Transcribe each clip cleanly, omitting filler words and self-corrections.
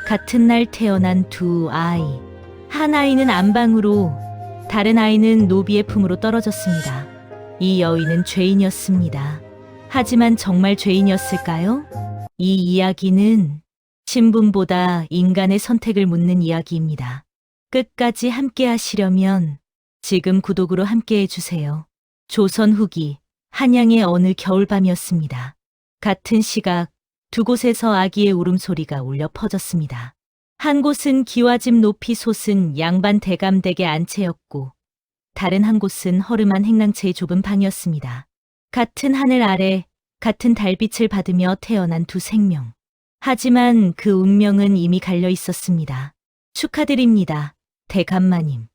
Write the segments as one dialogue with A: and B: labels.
A: 같은 날 태어난 두 아이. 한 아이는 안방으로, 다른 아이는 노비의 품으로 떨어졌습니다. 이 여인은 죄인이었습니다. 하지만 정말 죄인이었을까요? 이 이야기는 신분보다 인간의 선택을 묻는 이야기입니다. 끝까지 함께 하시려면 지금 구독으로 함께 해주세요. 조선 후기, 한양의 어느 겨울밤이었습니다. 같은 시각, 두 곳에서 아기의 울음소리가 울려 퍼졌습니다. 한 곳은 기와집 높이 솟은 양반 대감댁의 안채였고, 다른 한 곳은 허름한 행랑채의 좁은 방이었습니다. 같은 하늘 아래, 같은 달빛을 받으며 태어난 두 생명. 하지만 그 운명은 이미 갈려 있었습니다. 축하드립니다, 대감마님.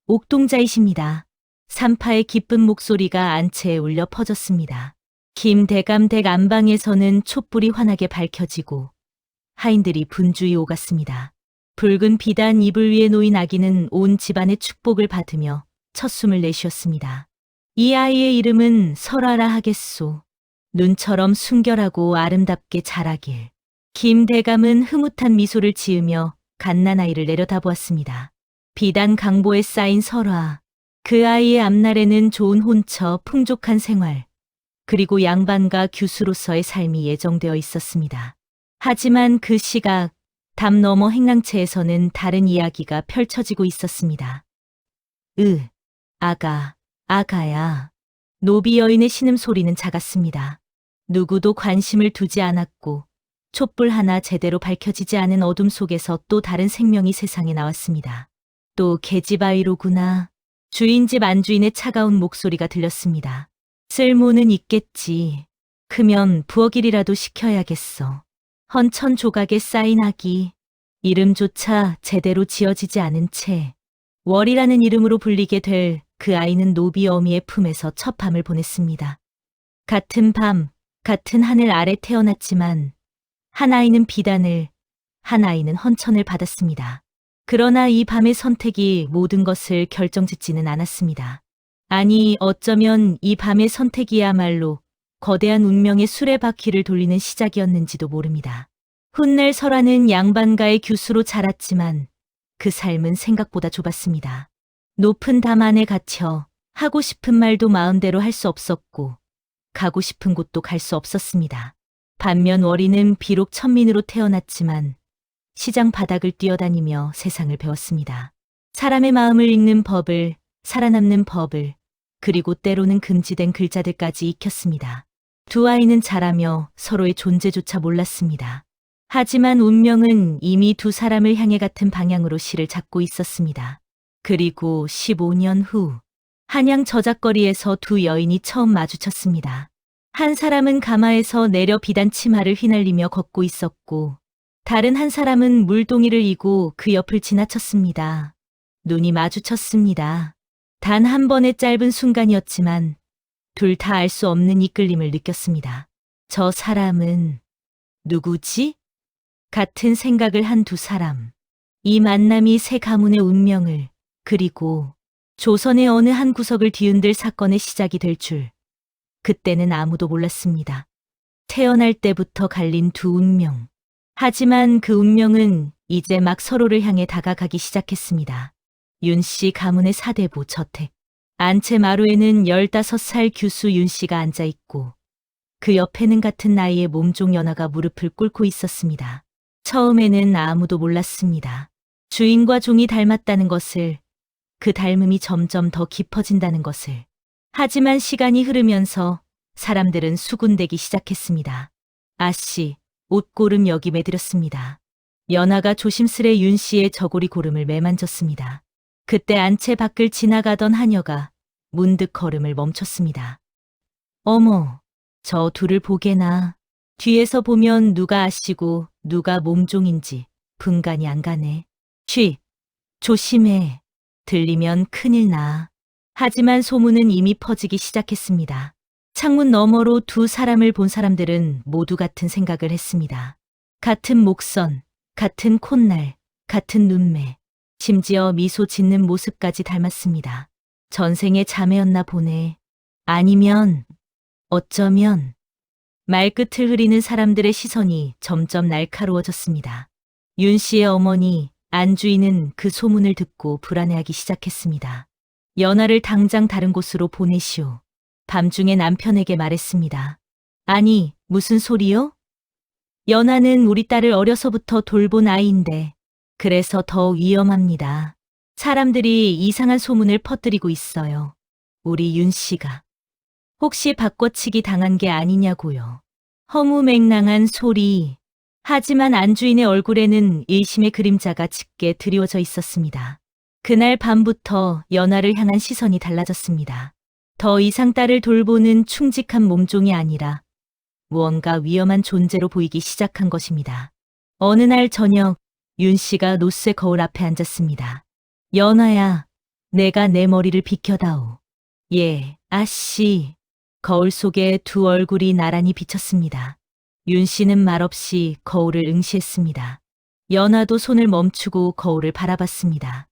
A: 옥동자이십니다. 산파의 기쁜 목소리가 안채에 울려 퍼졌습니다. 김 대감댁 안방에서는 촛불이 환하게 밝혀지고 하인들이 분주히 오갔습니다. 붉은 비단 이불 위에 놓인 아기는 온 집안의 축복을 받으며 첫 숨을 내쉬었습니다. 이 아이의 이름은 설아라 하겠소. 눈처럼 순결하고 아름답게 자라길. 김 대감은 흐뭇한 미소를 지으며 갓난아이를 내려다보았습니다. 비단 강보에 쌓인 설화. 그 아이의 앞날에는 좋은 혼처, 풍족한 생활, 그리고 양반과 규수로서의 삶이 예정되어 있었습니다. 하지만 그 시각, 담 너머 행랑채에서는 다른 이야기가 펼쳐지고 있었습니다. 아가야. 노비 여인의 신음소리는 작았습니다. 누구도 관심을 두지 않았고, 촛불 하나 제대로 밝혀지지 않은 어둠 속에서 또 다른 생명이 세상에 나왔습니다. 또 계집아이로구나. 주인집 안주인의 차가운 목소리가 들렸습니다. 쓸모는 있겠지. 크면 부엌일이라도 시켜야겠어. 헌천 조각에 쌓인 아기. 이름조차 제대로 지어지지 않은 채 월이라는 이름으로 불리게 될 그 아이는 노비 어미의 품에서 첫 밤을 보냈습니다. 같은 밤, 같은 하늘 아래 태어났지만 한 아이는 비단을, 한 아이는 헌천을 받았습니다. 그러나 이 밤의 선택이 모든 것을 결정짓지는 않았습니다. 아니, 어쩌면 이 밤의 선택이야말로 거대한 운명의 수레바퀴를 돌리는 시작이었는지도 모릅니다. 훗날 설아는 양반가의 규수로 자랐지만 그 삶은 생각보다 좁았습니다. 높은 담 안에 갇혀 하고 싶은 말도 마음대로 할 수 없었고 가고 싶은 곳도 갈 수 없었습니다. 반면 월이는 비록 천민으로 태어났지만 시장 바닥을 뛰어다니며 세상을 배웠습니다. 사람의 마음을 읽는 법을, 살아남는 법을, 그리고 때로는 금지된 글자들까지 익혔습니다. 두 아이는 자라며 서로의 존재조차 몰랐습니다. 하지만 운명은 이미 두 사람을 향해 같은 방향으로 실을 잡고 있었습니다. 그리고 15년 후, 한양 저작거리에서 두 여인이 처음 마주쳤습니다. 한 사람은 가마에서 내려 비단 치마를 휘날리며 걷고 있었고, 다른 한 사람은 물동이를 이고 그 옆을 지나쳤습니다. 눈이 마주쳤습니다. 단 한 번의 짧은 순간이었지만 둘 다 알 수 없는 이끌림을 느꼈습니다. 저 사람은 누구지? 같은 생각을 한 두 사람. 이 만남이 새 가문의 운명을, 그리고 조선의 어느 한 구석을 뒤흔들 사건의 시작이 될 줄 그때는 아무도 몰랐습니다. 태어날 때부터 갈린 두 운명. 하지만 그 운명은 이제 막 서로를 향해 다가가기 시작했습니다. 윤씨 가문의 사대부 저택. 안채 마루에는 15살 규수 윤씨가 앉아있고 그 옆에는 같은 나이의 몸종 연하가 무릎을 꿇고 있었습니다. 처음에는 아무도 몰랐습니다. 주인과 종이 닮았다는 것을, 그 닮음이 점점 더 깊어진다는 것을. 하지만 시간이 흐르면서 사람들은 수군대기 시작했습니다. 아씨, 옷고름 여기 매드렸습니다. 연하가 조심스레 윤씨의 저고리 고름을 매만졌습니다. 그때 안채 밖을 지나가던 하녀가 문득 걸음을 멈췄습니다. 어머, 저 둘을 보게나. 뒤에서 보면 누가 아씨고 누가 몸종인지 분간이 안 가네. 쉬, 조심해. 들리면 큰일 나. 하지만 소문은 이미 퍼지기 시작했습니다. 창문 너머로 두 사람을 본 사람들은 모두 같은 생각을 했습니다. 같은 목선, 같은 콧날, 같은 눈매, 심지어 미소 짓는 모습까지 닮았습니다. 전생의 자매였나 보네. 아니면, 어쩌면. 말끝을 흐리는 사람들의 시선이 점점 날카로워졌습니다. 윤 씨의 어머니 안주인은 그 소문을 듣고 불안해하기 시작했습니다. 연아를 당장 다른 곳으로 보내시오. 밤중에 남편에게 말했습니다. 아니, 무슨 소리요? 연아는 우리 딸을 어려서부터 돌본 아이인데 그래서 더 위험합니다. 사람들이 이상한 소문을 퍼뜨리고 있어요. 우리 윤 씨가 혹시 바꿔치기 당한 게 아니냐고요. 허무맹랑한 소리. 하지만 안주인의 얼굴에는 일심의 그림자가 짙게 드리워져 있었습니다. 그날 밤부터 연아를 향한 시선이 달라졌습니다. 더 이상 딸을 돌보는 충직한 몸종이 아니라 무언가 위험한 존재로 보이기 시작한 것입니다. 어느 날 저녁 윤 씨가 노쇠 거울 앞에 앉았습니다. 연아야, 내가 내 머리를 비켜다오. 예, 아씨. 거울 속에 두 얼굴이 나란히 비쳤습니다. 윤 씨는 말없이 거울을 응시했습니다. 연아도 손을 멈추고 거울을 바라봤습니다.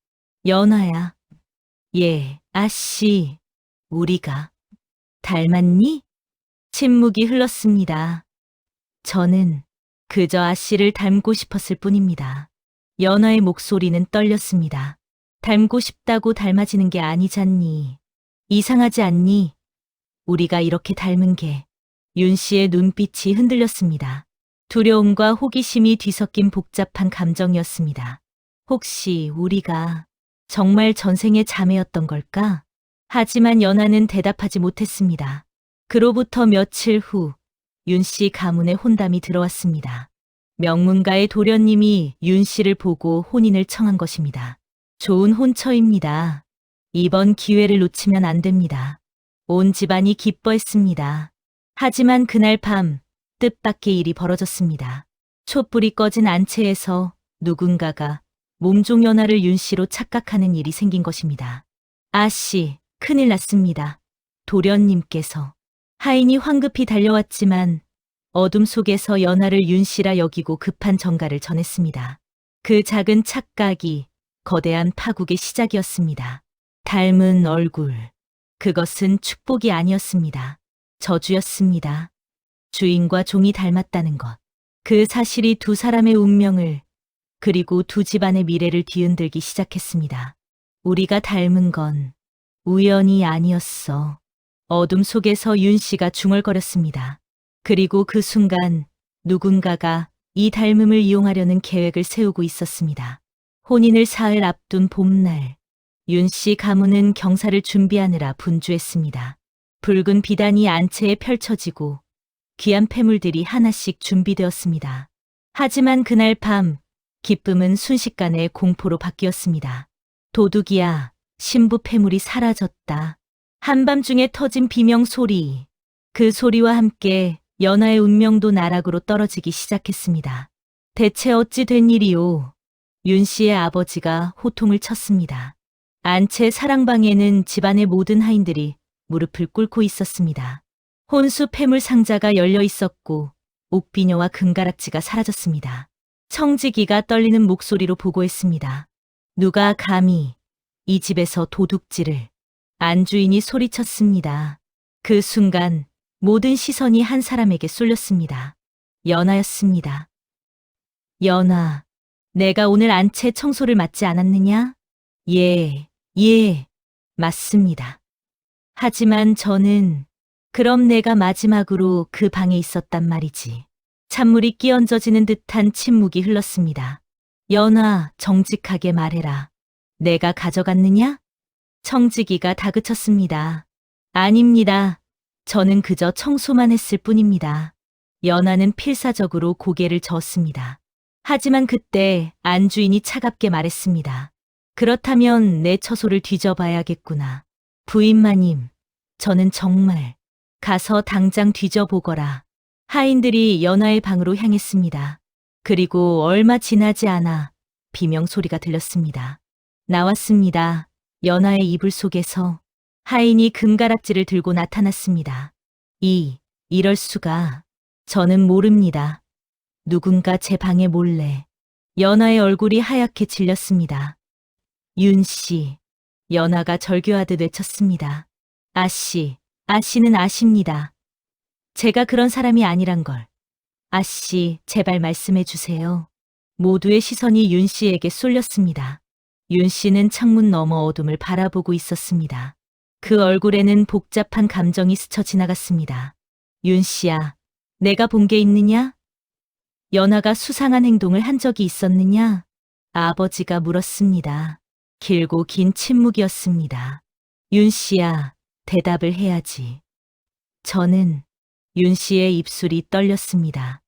A: 연아야. 예, 아씨. 우리가 닮았니? 침묵이 흘렀습니다. 저는 그저 아씨를 닮고 싶었을 뿐입니다. 연아의 목소리는 떨렸습니다. 닮고 싶다고 닮아지는 게 아니잖니. 이상하지 않니? 우리가 이렇게 닮은 게. 윤 씨의 눈빛이 흔들렸습니다. 두려움과 호기심이 뒤섞인 복잡한 감정이었습니다. 혹시 우리가 정말 전생의 자매였던 걸까? 하지만 연아는 대답하지 못했습니다. 그로부터 며칠 후 윤 씨 가문에 혼담이 들어왔습니다. 명문가의 도련님이 윤 씨를 보고 혼인을 청한 것입니다. 좋은 혼처입니다. 이번 기회를 놓치면 안 됩니다. 온 집안이 기뻐했습니다. 하지만 그날 밤 뜻밖의 일이 벌어졌습니다. 촛불이 꺼진 안채에서 누군가가 몸종 연아를 윤 씨로 착각하는 일이 생긴 것입니다. 아씨, 큰일 났습니다. 도련님께서. 하인이 황급히 달려왔지만 어둠 속에서 연아를 윤 씨라 여기고 급한 전가를 전했습니다. 그 작은 착각이 거대한 파국의 시작이었습니다. 닮은 얼굴. 그것은 축복이 아니었습니다. 저주였습니다. 주인과 종이 닮았다는 것. 그 사실이 두 사람의 운명을 그리고 두 집안의 미래를 뒤흔들기 시작했습니다. 우리가 닮은 건 우연이 아니었어. 어둠 속에서 윤 씨가 중얼거렸습니다. 그리고 그 순간 누군가가 이 닮음을 이용하려는 계획을 세우고 있었습니다. 혼인을 사흘 앞둔 봄날, 윤 씨 가문은 경사를 준비하느라 분주했습니다. 붉은 비단이 안채에 펼쳐지고 귀한 폐물들이 하나씩 준비되었습니다. 하지만 그날 밤 기쁨은 순식간에 공포로 바뀌었습니다. 도둑이야, 신부 폐물이 사라졌다. 한밤중에 터진 비명 소리. 그 소리와 함께 연아의 운명도 나락으로 떨어지기 시작했습니다. 대체 어찌 된 일이오? 윤 씨의 아버지가 호통을 쳤습니다. 안채 사랑방에는 집안의 모든 하인들이 무릎을 꿇고 있었습니다. 혼수 폐물 상자가 열려 있었고 옥비녀와 금가락지가 사라졌습니다. 청지기가 떨리는 목소리로 보고했습니다. 누가 감히 이 집에서 도둑질을. 안주인이 소리쳤습니다. 그 순간 모든 시선이 한 사람에게 쏠렸습니다. 연아였습니다. 연아, 내가 오늘 안채 청소를 맡지 않았느냐? 예, 맞습니다. 하지만 저는 그럼 내가 마지막으로 그 방에 있었단 말이지. 찬물이 끼얹어지는 듯한 침묵이 흘렀습니다. 연아, 정직하게 말해라. 내가 가져갔느냐? 청지기가 다그쳤습니다. 아닙니다. 저는 그저 청소만 했을 뿐입니다. 연아는 필사적으로 고개를 저었습니다. 하지만 그때 안주인이 차갑게 말했습니다. 그렇다면 내 처소를 뒤져봐야겠구나. 부인마님, 저는 정말 가서 당장 뒤져보거라. 하인들이 연아의 방으로 향했습니다. 그리고 얼마 지나지 않아 비명 소리가 들렸습니다. 나왔습니다. 연아의 이불 속에서 하인이 금가락지를 들고 나타났습니다. 이럴 수가. 저는 모릅니다. 누군가 제 방에 몰래. 연아의 얼굴이 하얗게 질렸습니다. 윤 씨. 연아가 절규하듯 외쳤습니다. 아씨, 아씨는 아십니다. 제가 그런 사람이 아니란 걸. 아씨, 제발 말씀해 주세요. 모두의 시선이 윤 씨에게 쏠렸습니다. 윤 씨는 창문 너머 어둠을 바라보고 있었습니다. 그 얼굴에는 복잡한 감정이 스쳐 지나갔습니다. 윤 씨야, 내가 본 게 있느냐? 연아가 수상한 행동을 한 적이 있었느냐? 아버지가 물었습니다. 길고 긴 침묵이었습니다. 윤 씨야, 대답을 해야지. 윤 씨의 입술이 떨렸습니다.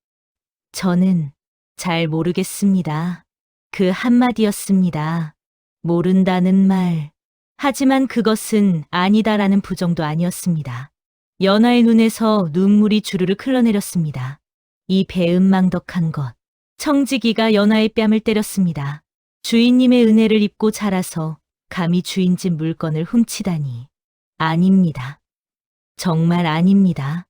A: 저는 잘 모르겠습니다. 그 한마디였습니다. 모른다는 말. 하지만 그것은 아니다라는 부정도 아니었습니다. 연아의 눈에서 눈물이 주르륵 흘러내렸습니다. 이 배은망덕한 것. 청지기가 연아의 뺨을 때렸습니다. 주인님의 은혜를 입고 자라서 감히 주인 집 물건을 훔치다니. 아닙니다. 정말 아닙니다.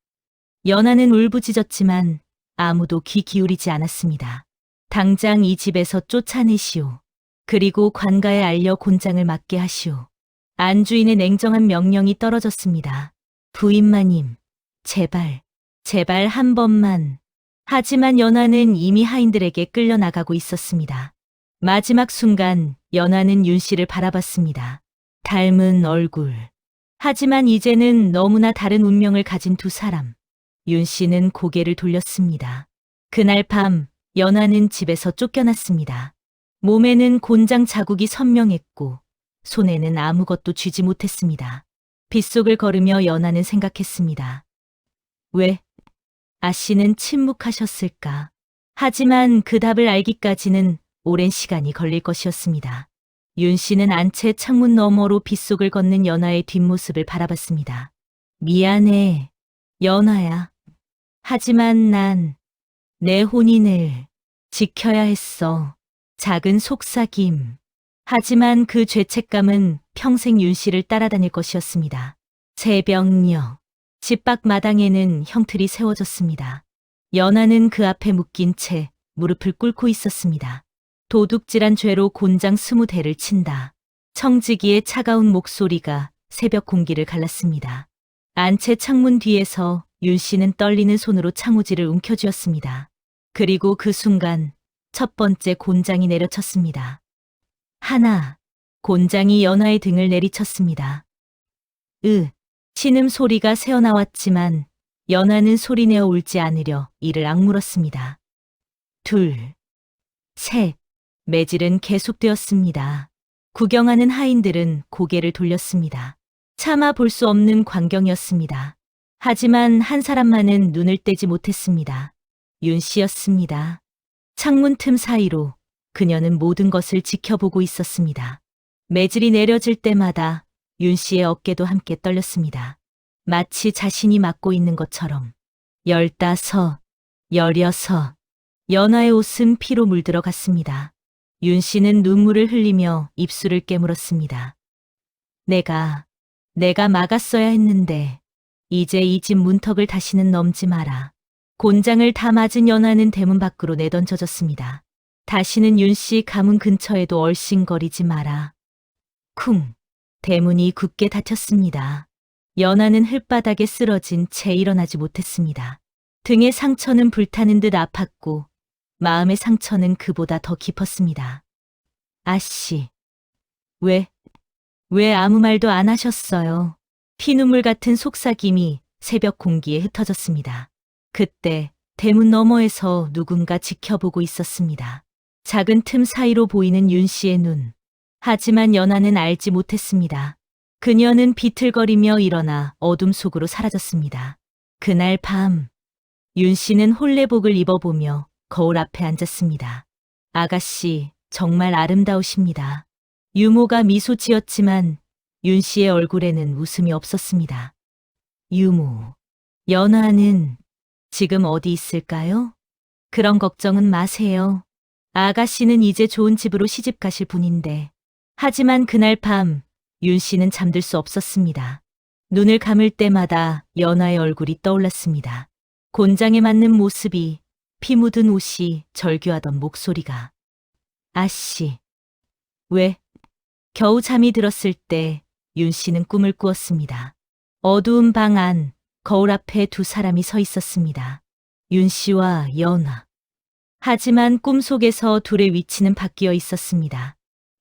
A: 연아는 울부짖었지만 아무도 귀 기울이지 않았습니다. 당장 이 집에서 쫓아내시오. 그리고 관가에 알려 곤장을 맞게 하시오. 안주인의 냉정한 명령이 떨어졌습니다. 부인마님, 제발 한 번만. 하지만 연아는 이미 하인들에게 끌려나가고 있었습니다. 마지막 순간 연아는 윤 씨를 바라봤습니다. 닮은 얼굴. 하지만 이제는 너무나 다른 운명을 가진 두 사람. 윤 씨는 고개를 돌렸습니다. 그날 밤 연아는 집에서 쫓겨났습니다. 몸에는 곤장 자국이 선명했고 손에는 아무것도 쥐지 못했습니다. 빗속을 걸으며 연아는 생각했습니다. 왜? 아씨는 침묵하셨을까? 하지만 그 답을 알기까지는 오랜 시간이 걸릴 것이었습니다. 윤 씨는 안채 창문 너머로 빗속을 걷는 연아의 뒷모습을 바라봤습니다. 미안해, 연아야. 하지만 난 내 혼인을 지켜야 했어. 작은 속삭임. 하지만 그 죄책감은 평생 윤 씨를 따라다닐 것이었습니다. 새벽녘. 집 밖 마당에는 형틀이 세워졌습니다. 연아는 그 앞에 묶인 채 무릎을 꿇고 있었습니다. 도둑질한 죄로 곤장 20대를 친다. 청지기의 차가운 목소리가 새벽 공기를 갈랐습니다. 안채 창문 뒤에서 윤 씨는 떨리는 손으로 창호지를 움켜쥐었습니다. 그리고 그 순간 첫 번째 곤장이 내려쳤습니다. 하나, 곤장이 연아의 등을 내리쳤습니다. 신음 소리가 새어나왔지만 연아는 소리내어 울지 않으려 이를 악물었습니다. 둘, 셋, 매질은 계속되었습니다. 구경하는 하인들은 고개를 돌렸습니다. 차마 볼 수 없는 광경이었습니다. 하지만 한 사람만은 눈을 떼지 못했습니다. 윤 씨였습니다. 창문 틈 사이로 그녀는 모든 것을 지켜보고 있었습니다. 매질이 내려질 때마다 윤 씨의 어깨도 함께 떨렸습니다. 마치 자신이 맡고 있는 것처럼. 15, 16, 연아의 옷은 피로 물들어갔습니다. 윤 씨는 눈물을 흘리며 입술을 깨물었습니다. 내가 막았어야 했는데 이제 이 집 문턱을 다시는 넘지 마라. 곤장을 다 맞은 연아는 대문 밖으로 내던져졌습니다. 다시는 윤 씨 가문 근처에도 얼씬거리지 마라. 쿵. 대문이 굳게 닫혔습니다. 연아는 흙바닥에 쓰러진 채 일어나지 못했습니다. 등의 상처는 불타는 듯 아팠고 마음의 상처는 그보다 더 깊었습니다. 아씨, 왜 아무 말도 안 하셨어요? 피눈물 같은 속삭임이 새벽 공기에 흩어졌습니다. 그때 대문 너머에서 누군가 지켜보고 있었습니다. 작은 틈 사이로 보이는 윤 씨의 눈. 하지만 연아는 알지 못했습니다. 그녀는 비틀거리며 일어나 어둠 속으로 사라졌습니다. 그날 밤, 윤 씨는 홀레복을 입어보며 거울 앞에 앉았습니다. 아가씨, 정말 아름다우십니다. 유모가 미소 지었지만 윤 씨의 얼굴에는 웃음이 없었습니다. 유모, 연아는 지금 어디 있을까요? 그런 걱정은 마세요. 아가씨는 이제 좋은 집으로 시집 가실 분인데. 하지만 그날 밤 윤 씨는 잠들 수 없었습니다. 눈을 감을 때마다 연아의 얼굴이 떠올랐습니다. 곤장에 맞는 모습이, 피 묻은 옷이, 절규하던 목소리가. 아씨, 왜? 겨우 잠이 들었을 때 윤 씨는 꿈을 꾸었습니다. 어두운 방 안, 거울 앞에 두 사람이 서 있었습니다. 윤 씨와 연아. 하지만 꿈속에서 둘의 위치는 바뀌어 있었습니다.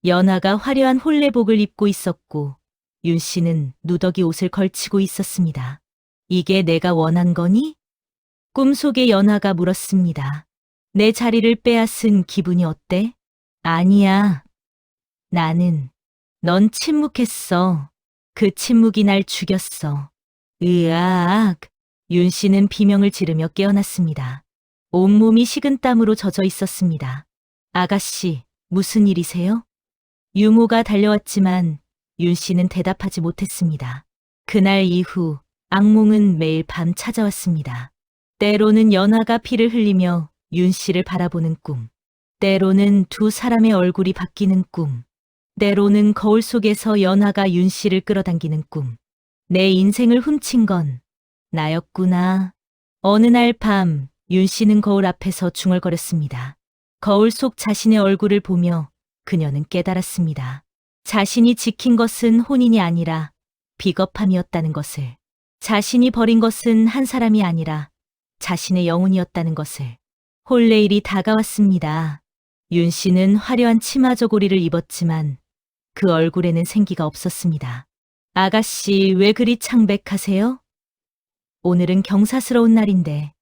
A: 연아가 화려한 홀레복을 입고 있었고 윤 씨는 누더기 옷을 걸치고 있었습니다. 이게 내가 원한 거니? 꿈속의 연아가 물었습니다. 내 자리를 빼앗은 기분이 어때? 아니야. 넌 침묵했어. 그 침묵이 날 죽였어. 으악. 윤 씨는 비명을 지르며 깨어났습니다. 온몸이 식은땀으로 젖어 있었습니다. 아가씨, 무슨 일이세요? 유모가 달려왔지만 윤 씨는 대답하지 못했습니다. 그날 이후 악몽은 매일 밤 찾아왔습니다. 때로는 연아가 피를 흘리며 윤 씨를 바라보는 꿈, 때로는 두 사람의 얼굴이 바뀌는 꿈, 때로는 거울 속에서 연아가 윤 씨를 끌어당기는 꿈. 내 인생을 훔친 건 나였구나. 어느 날 밤, 윤 씨는 거울 앞에서 중얼거렸습니다. 거울 속 자신의 얼굴을 보며 그녀는 깨달았습니다. 자신이 지킨 것은 혼인이 아니라 비겁함이었다는 것을. 자신이 버린 것은 한 사람이 아니라 자신의 영혼이었다는 것을. 홀레일이 다가왔습니다. 윤 씨는 화려한 치마 저고리를 입었지만 그 얼굴에는 생기가 없었습니다. 아가씨, 왜 그리 창백하세요? 오늘은 경사스러운 날인데.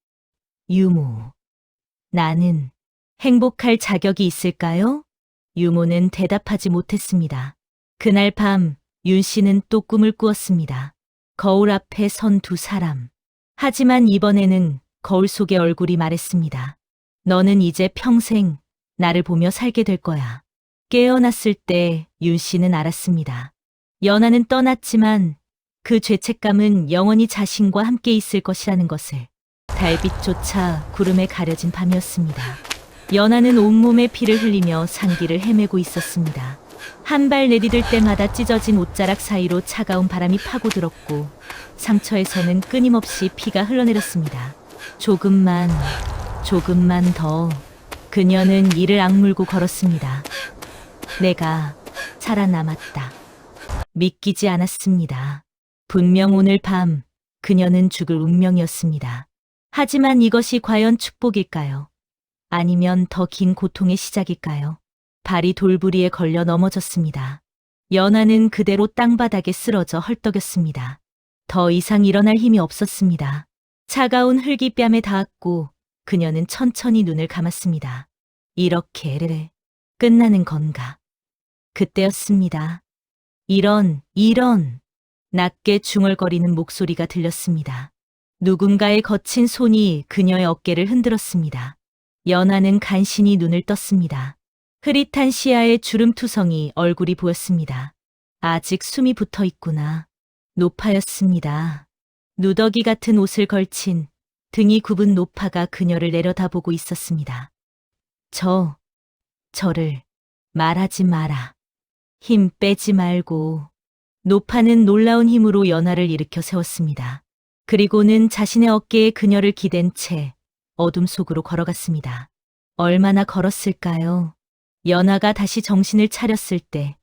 A: 유모, 나는 행복할 자격이 있을까요? 유모는 대답하지 못했습니다. 그날 밤, 윤 씨는 또 꿈을 꾸었습니다. 거울 앞에 선 두 사람. 하지만 이번에는 거울 속의 얼굴이 말했습니다. 너는 이제 평생 나를 보며 살게 될 거야. 깨어났을 때 윤 씨는 알았습니다. 연아는 떠났지만 그 죄책감은 영원히 자신과 함께 있을 것이라는 것을. 달빛조차 구름에 가려진 밤이었습니다. 연아는 온몸에 피를 흘리며 산길을 헤매고 있었습니다. 한 발 내디딜 때마다 찢어진 옷자락 사이로 차가운 바람이 파고들었고 상처에서는 끊임없이 피가 흘러내렸습니다. 조금만 더. 그녀는 이를 악물고 걸었습니다. 내가 살아남았다. 믿기지 않았습니다. 분명 오늘 밤 그녀는 죽을 운명이었습니다. 하지만 이것이 과연 축복일까요? 아니면 더 긴 고통의 시작일까요? 발이 돌부리에 걸려 넘어졌습니다. 연아는 그대로 땅바닥에 쓰러져 헐떡였습니다. 더 이상 일어날 힘이 없었습니다. 차가운 흙이 뺨에 닿았고 그녀는 천천히 눈을 감았습니다. 이렇게 끝나는 건가? 그때였습니다. 이런 낮게 중얼거리는 목소리가 들렸습니다. 누군가의 거친 손이 그녀의 어깨를 흔들었습니다. 연아는 간신히 눈을 떴습니다. 흐릿한 시야에 주름투성이 얼굴이 보였습니다. 아직 숨이 붙어 있구나. 노파였습니다. 누더기 같은 옷을 걸친 등이 굽은 노파가 그녀를 내려다보고 있었습니다. 저를 말하지 마라. 힘 빼지 말고. 노파는 놀라운 힘으로 연아를 일으켜 세웠습니다. 그리고는 자신의 어깨에 그녀를 기댄 채 어둠 속으로 걸어갔습니다. 얼마나 걸었을까요? 연아가 다시 정신을 차렸을 때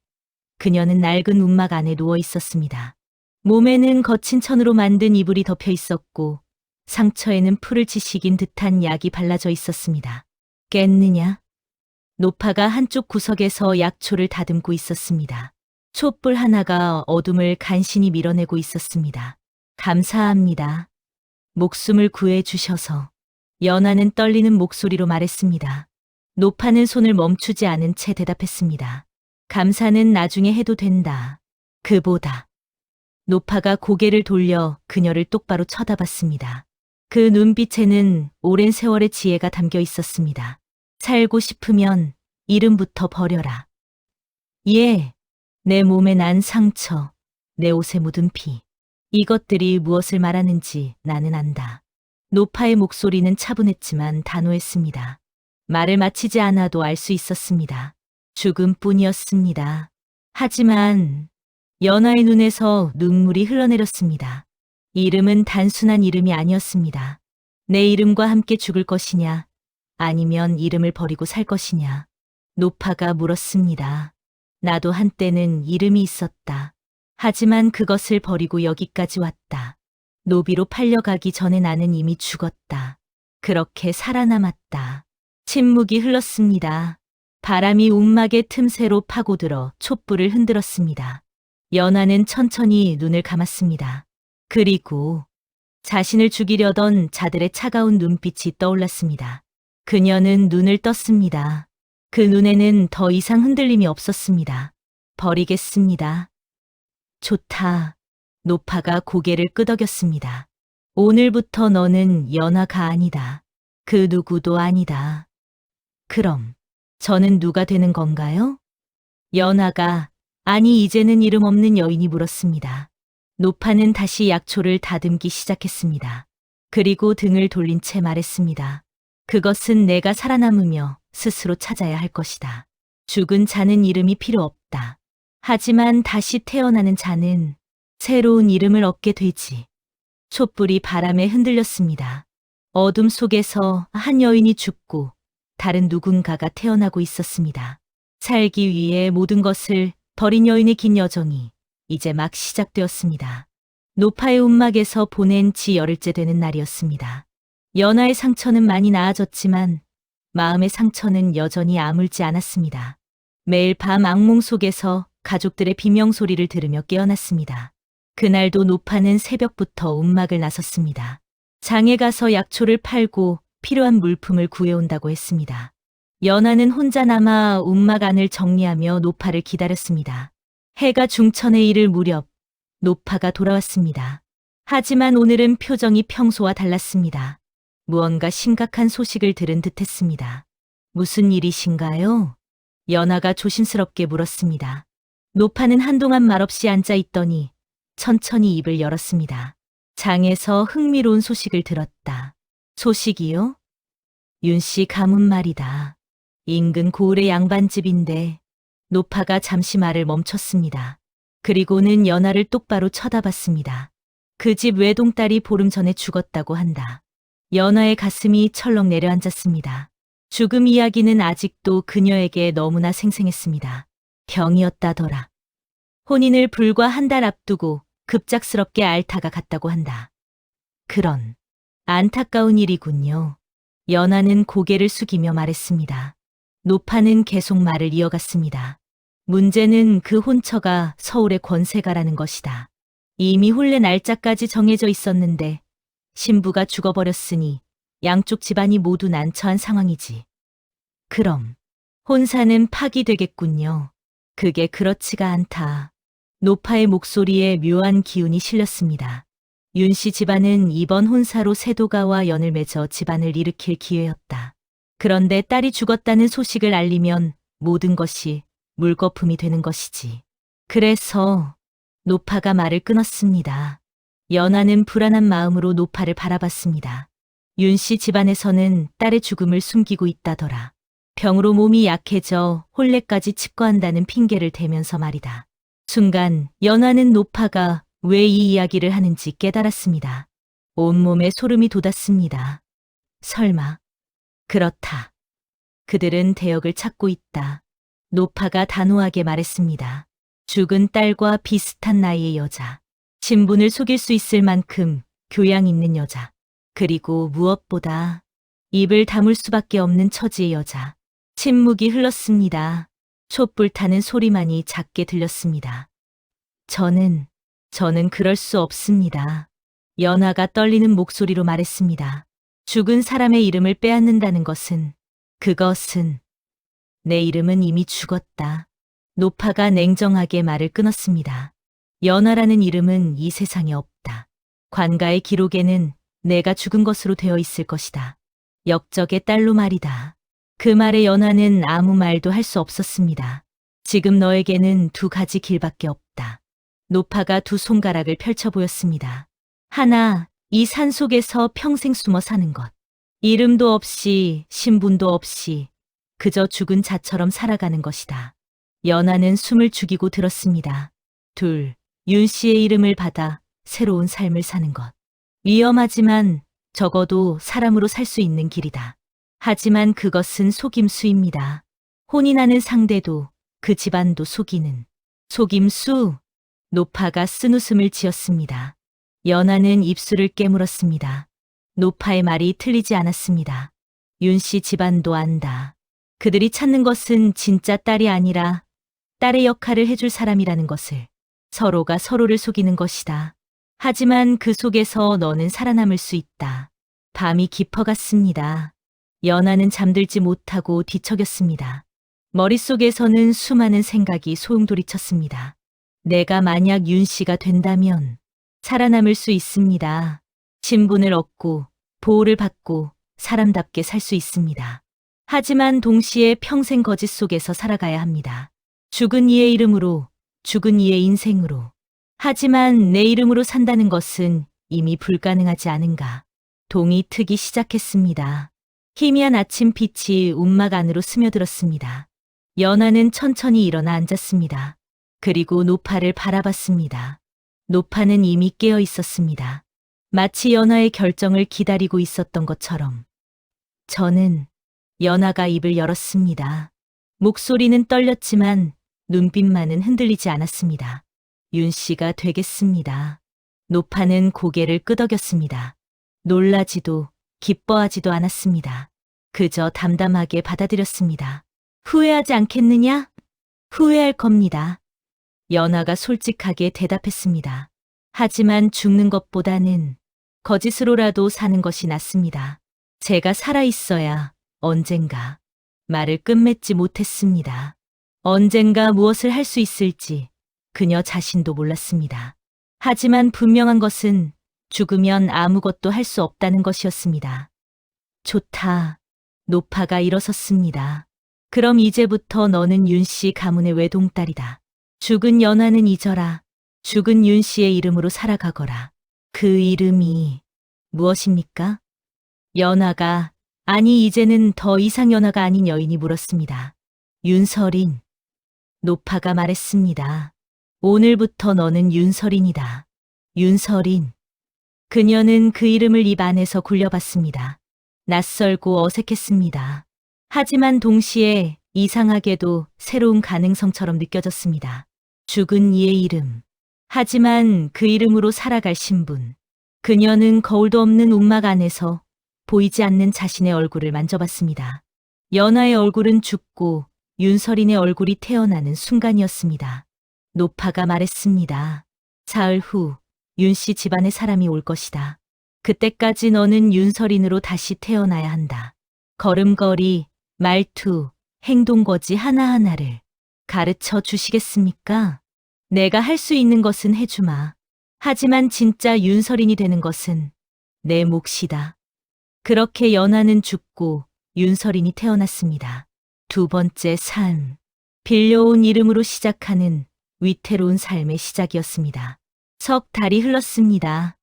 A: 그녀는 낡은 움막 안에 누워 있었습니다. 몸에는 거친 천으로 만든 이불이 덮여 있었고 상처에는 풀을 지식인 듯한 약이 발라져 있었습니다. 깼느냐? 노파가 한쪽 구석에서 약초를 다듬고 있었습니다. 촛불 하나가 어둠을 간신히 밀어내고 있었습니다. 감사합니다. 목숨을 구해주셔서. 연아는 떨리는 목소리로 말했습니다. 노파는 손을 멈추지 않은 채 대답했습니다. 감사는 나중에 해도 된다. 그보다. 노파가 고개를 돌려 그녀를 똑바로 쳐다봤습니다. 그 눈빛에는 오랜 세월의 지혜가 담겨 있었습니다. 살고 싶으면 이름부터 버려라. 예, 내 몸에 난 상처, 내 옷에 묻은 피. 이것들이 무엇을 말하는지 나는 안다. 노파의 목소리는 차분했지만 단호했습니다. 말을 마치지 않아도 알 수 있었습니다. 죽음뿐이었습니다. 하지만 연아의 눈에서 눈물이 흘러내렸습니다. 이름은 단순한 이름이 아니었습니다. 내 이름과 함께 죽을 것이냐, 아니면 이름을 버리고 살 것이냐. 노파가 물었습니다. 나도 한때는 이름이 있었다. 하지만 그것을 버리고 여기까지 왔다. 노비로 팔려가기 전에 나는 이미 죽었다. 그렇게 살아남았다. 침묵이 흘렀습니다. 바람이 움막의 틈새로 파고들어 촛불을 흔들었습니다. 연하는 천천히 눈을 감았습니다. 그리고 자신을 죽이려던 자들의 차가운 눈빛이 떠올랐습니다. 그녀는 눈을 떴습니다. 그 눈에는 더 이상 흔들림이 없었습니다. 버리겠습니다. 좋다. 노파가 고개를 끄덕였습니다. 오늘부터 너는 연하가 아니다. 그 누구도 아니다. 그럼 저는 누가 되는 건가요? 연하가 아니 이제는 이름 없는 여인이 물었습니다. 노파는 다시 약초를 다듬기 시작했습니다. 그리고 등을 돌린 채 말했습니다. 그것은 내가 살아남으며 스스로 찾아야 할 것이다. 죽은 자는 이름이 필요 없다. 하지만 다시 태어나는 자는 새로운 이름을 얻게 되지. 촛불이 바람에 흔들렸습니다. 어둠 속에서 한 여인이 죽고 다른 누군가가 태어나고 있었습니다. 살기 위해 모든 것을 버린 여인의 긴 여정이 이제 막 시작되었습니다. 노파의 움막에서 보낸 지 열흘째 되는 날이었습니다. 연하의 상처는 많이 나아졌지만 마음의 상처는 여전히 아물지 않았습니다. 매일 밤 악몽 속에서 가족들의 비명소리를 들으며 깨어났습니다. 그날도 노파는 새벽부터 움막을 나섰습니다. 장에 가서 약초를 팔고 필요한 물품을 구해온다고 했습니다. 연하는 혼자 남아 움막 안을 정리하며 노파를 기다렸습니다. 해가 중천에 이를 무렵 노파가 돌아왔습니다. 하지만 오늘은 표정이 평소와 달랐습니다. 무언가 심각한 소식을 들은 듯했습니다. 무슨 일이신가요? 연하가 조심스럽게 물었습니다. 노파는 한동안 말없이 앉아 있더니 천천히 입을 열었습니다. 장에서 흥미로운 소식을 들었다. 소식이요? 윤씨 가문 말이다. 인근 고을의 양반집인데 노파가 잠시 말을 멈췄습니다. 그리고는 연하를 똑바로 쳐다봤습니다. 그 집 외동딸이 보름 전에 죽었다고 한다. 연하의 가슴이 철렁 내려앉았습니다. 죽음 이야기는 아직도 그녀에게 너무나 생생했습니다. 병이었다더라. 혼인을 불과 한 달 앞두고 급작스럽게 앓다가 갔다고 한다. 그런 안타까운 일이군요. 연하는 고개를 숙이며 말했습니다. 노파는 계속 말을 이어갔습니다. 문제는 그 혼처가 서울의 권세가라는 것이다. 이미 혼례 날짜까지 정해져 있었는데 신부가 죽어버렸으니 양쪽 집안이 모두 난처한 상황이지. 그럼 혼사는 파기되겠군요. 그게 그렇지가 않다. 노파의 목소리에 묘한 기운이 실렸습니다. 윤씨 집안은 이번 혼사로 세도가와 연을 맺어 집안을 일으킬 기회였다. 그런데 딸이 죽었다는 소식을 알리면 모든 것이 물거품이 되는 것이지. 그래서 노파가 말을 끊었습니다. 연하는 불안한 마음으로 노파를 바라봤습니다. 윤씨 집안에서는 딸의 죽음을 숨기고 있다더라. 병으로 몸이 약해져 혼례까지 칩거한다는 핑계를 대면서 말이다. 순간 연하는 노파가 왜 이 이야기를 하는지 깨달았습니다. 온몸에 소름이 돋았습니다. 설마. 그렇다. 그들은 대역을 찾고 있다. 노파가 단호하게 말했습니다. 죽은 딸과 비슷한 나이의 여자. 신분을 속일 수 있을 만큼 교양 있는 여자. 그리고 무엇보다 입을 다물 수밖에 없는 처지의 여자. 침묵이 흘렀습니다. 촛불 타는 소리만이 작게 들렸습니다. 저는 그럴 수 없습니다. 연하가 떨리는 목소리로 말했습니다. 죽은 사람의 이름을 빼앗는다는 것은, 그것은 내 이름은 이미 죽었다. 노파가 냉정하게 말을 끊었습니다. 연하라는 이름은 이 세상에 없다. 관가의 기록에는 내가 죽은 것으로 되어 있을 것이다. 역적의 딸로 말이다. 그 말에 연하는 아무 말도 할 수 없었습니다. 지금 너에게는 두 가지 길밖에 없다. 노파가 두 손가락을 펼쳐 보였습니다. 하나, 이 산속에서 평생 숨어 사는 것. 이름도 없이 신분도 없이 그저 죽은 자처럼 살아가는 것이다. 연하는 숨을 죽이고 들었습니다. 둘, 윤 씨의 이름을 받아 새로운 삶을 사는 것. 위험하지만 적어도 사람으로 살 수 있는 길이다. 하지만 그것은 속임수입니다. 혼인하는 상대도 그 집안도 속이는 속임수. 노파가 쓴웃음을 지었습니다. 연하는 입술을 깨물었습니다. 노파의 말이 틀리지 않았습니다. 윤 씨 집안도 안다. 그들이 찾는 것은 진짜 딸이 아니라 딸의 역할을 해줄 사람이라는 것을. 서로가 서로를 속이는 것이다. 하지만 그 속에서 너는 살아남을 수 있다. 밤이 깊어갔습니다. 연하는 잠들지 못하고 뒤척였습니다. 머릿속에서는 수많은 생각이 소용돌이쳤습니다. 내가 만약 윤 씨가 된다면 살아남을 수 있습니다. 신분을 얻고 보호를 받고 사람답게 살 수 있습니다. 하지만 동시에 평생 거짓 속에서 살아가야 합니다. 죽은 이의 이름으로, 죽은 이의 인생으로. 하지만 내 이름으로 산다는 것은 이미 불가능하지 않은가. 동이 트기 시작했습니다. 희미한 아침빛이 움막 안으로 스며들었습니다. 연하는 천천히 일어나 앉았습니다. 그리고 노파를 바라봤습니다. 노파는 이미 깨어 있었습니다. 마치 연하의 결정을 기다리고 있었던 것처럼. 저는 연하가 입을 열었습니다. 목소리는 떨렸지만 눈빛만은 흔들리지 않았습니다. 윤 씨가 되겠습니다. 노파는 고개를 끄덕였습니다. 놀라지도 기뻐하지도 않았습니다. 그저 담담하게 받아들였습니다. 후회하지 않겠느냐? 후회할 겁니다. 연하가 솔직하게 대답했습니다. 하지만 죽는 것보다는 거짓으로라도 사는 것이 낫습니다. 제가 살아있어야 언젠가 말을 끝맺지 못했습니다. 언젠가 무엇을 할 수 있을지 그녀 자신도 몰랐습니다. 하지만 분명한 것은 죽으면 아무것도 할 수 없다는 것이었습니다. 좋다. 노파가 일어섰습니다. 그럼 이제부터 너는 윤 씨 가문의 외동딸이다. 죽은 연하는 잊어라. 죽은 윤 씨의 이름으로 살아가거라. 그 이름이 무엇입니까? 연하가, 아니 이제는 더 이상 연하가 아닌 여인이 물었습니다. 윤설인. 노파가 말했습니다. 오늘부터 너는 윤설인이다. 윤설인. 그녀는 그 이름을 입 안에서 굴려봤습니다. 낯설고 어색했습니다. 하지만 동시에 이상하게도 새로운 가능성처럼 느껴졌습니다. 죽은 이의 이름. 하지만 그 이름으로 살아갈 신분. 그녀는 거울도 없는 움막 안에서 보이지 않는 자신의 얼굴을 만져봤습니다. 연하의 얼굴은 죽고 윤설인의 얼굴이 태어나는 순간이었습니다. 노파가 말했습니다. 사흘 후 윤 씨 집안에 사람이 올 것이다. 그때까지 너는 윤설인으로 다시 태어나야 한다. 걸음걸이, 말투, 행동거지 하나하나를 가르쳐 주시겠습니까? 내가 할 수 있는 것은 해주마. 하지만 진짜 윤설인이 되는 것은 내 몫이다. 그렇게 연하는 죽고 윤설인이 태어났습니다. 두 번째 삶. 빌려온 이름으로 시작하는 위태로운 삶의 시작이었습니다. 석 달이 흘렀습니다.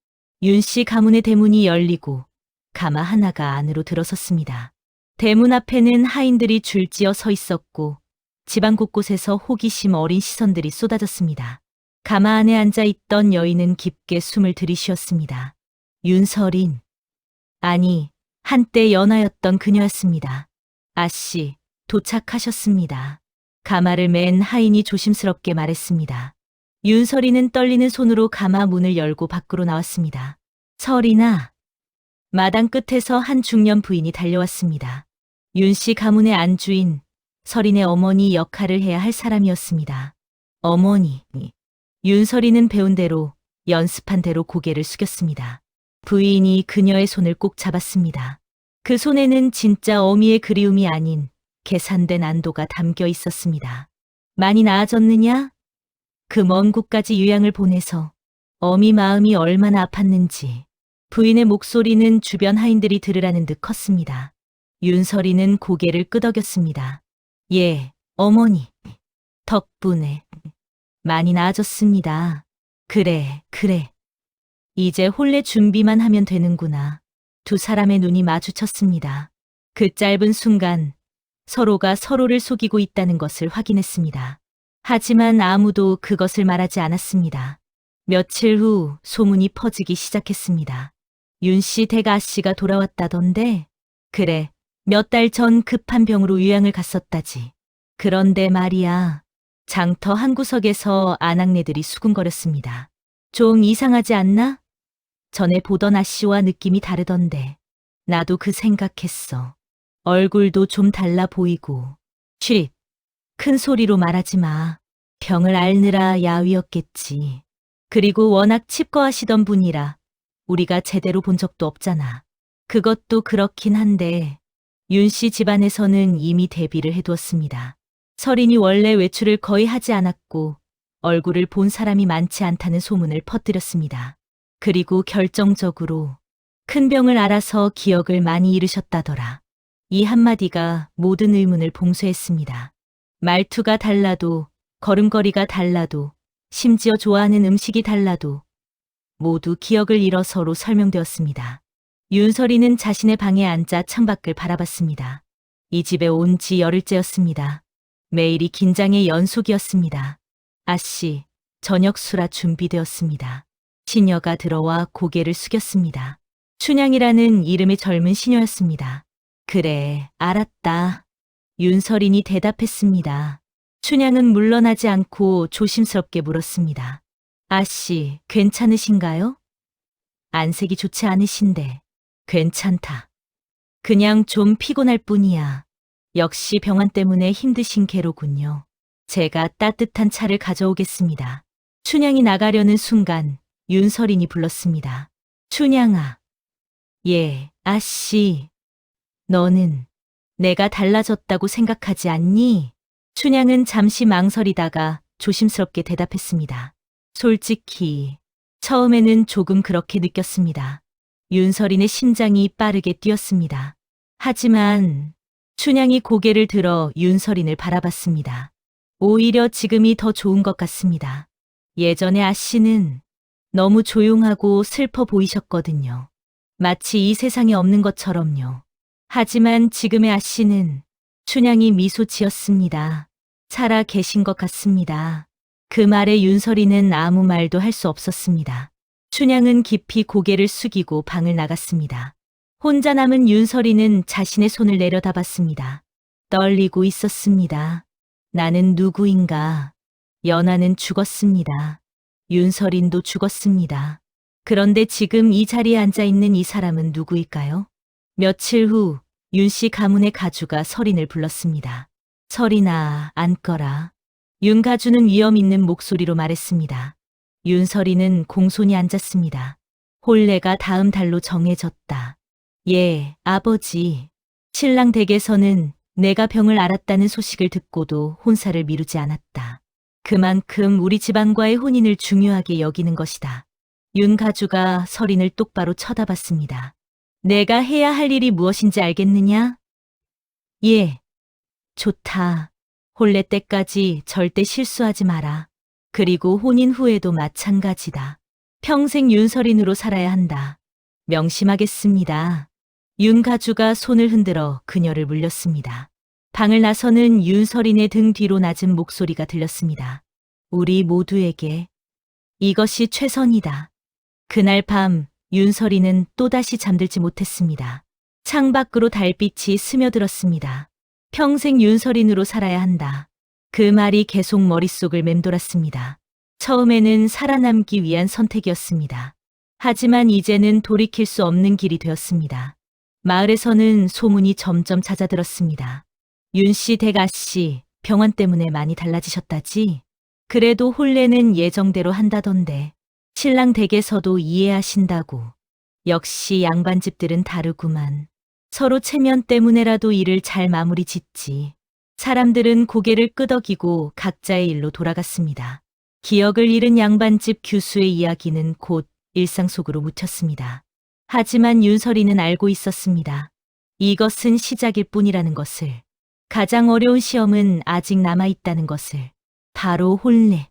A: 윤 씨 가문의 대문이 열리고 가마 하나가 안으로 들어섰습니다. 대문 앞에는 하인들이 줄지어 서 있었고 집안 곳곳에서 호기심 어린 시선들이 쏟아졌습니다. 가마 안에 앉아 있던 여인은 깊게 숨을 들이쉬었습니다. 윤설인. 아니, 한때 연하였던 그녀였습니다. 아씨, 도착하셨습니다. 가마를 맨 하인이 조심스럽게 말했습니다. 윤설이는 떨리는 손으로 가마 문을 열고 밖으로 나왔습니다. 설이나. 마당 끝에서 한 중년 부인이 달려왔습니다. 윤 씨 가문의 안주인 설인의 어머니 역할을 해야 할 사람이었습니다. 어머니. 윤설이는 배운 대로 연습한 대로 고개를 숙였습니다. 부인이 그녀의 손을 꼭 잡았습니다. 그 손에는 진짜 어미의 그리움이 아닌 계산된 안도가 담겨 있었습니다. 많이 나아졌느냐? 그 먼 곳까지 유양을 보내서 어미 마음이 얼마나 아팠는지. 부인의 목소리는 주변 하인들이 들으라는 듯 컸습니다. 윤설이는 고개를 끄덕였습니다. 예, 어머니. 덕분에 많이 나아졌습니다. 그래. 이제 혼례 준비만 하면 되는구나. 두 사람의 눈이 마주쳤습니다. 그 짧은 순간 서로가 서로를 속이고 있다는 것을 확인했습니다. 하지만 아무도 그것을 말하지 않았습니다. 며칠 후 소문이 퍼지기 시작했습니다. 윤 씨 대가 씨가 돌아왔다던데? 그래, 몇 달 전 급한 병으로 요양을 갔었다지. 그런데 말이야, 장터 한 구석에서 아낙네들이 수군거렸습니다. 좀 이상하지 않나? 전에 보던 아씨와 느낌이 다르던데. 나도 그 생각했어. 얼굴도 좀 달라 보이고. 쉿! 큰 소리로 말하지 마. 병을 앓느라 야위었겠지. 그리고 워낙 칩거하시던 분이라 우리가 제대로 본 적도 없잖아. 그것도 그렇긴 한데 윤 씨 집안에서는 이미 대비를 해두었습니다. 설인이 원래 외출을 거의 하지 않았고 얼굴을 본 사람이 많지 않다는 소문을 퍼뜨렸습니다. 그리고 결정적으로 큰 병을 앓아서 기억을 많이 잃으셨다더라. 이 한마디가 모든 의문을 봉쇄했습니다. 말투가 달라도, 걸음걸이가 달라도, 심지어 좋아하는 음식이 달라도 모두 기억을 잃어 서로 설명되었습니다. 윤설이는 자신의 방에 앉아 창밖을 바라봤습니다. 이 집에 온 지 열흘째였습니다. 매일이 긴장의 연속이었습니다. 아씨, 저녁 수라 준비되었습니다. 시녀가 들어와 고개를 숙였습니다. 춘향이라는 이름의 젊은 시녀였습니다. 그래, 알았다. 윤설인이 대답했습니다. 춘향은 물러나지 않고 조심스럽게 물었습니다. 아씨, 괜찮으신가요? 안색이 좋지 않으신데. 괜찮다. 그냥 좀 피곤할 뿐이야. 역시 병환 때문에 힘드신 게로군요. 제가 따뜻한 차를 가져오겠습니다. 춘향이 나가려는 순간 윤설인이 불렀습니다. 춘향아. 예, 아씨. 너는 내가 달라졌다고 생각하지 않니? 춘향은 잠시 망설이다가 조심스럽게 대답했습니다. 솔직히 처음에는 조금 그렇게 느꼈습니다. 윤설인의 심장이 빠르게 뛰었습니다. 하지만 춘향이 고개를 들어 윤설인을 바라봤습니다. 오히려 지금이 더 좋은 것 같습니다. 예전에 아씨는 너무 조용하고 슬퍼 보이셨거든요. 마치 이 세상에 없는 것처럼요. 하지만 지금의 아씨는 춘향이 미소 지었습니다. 살아 계신 것 같습니다. 그 말에 윤설이는 아무 말도 할 수 없었습니다. 춘향은 깊이 고개를 숙이고 방을 나갔습니다. 혼자 남은 윤설이는 자신의 손을 내려다봤습니다. 떨리고 있었습니다. 나는 누구인가? 연하는 죽었습니다. 윤설인도 죽었습니다. 그런데 지금 이 자리에 앉아있는 이 사람은 누구일까요? 며칠 후 윤 씨 가문의 가주가 설인을 불렀습니다. 설인아, 앉거라. 윤 가주는 위험 있는 목소리로 말했습니다. 윤설이는 공손히 앉았습니다. 혼례가 다음 달로 정해졌다. 예, 아버지. 신랑 댁에서는 내가 병을 앓았다는 소식을 듣고도 혼사를 미루지 않았다. 그만큼 우리 집안과의 혼인을 중요하게 여기는 것이다. 윤 가주가 설인을 똑바로 쳐다봤습니다. 내가 해야 할 일이 무엇인지 알겠느냐? 예. 좋다. 혼례 때까지 절대 실수하지 마라. 그리고 혼인 후에도 마찬가지다. 평생 윤설인으로 살아야 한다. 명심하겠습니다. 윤 가주가 손을 흔들어 그녀를 물렸습니다. 방을 나서는 윤설인의 등 뒤로 낮은 목소리가 들렸습니다. 우리 모두에게 이것이 최선이다. 그날 밤 윤설이는 또다시 잠들지 못했습니다. 창밖으로 달빛이 스며들었습니다. 평생 윤설인으로 살아야 한다. 그 말이 계속 머릿속을 맴돌았습니다. 처음에는 살아남기 위한 선택이었습니다. 하지만 이제는 돌이킬 수 없는 길이 되었습니다. 마을에서는 소문이 점점 잦아들었습니다. 윤씨 댁 아씨, 병환 때문에 많이 달라지셨다지? 그래도 혼례는 예정대로 한다던데. 신랑 댁에서도 이해하신다고. 역시 양반집들은 다르구만. 서로 체면 때문에라도 일을 잘 마무리 짓지. 사람들은 고개를 끄덕이고 각자의 일로 돌아갔습니다. 기억을 잃은 양반집 규수의 이야기는 곧 일상 속으로 묻혔습니다. 하지만 윤설이는 알고 있었습니다. 이것은 시작일 뿐이라는 것을. 가장 어려운 시험은 아직 남아있다는 것을. 바로 혼례.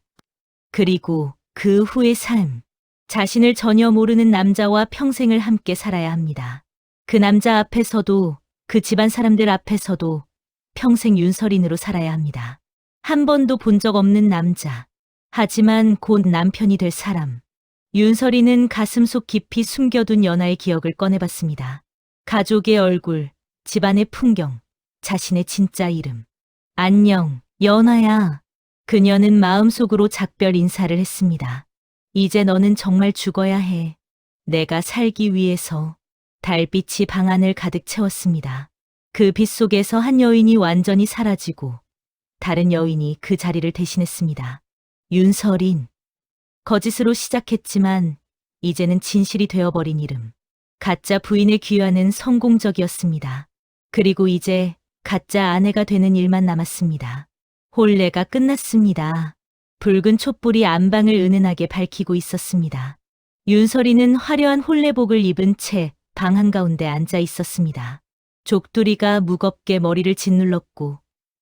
A: 그리고 그 후의 삶. 자신을 전혀 모르는 남자와 평생을 함께 살아야 합니다. 그 남자 앞에서도 그 집안 사람들 앞에서도 평생 윤설인으로 살아야 합니다. 한 번도 본 적 없는 남자. 하지만 곧 남편이 될 사람. 윤설이는 가슴속 깊이 숨겨둔 연하의 기억을 꺼내봤습니다. 가족의 얼굴, 집안의 풍경, 자신의 진짜 이름. 안녕, 연하야. 그녀는 마음속으로 작별 인사를 했습니다. 이제 너는 정말 죽어야 해. 내가 살기 위해서. 달빛이 방 안을 가득 채웠습니다. 그 빛 속에서 한 여인이 완전히 사라지고 다른 여인이 그 자리를 대신했습니다. 윤설인. 거짓으로 시작했지만 이제는 진실이 되어버린 이름. 가짜 부인의 귀환은 성공적이었습니다. 그리고 이제 가짜 아내가 되는 일만 남았습니다. 혼례가 끝났습니다. 붉은 촛불이 안방을 은은하게 밝히고 있었습니다. 윤설이는 화려한 혼례복을 입은 채 방 한가운데 앉아 있었습니다. 족두리가 무겁게 머리를 짓눌렀고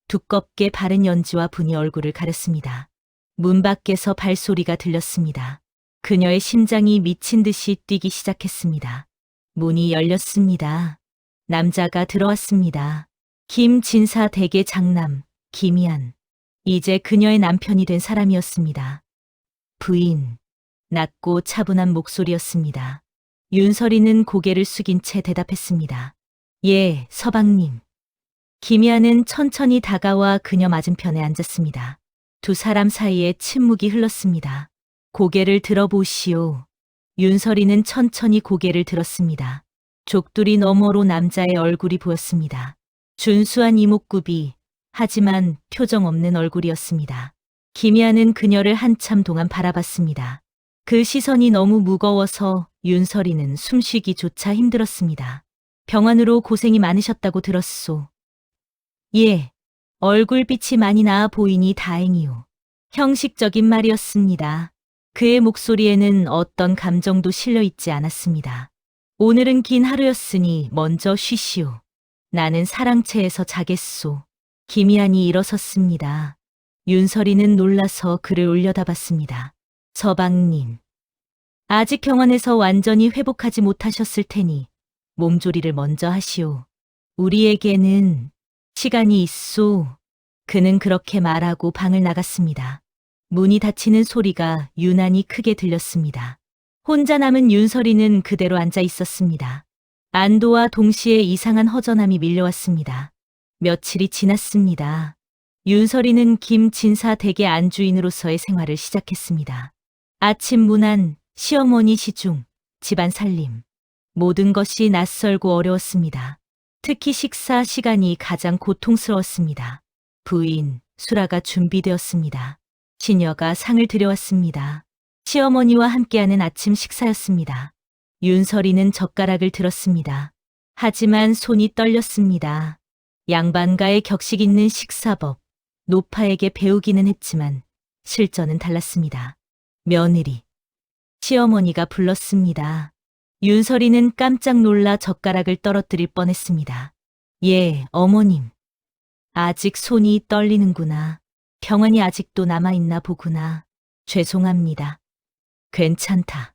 A: 두껍게 바른 연지와 분이 얼굴을 가렸습니다. 문 밖에서 발소리가 들렸습니다. 그녀의 심장이 미친 듯이 뛰기 시작했습니다. 문이 열렸습니다. 남자가 들어왔습니다. 김진사 댁의 장남, 김희안. 이제 그녀의 남편이 된 사람이었습니다. 부인. 낮고 차분한 목소리였습니다. 윤설이는 고개를 숙인 채 대답했습니다. 예, 서방님. 김희안은 천천히 다가와 그녀 맞은편에 앉았습니다. 두 사람 사이에 침묵이 흘렀습니다. 고개를 들어보시오. 윤설이는 천천히 고개를 들었습니다. 족두리 너머로 남자의 얼굴이 보였습니다. 준수한 이목구비, 하지만 표정 없는 얼굴이었습니다. 김희안은 그녀를 한참 동안 바라봤습니다. 그 시선이 너무 무거워서 윤설이는 숨쉬기조차 힘들었습니다. 병환으로 고생이 많으셨다고 들었소. 예, 얼굴빛이 많이 나아 보이니 다행이오. 형식적인 말이었습니다. 그의 목소리에는 어떤 감정도 실려 있지 않았습니다. 오늘은 긴 하루였으니 먼저 쉬시오. 나는 사랑채에서 자겠소. 김희안이 일어섰습니다. 윤설이는 놀라서 그를 올려다봤습니다. 서방님. 아직 병원에서 완전히 회복하지 못하셨을 테니 몸조리를 먼저 하시오. 우리에게는 시간이 있소. 그는 그렇게 말하고 방을 나갔습니다. 문이 닫히는 소리가 유난히 크게 들렸습니다. 혼자 남은 윤설이는 그대로 앉아 있었습니다. 안도와 동시에 이상한 허전함이 밀려왔습니다. 며칠이 지났습니다. 윤설이는 김진사 댁의 안주인으로서의 생활을 시작했습니다. 아침 문안, 시어머니 시중, 집안 살림. 모든 것이 낯설고 어려웠습니다. 특히 식사 시간이 가장 고통스러웠습니다. 부인, 수라가 준비되었습니다. 시녀가 상을 들여왔습니다. 시어머니와 함께하는 아침 식사였습니다. 윤설이는 젓가락을 들었습니다. 하지만 손이 떨렸습니다. 양반가의 격식 있는 식사법, 노파에게 배우기는 했지만 실전은 달랐습니다. 며느리. 시어머니가 불렀습니다. 윤설이는 깜짝 놀라 젓가락을 떨어뜨릴 뻔했습니다. 예, 어머님. 아직 손이 떨리는구나. 병환이 아직도 남아있나 보구나. 죄송합니다. 괜찮다.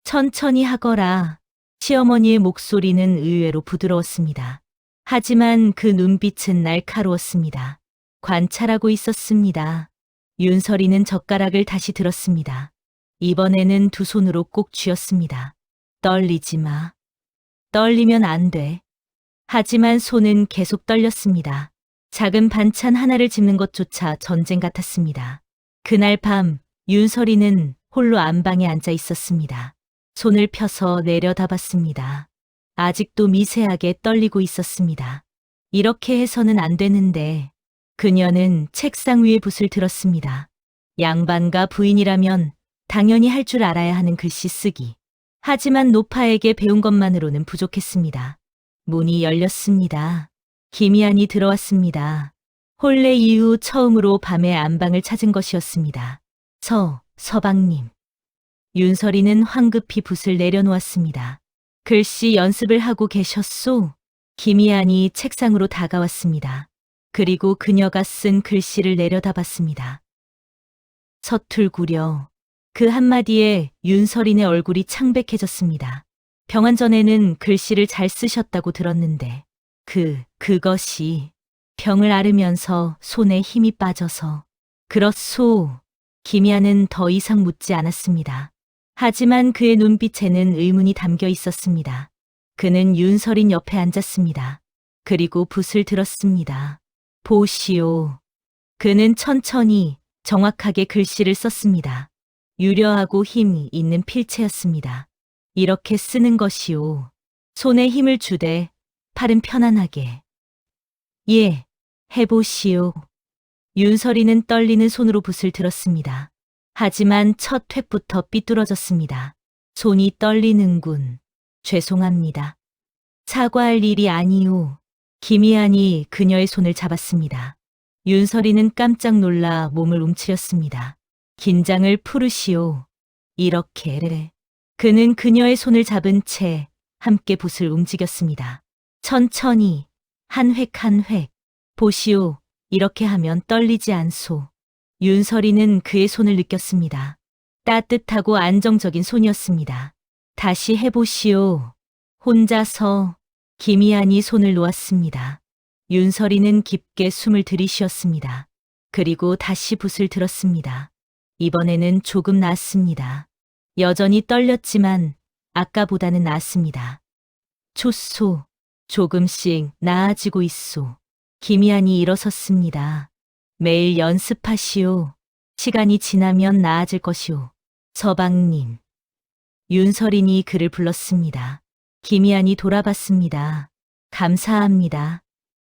A: 천천히 하거라. 시어머니의 목소리는 의외로 부드러웠습니다. 하지만 그 눈빛은 날카로웠습니다. 관찰하고 있었습니다. 윤설이는 젓가락을 다시 들었습니다. 이번에는 두 손으로 꼭 쥐었습니다. 떨리지 마. 떨리면 안 돼. 하지만 손은 계속 떨렸습니다. 작은 반찬 하나를 집는 것조차 전쟁 같았습니다. 그날 밤 윤설이는 홀로 안방에 앉아 있었습니다. 손을 펴서 내려다봤습니다. 아직도 미세하게 떨리고 있었습니다. 이렇게 해서는 안 되는데 그녀는 책상 위에 붓을 들었습니다. 양반가 부인이라면 당연히 할 줄 알아야 하는 글씨 쓰기. 하지만 노파에게 배운 것만으로는 부족했습니다. 문이 열렸습니다. 김희안이 들어왔습니다. 혼례 이후 처음으로 밤에 안방을 찾은 것이었습니다. 서방님. 윤설이는 황급히 붓을 내려놓았습니다. 글씨 연습을 하고 계셨소? 김희안이 책상으로 다가왔습니다. 그리고 그녀가 쓴 글씨를 내려다봤습니다. 서툴구려. 그 한마디에 윤설인의 얼굴이 창백해졌습니다. 병환 전에는 글씨를 잘 쓰셨다고 들었는데 그것이 병을 앓으면서 손에 힘이 빠져서. 그렇소. 김희안은 더 이상 묻지 않았습니다. 하지만 그의 눈빛에는 의문이 담겨 있었습니다. 그는 윤설인 옆에 앉았습니다. 그리고 붓을 들었습니다. 보시오. 그는 천천히 정확하게 글씨를 썼습니다. 유려하고 힘 있는 필체였습니다. 이렇게 쓰는 것이오. 손에 힘을 주되 팔은 편안하게. 예, 해보시오. 윤설이는 떨리는 손으로 붓을 들었습니다. 하지만 첫 획부터 삐뚤어졌습니다. 손이 떨리는군. 죄송합니다. 사과할 일이 아니오. 김희안이 그녀의 손을 잡았습니다. 윤설이는 깜짝 놀라 몸을 움츠렸습니다. 긴장을 풀으시오. 이렇게. 그는 그녀의 손을 잡은 채 함께 붓을 움직였습니다. 천천히, 한 획 한 획. 보시오. 이렇게 하면 떨리지 않소. 윤설이는 그의 손을 느꼈습니다. 따뜻하고 안정적인 손이었습니다. 다시 해보시오. 혼자서. 김희안이 손을 놓았습니다. 윤설이는 깊게 숨을 들이쉬었습니다. 그리고 다시 붓을 들었습니다. 이번에는 조금 나았습니다. 여전히 떨렸지만 아까보다는 나았습니다. 좋소. 조금씩 나아지고 있소. 김희안이 일어섰습니다. 매일 연습하시오. 시간이 지나면 나아질 것이오. 서방님. 윤설인이 그를 불렀습니다. 김희안이 돌아봤습니다. 감사합니다.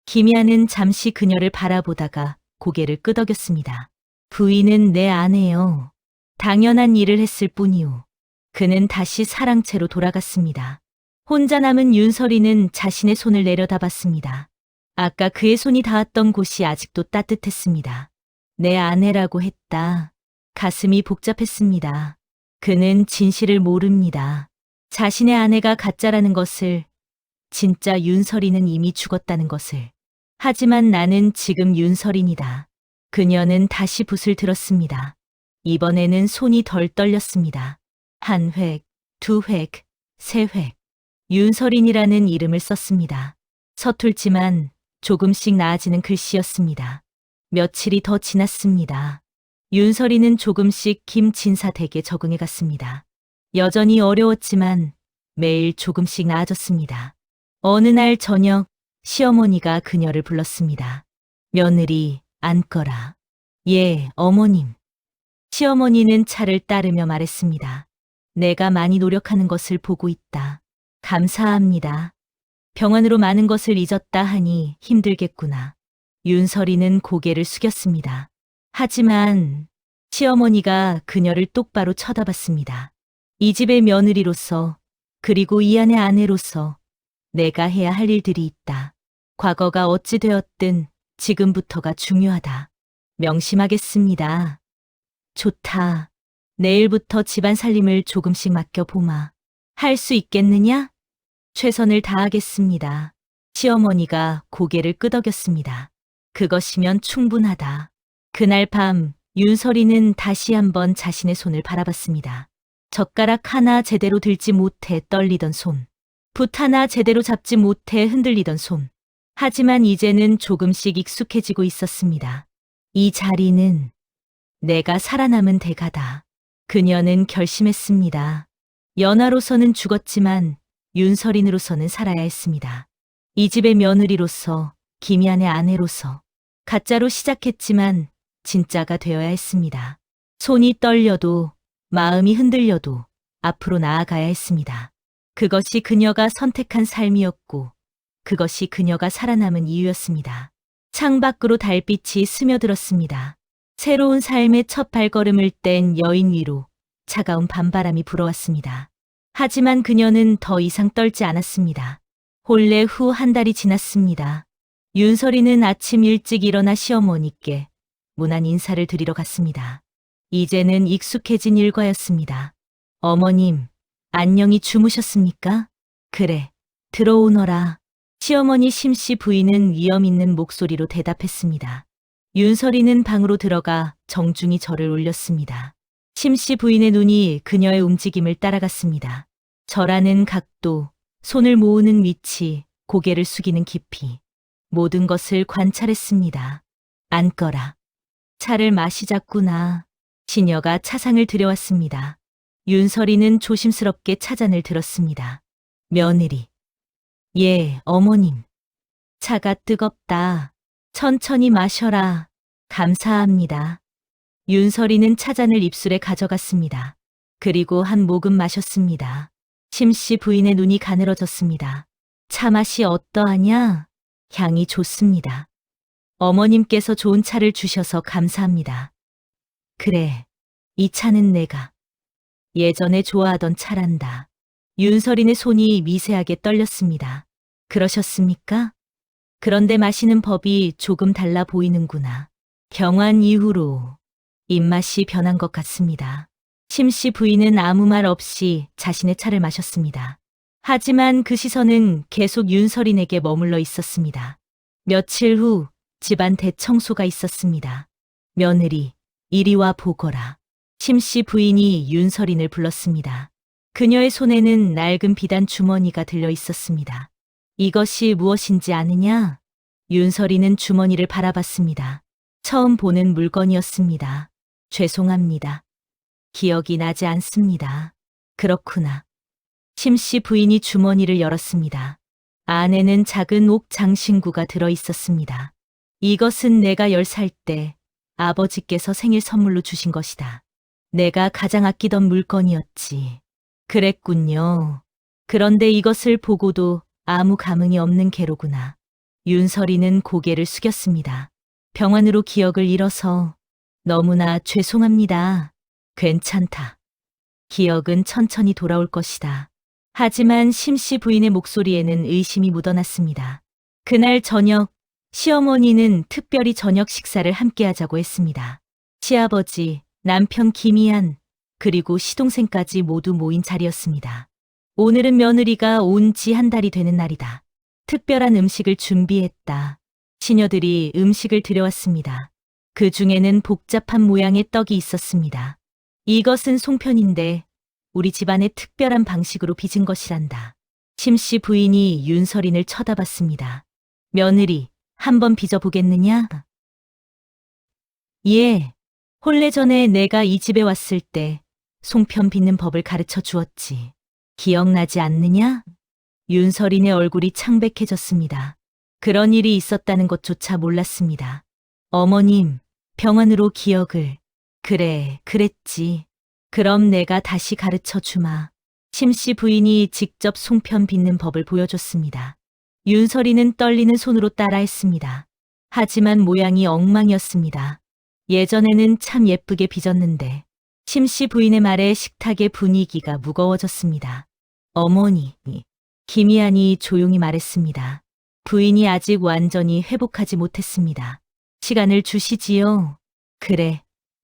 A: 김희안은 잠시 그녀를 바라보다가 고개를 끄덕였습니다. 부인은 내 아내요. 당연한 일을 했을 뿐이오. 그는 다시 사랑채로 돌아갔습니다. 혼자 남은 윤설이는 자신의 손을 내려다봤습니다. 아까 그의 손이 닿았던 곳이 아직도 따뜻했습니다. 내 아내라고 했다. 가슴이 복잡했습니다. 그는 진실을 모릅니다. 자신의 아내가 가짜라는 것을, 진짜 윤설이는 이미 죽었다는 것을. 하지만 나는 지금 윤설인이다. 그녀는 다시 붓을 들었습니다. 이번에는 손이 덜 떨렸습니다. 한 획, 두 획, 세 획. 윤설인이라는 이름을 썼습니다. 서툴지만 조금씩 나아지는 글씨였습니다. 며칠이 더 지났습니다. 윤설이는 조금씩 김진사 댁에 적응해 갔습니다. 여전히 어려웠지만 매일 조금씩 나아졌습니다. 어느 날 저녁 시어머니가 그녀를 불렀습니다. 며느리, 앉거라. 예, 어머님. 시어머니는 차를 따르며 말했습니다. 내가 많이 노력하는 것을 보고 있다. 감사합니다. 병원으로 많은 것을 잊었다 하니 힘들겠구나. 윤설이는 고개를 숙였습니다. 하지만 시어머니가 그녀를 똑바로 쳐다봤습니다. 이 집의 며느리로서, 그리고 이 안의 아내로서 내가 해야 할 일들이 있다. 과거가 어찌 되었든 지금부터가 중요하다. 명심하겠습니다. 좋다. 내일부터 집안 살림을 조금씩 맡겨보마. 할 수 있겠느냐? 최선을 다하겠습니다. 시어머니가 고개를 끄덕였습니다. 그것이면 충분하다. 그날 밤 윤설이는 다시 한번 자신의 손을 바라봤습니다. 젓가락 하나 제대로 들지 못해 떨리던 손. 붓 하나 제대로 잡지 못해 흔들리던 손. 하지만 이제는 조금씩 익숙해지고 있었습니다. 이 자리는 내가 살아남은 대가다. 그녀는 결심했습니다. 연하로서는 죽었지만 윤설인으로서는 살아야 했습니다. 이 집의 며느리로서, 김희안의 아내로서. 가짜로 시작했지만 진짜가 되어야 했습니다. 손이 떨려도, 마음이 흔들려도 앞으로 나아가야 했습니다. 그것이 그녀가 선택한 삶이었고, 그것이 그녀가 살아남은 이유였습니다. 창밖으로 달빛이 스며들었습니다. 새로운 삶의 첫 발걸음을 뗀 여인 위로 차가운 밤바람이 불어왔습니다. 하지만 그녀는 더 이상 떨지 않았습니다. 혼례 후 한 달이 지났습니다. 윤설이는 아침 일찍 일어나 시어머니께 무난 인사를 드리러 갔습니다. 이제는 익숙해진 일과였습니다. 어머님, 안녕히 주무셨습니까? 그래, 들어오너라. 시어머니 심씨 부인은 위험 있는 목소리로 대답했습니다. 윤설이는 방으로 들어가 정중히 절을 올렸습니다. 심씨 부인의 눈이 그녀의 움직임을 따라갔습니다. 절하는 각도, 손을 모으는 위치, 고개를 숙이는 깊이. 모든 것을 관찰했습니다. 앉거라. 차를 마시자꾸나. 시녀가 차상을 들여왔습니다. 윤설이는 조심스럽게 차잔을 들었습니다. 며느리. 예, 어머님. 차가 뜨겁다. 천천히 마셔라. 감사합니다. 윤설이는 차잔을 입술에 가져갔습니다. 그리고 한 모금 마셨습니다. 심씨 부인의 눈이 가늘어졌습니다. 차 맛이 어떠하냐? 향이 좋습니다. 어머님께서 좋은 차를 주셔서 감사합니다. 그래, 이 차는 내가 예전에 좋아하던 차란다. 윤서린의 손이 미세하게 떨렸습니다. 그러셨습니까? 그런데 마시는 법이 조금 달라 보이는구나. 경환 이후로 입맛이 변한 것 같습니다. 심씨 부인은 아무 말 없이 자신의 차를 마셨습니다. 하지만 그 시선은 계속 윤서린에게 머물러 있었습니다. 며칠 후 집안 대청소가 있었습니다. 며느리, 이리 와 보거라. 심씨 부인이 윤서린을 불렀습니다. 그녀의 손에는 낡은 비단 주머니가 들려 있었습니다. 이것이 무엇인지 아느냐? 윤서린은 주머니를 바라봤습니다. 처음 보는 물건이었습니다. 죄송합니다. 기억이 나지 않습니다. 그렇구나. 심씨 부인이 주머니를 열었습니다. 안에는 작은 옥 장신구가 들어 있었습니다. 이것은 내가 10살 때 아버지께서 생일 선물로 주신 것이다. 내가 가장 아끼던 물건이었지. 그랬군요. 그런데 이것을 보고도 아무 감흥이 없는 게로구나. 윤서리는 고개를 숙였습니다. 병환으로 기억을 잃어서 너무나 죄송합니다. 괜찮다. 기억은 천천히 돌아올 것이다. 하지만 심씨 부인의 목소리에는 의심이 묻어났습니다. 그날 저녁, 시어머니는 특별히 저녁 식사를 함께 하자고 했습니다. 시아버지, 남편 김희안, 그리고 시동생까지 모두 모인 자리였습니다. 오늘은 며느리가 온 지 한 달이 되는 날이다. 특별한 음식을 준비했다. 시녀들이 음식을 들여왔습니다. 그 중에는 복잡한 모양의 떡이 있었습니다. 이것은 송편인데 우리 집안의 특별한 방식으로 빚은 것이란다. 심씨 부인이 윤서린을 쳐다봤습니다. 며느리, 한번 빚어보겠느냐? 예, 혼례 전에 내가 이 집에 왔을 때 송편 빚는 법을 가르쳐 주었지. 기억나지 않느냐? 윤서린의 얼굴이 창백해졌습니다. 그런 일이 있었다는 것조차 몰랐습니다. 어머님, 병원으로 기억을. 그래, 그랬지. 그럼 내가 다시 가르쳐 주마. 심씨 부인이 직접 송편 빚는 법을 보여줬습니다. 윤서린은 떨리는 손으로 따라했습니다. 하지만 모양이 엉망이었습니다. 예전에는 참 예쁘게 빚었는데 심씨 부인의 말에 식탁의 분위기가 무거워졌습니다. 어머니, 김희안이 조용히 말했습니다. 부인이 아직 완전히 회복하지 못했습니다. 시간을 주시지요. 그래,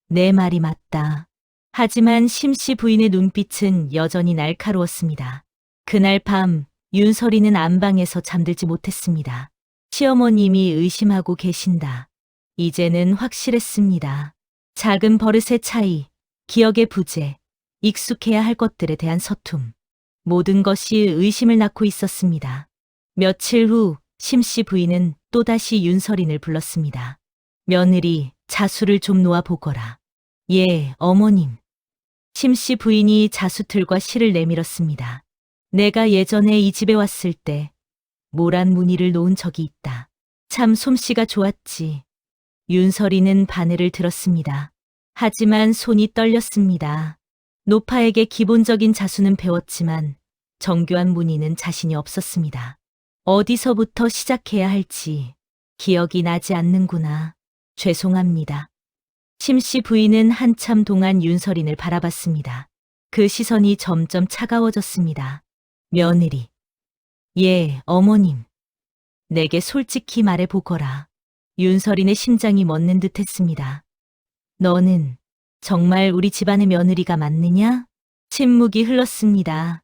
A: 내 말이 맞다. 하지만 심씨 부인의 눈빛은 여전히 날카로웠습니다. 그날 밤 윤서린은 안방에서 잠들지 못했습니다. 시어머님이 의심하고 계신다. 이제는 확실했습니다. 작은 버릇의 차이, 기억의 부재, 익숙해야 할 것들에 대한 서툼. 모든 것이 의심을 낳고 있었습니다. 며칠 후 심씨 부인은 또다시 윤서린을 불렀습니다. 며느리, 자수를 좀 놓아보거라. 예, 어머님. 심씨 부인이 자수틀과 실을 내밀었습니다. 내가 예전에 이 집에 왔을 때 모란 무늬를 놓은 적이 있다. 참 솜씨가 좋았지. 윤서린은 바늘을 들었습니다. 하지만 손이 떨렸습니다. 노파에게 기본적인 자수는 배웠지만 정교한 무늬는 자신이 없었습니다. 어디서부터 시작해야 할지 기억이 나지 않는구나. 죄송합니다. 심씨 부인은 한참 동안 윤서린을 바라봤습니다. 그 시선이 점점 차가워졌습니다. 며느리. 예, 어머님. 내게 솔직히 말해보거라. 윤서린의 심장이 멎는 듯 했습니다. 너는 정말 우리 집안의 며느리가 맞느냐? 침묵이 흘렀습니다.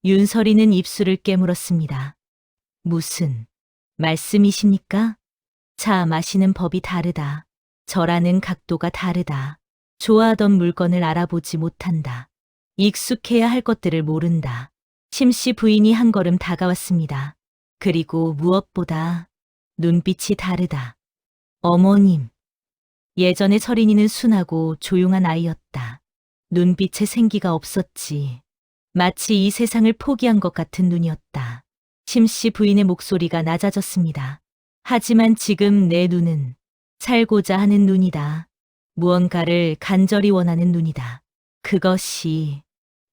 A: 윤서린은 입술을 깨물었습니다. 무슨 말씀이십니까? 차 마시는 법이 다르다. 절하는 각도가 다르다. 좋아하던 물건을 알아보지 못한다. 익숙해야 할 것들을 모른다. 심씨 부인이 한 걸음 다가왔습니다. 그리고 무엇보다 눈빛이 다르다. 어머님. 예전에 서린이는 순하고 조용한 아이였다. 눈빛에 생기가 없었지. 마치 이 세상을 포기한 것 같은 눈이었다. 심씨 부인의 목소리가 낮아졌습니다. 하지만 지금 내 눈은 살고자 하는 눈이다. 무언가를 간절히 원하는 눈이다. 그것이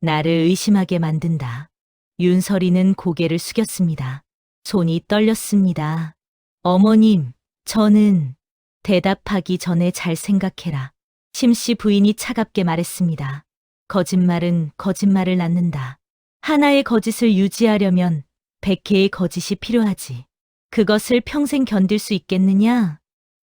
A: 나를 의심하게 만든다. 윤서린은 고개를 숙였습니다. 손이 떨렸습니다. 어머님, 저는 대답하기 전에 잘 생각해라. 심씨 부인이 차갑게 말했습니다. 거짓말은 거짓말을 낳는다. 하나의 거짓을 유지하려면 100개의 거짓이 필요하지. 그것을 평생 견딜 수 있겠느냐?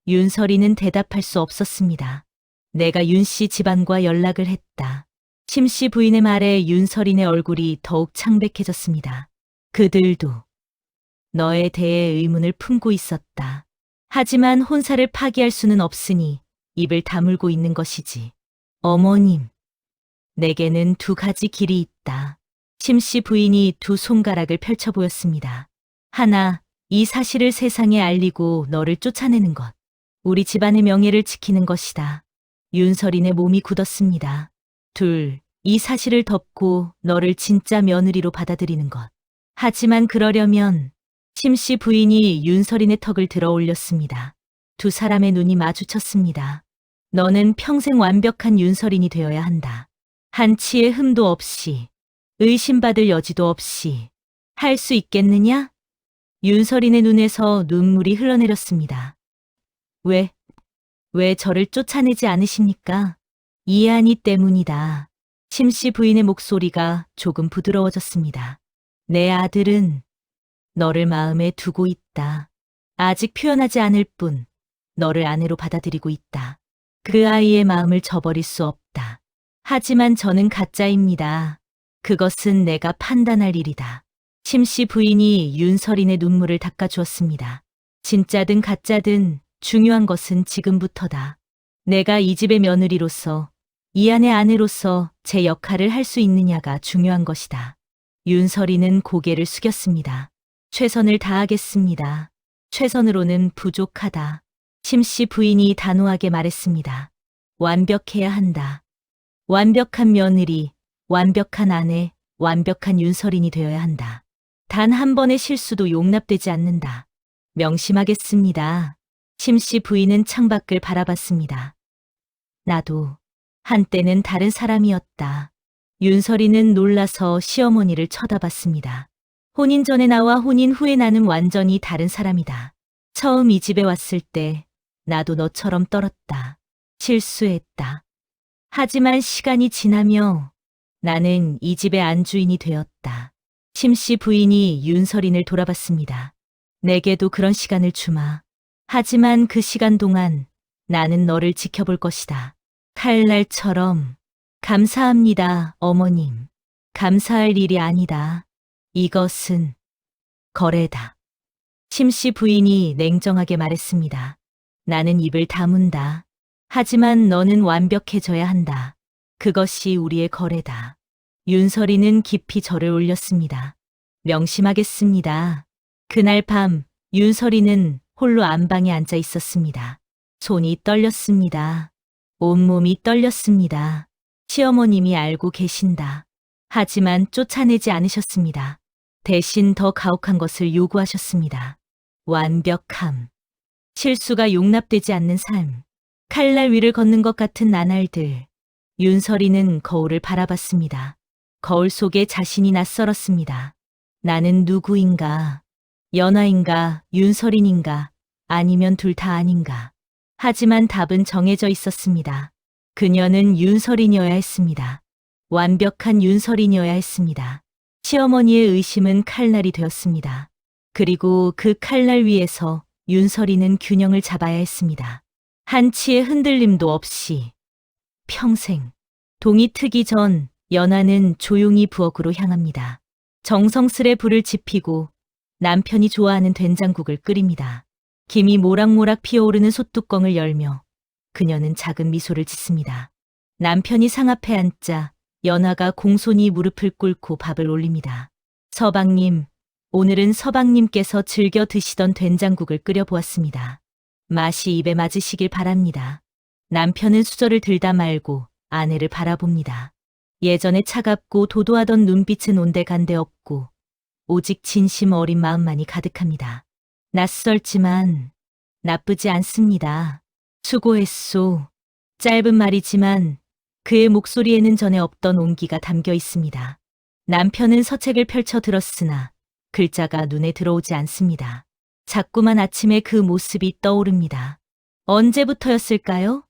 A: 윤설이는 대답할 수 없었습니다. 내가 윤씨 집안과 연락을 했다. 심씨 부인의 말에 윤설이네 얼굴이 더욱 창백해졌습니다. 그들도 너에 대해 의문을 품고 있었다. 하지만 혼사를 파기할 수는 없으니 입을 다물고 있는 것이지. 어머님, 내게는 두 가지 길이 있다. 심씨 부인이 두 손가락을 펼쳐 보였습니다. 하나, 이 사실을 세상에 알리고 너를 쫓아내는 것. 우리 집안의 명예를 지키는 것이다. 윤설이네 몸이 굳었습니다. 둘, 이 사실을 덮고 너를 진짜 며느리로 받아들이는 것. 하지만 그러려면 심씨 부인이 윤설이네 턱을 들어 올렸습니다. 두 사람의 눈이 마주쳤습니다. 너는 평생 완벽한 윤설인이 되어야 한다. 한치의 흠도 없이, 의심받을 여지도 없이 할 수 있겠느냐? 윤설인의 눈에서 눈물이 흘러내렸습니다. 왜 저를 쫓아내지 않으십니까? 이해하니 때문이다. 심씨 부인의 목소리가 조금 부드러워졌습니다. 내 아들은 너를 마음에 두고 있다. 아직 표현하지 않을 뿐 너를 아내로 받아들이고 있다. 그 아이의 마음을 저버릴 수 없다. 하지만 저는 가짜입니다. 그것은 내가 판단할 일이다. 심씨 부인이 윤설인의 눈물을 닦아주었습니다. 진짜든 가짜든 중요한 것은 지금부터다. 내가 이 집의 며느리로서, 이 안의 아내로서 제 역할을 할 수 있느냐가 중요한 것이다. 윤설이는 고개를 숙였습니다. 최선을 다하겠습니다. 최선으로는 부족하다. 심씨 부인이 단호하게 말했습니다. 완벽해야 한다. 완벽한 며느리, 완벽한 아내, 완벽한 윤설인이 되어야 한다. 단 한 번의 실수도 용납되지 않는다. 명심하겠습니다. 심씨 부인은 창밖을 바라봤습니다. 나도 한때는 다른 사람이었다. 윤설이는 놀라서 시어머니를 쳐다봤습니다. 혼인 전에 나와 혼인 후에 나는 완전히 다른 사람이다. 처음 이 집에 왔을 때 나도 너처럼 떨었다. 실수했다. 하지만 시간이 지나며 나는 이 집의 안주인이 되었다. 심씨 부인이 윤설인을 돌아봤습니다. 내게도 그런 시간을 주마. 하지만 그 시간 동안 나는 너를 지켜볼 것이다. 칼날처럼. 감사합니다, 어머님. 감사할 일이 아니다. 이것은 거래다. 심씨 부인이 냉정하게 말했습니다. 나는 입을 다문다. 하지만 너는 완벽해져야 한다. 그것이 우리의 거래다. 윤설이는 깊이 절을 올렸습니다. 명심하겠습니다. 그날 밤 윤설이는 홀로 안방에 앉아 있었습니다. 손이 떨렸습니다. 온몸이 떨렸습니다. 시어머님이 알고 계신다. 하지만 쫓아내지 않으셨습니다. 대신 더 가혹한 것을 요구하셨습니다. 완벽함. 실수가 용납되지 않는 삶. 칼날 위를 걷는 것 같은 나날들. 윤설이는 거울을 바라봤습니다. 거울 속에 자신이 낯설었습니다. 나는 누구인가? 연하인가? 윤설인인가? 아니면 둘 다 아닌가? 하지만 답은 정해져 있었습니다. 그녀는 윤설인이어야 했습니다. 완벽한 윤설인이어야 했습니다. 시어머니의 의심은 칼날이 되었습니다. 그리고 그 칼날 위에서 윤설이는 균형을 잡아야 했습니다. 한치의 흔들림도 없이. 평생. 동이 트기 전 연하는 조용히 부엌으로 향합니다. 정성스레 불을 지피고 남편이 좋아하는 된장국을 끓입니다. 김이 모락모락 피어오르는 솥뚜껑을 열며 그녀는 작은 미소를 짓습니다. 남편이 상 앞에 앉자 연하가 공손히 무릎을 꿇고 밥을 올립니다. 서방님, 오늘은 서방님께서 즐겨 드시던 된장국을 끓여보았습니다. 맛이 입에 맞으시길 바랍니다. 남편은 수저를 들다 말고 아내를 바라봅니다. 예전에 차갑고 도도하던 눈빛은 온데간데 없고 오직 진심 어린 마음만이 가득합니다. 낯설지만 나쁘지 않습니다. 수고했소. 짧은 말이지만 그의 목소리에는 전에 없던 온기가 담겨 있습니다. 남편은 서책을 펼쳐 들었으나 글자가 눈에 들어오지 않습니다. 자꾸만 아침에 그 모습이 떠오릅니다. 언제부터였을까요?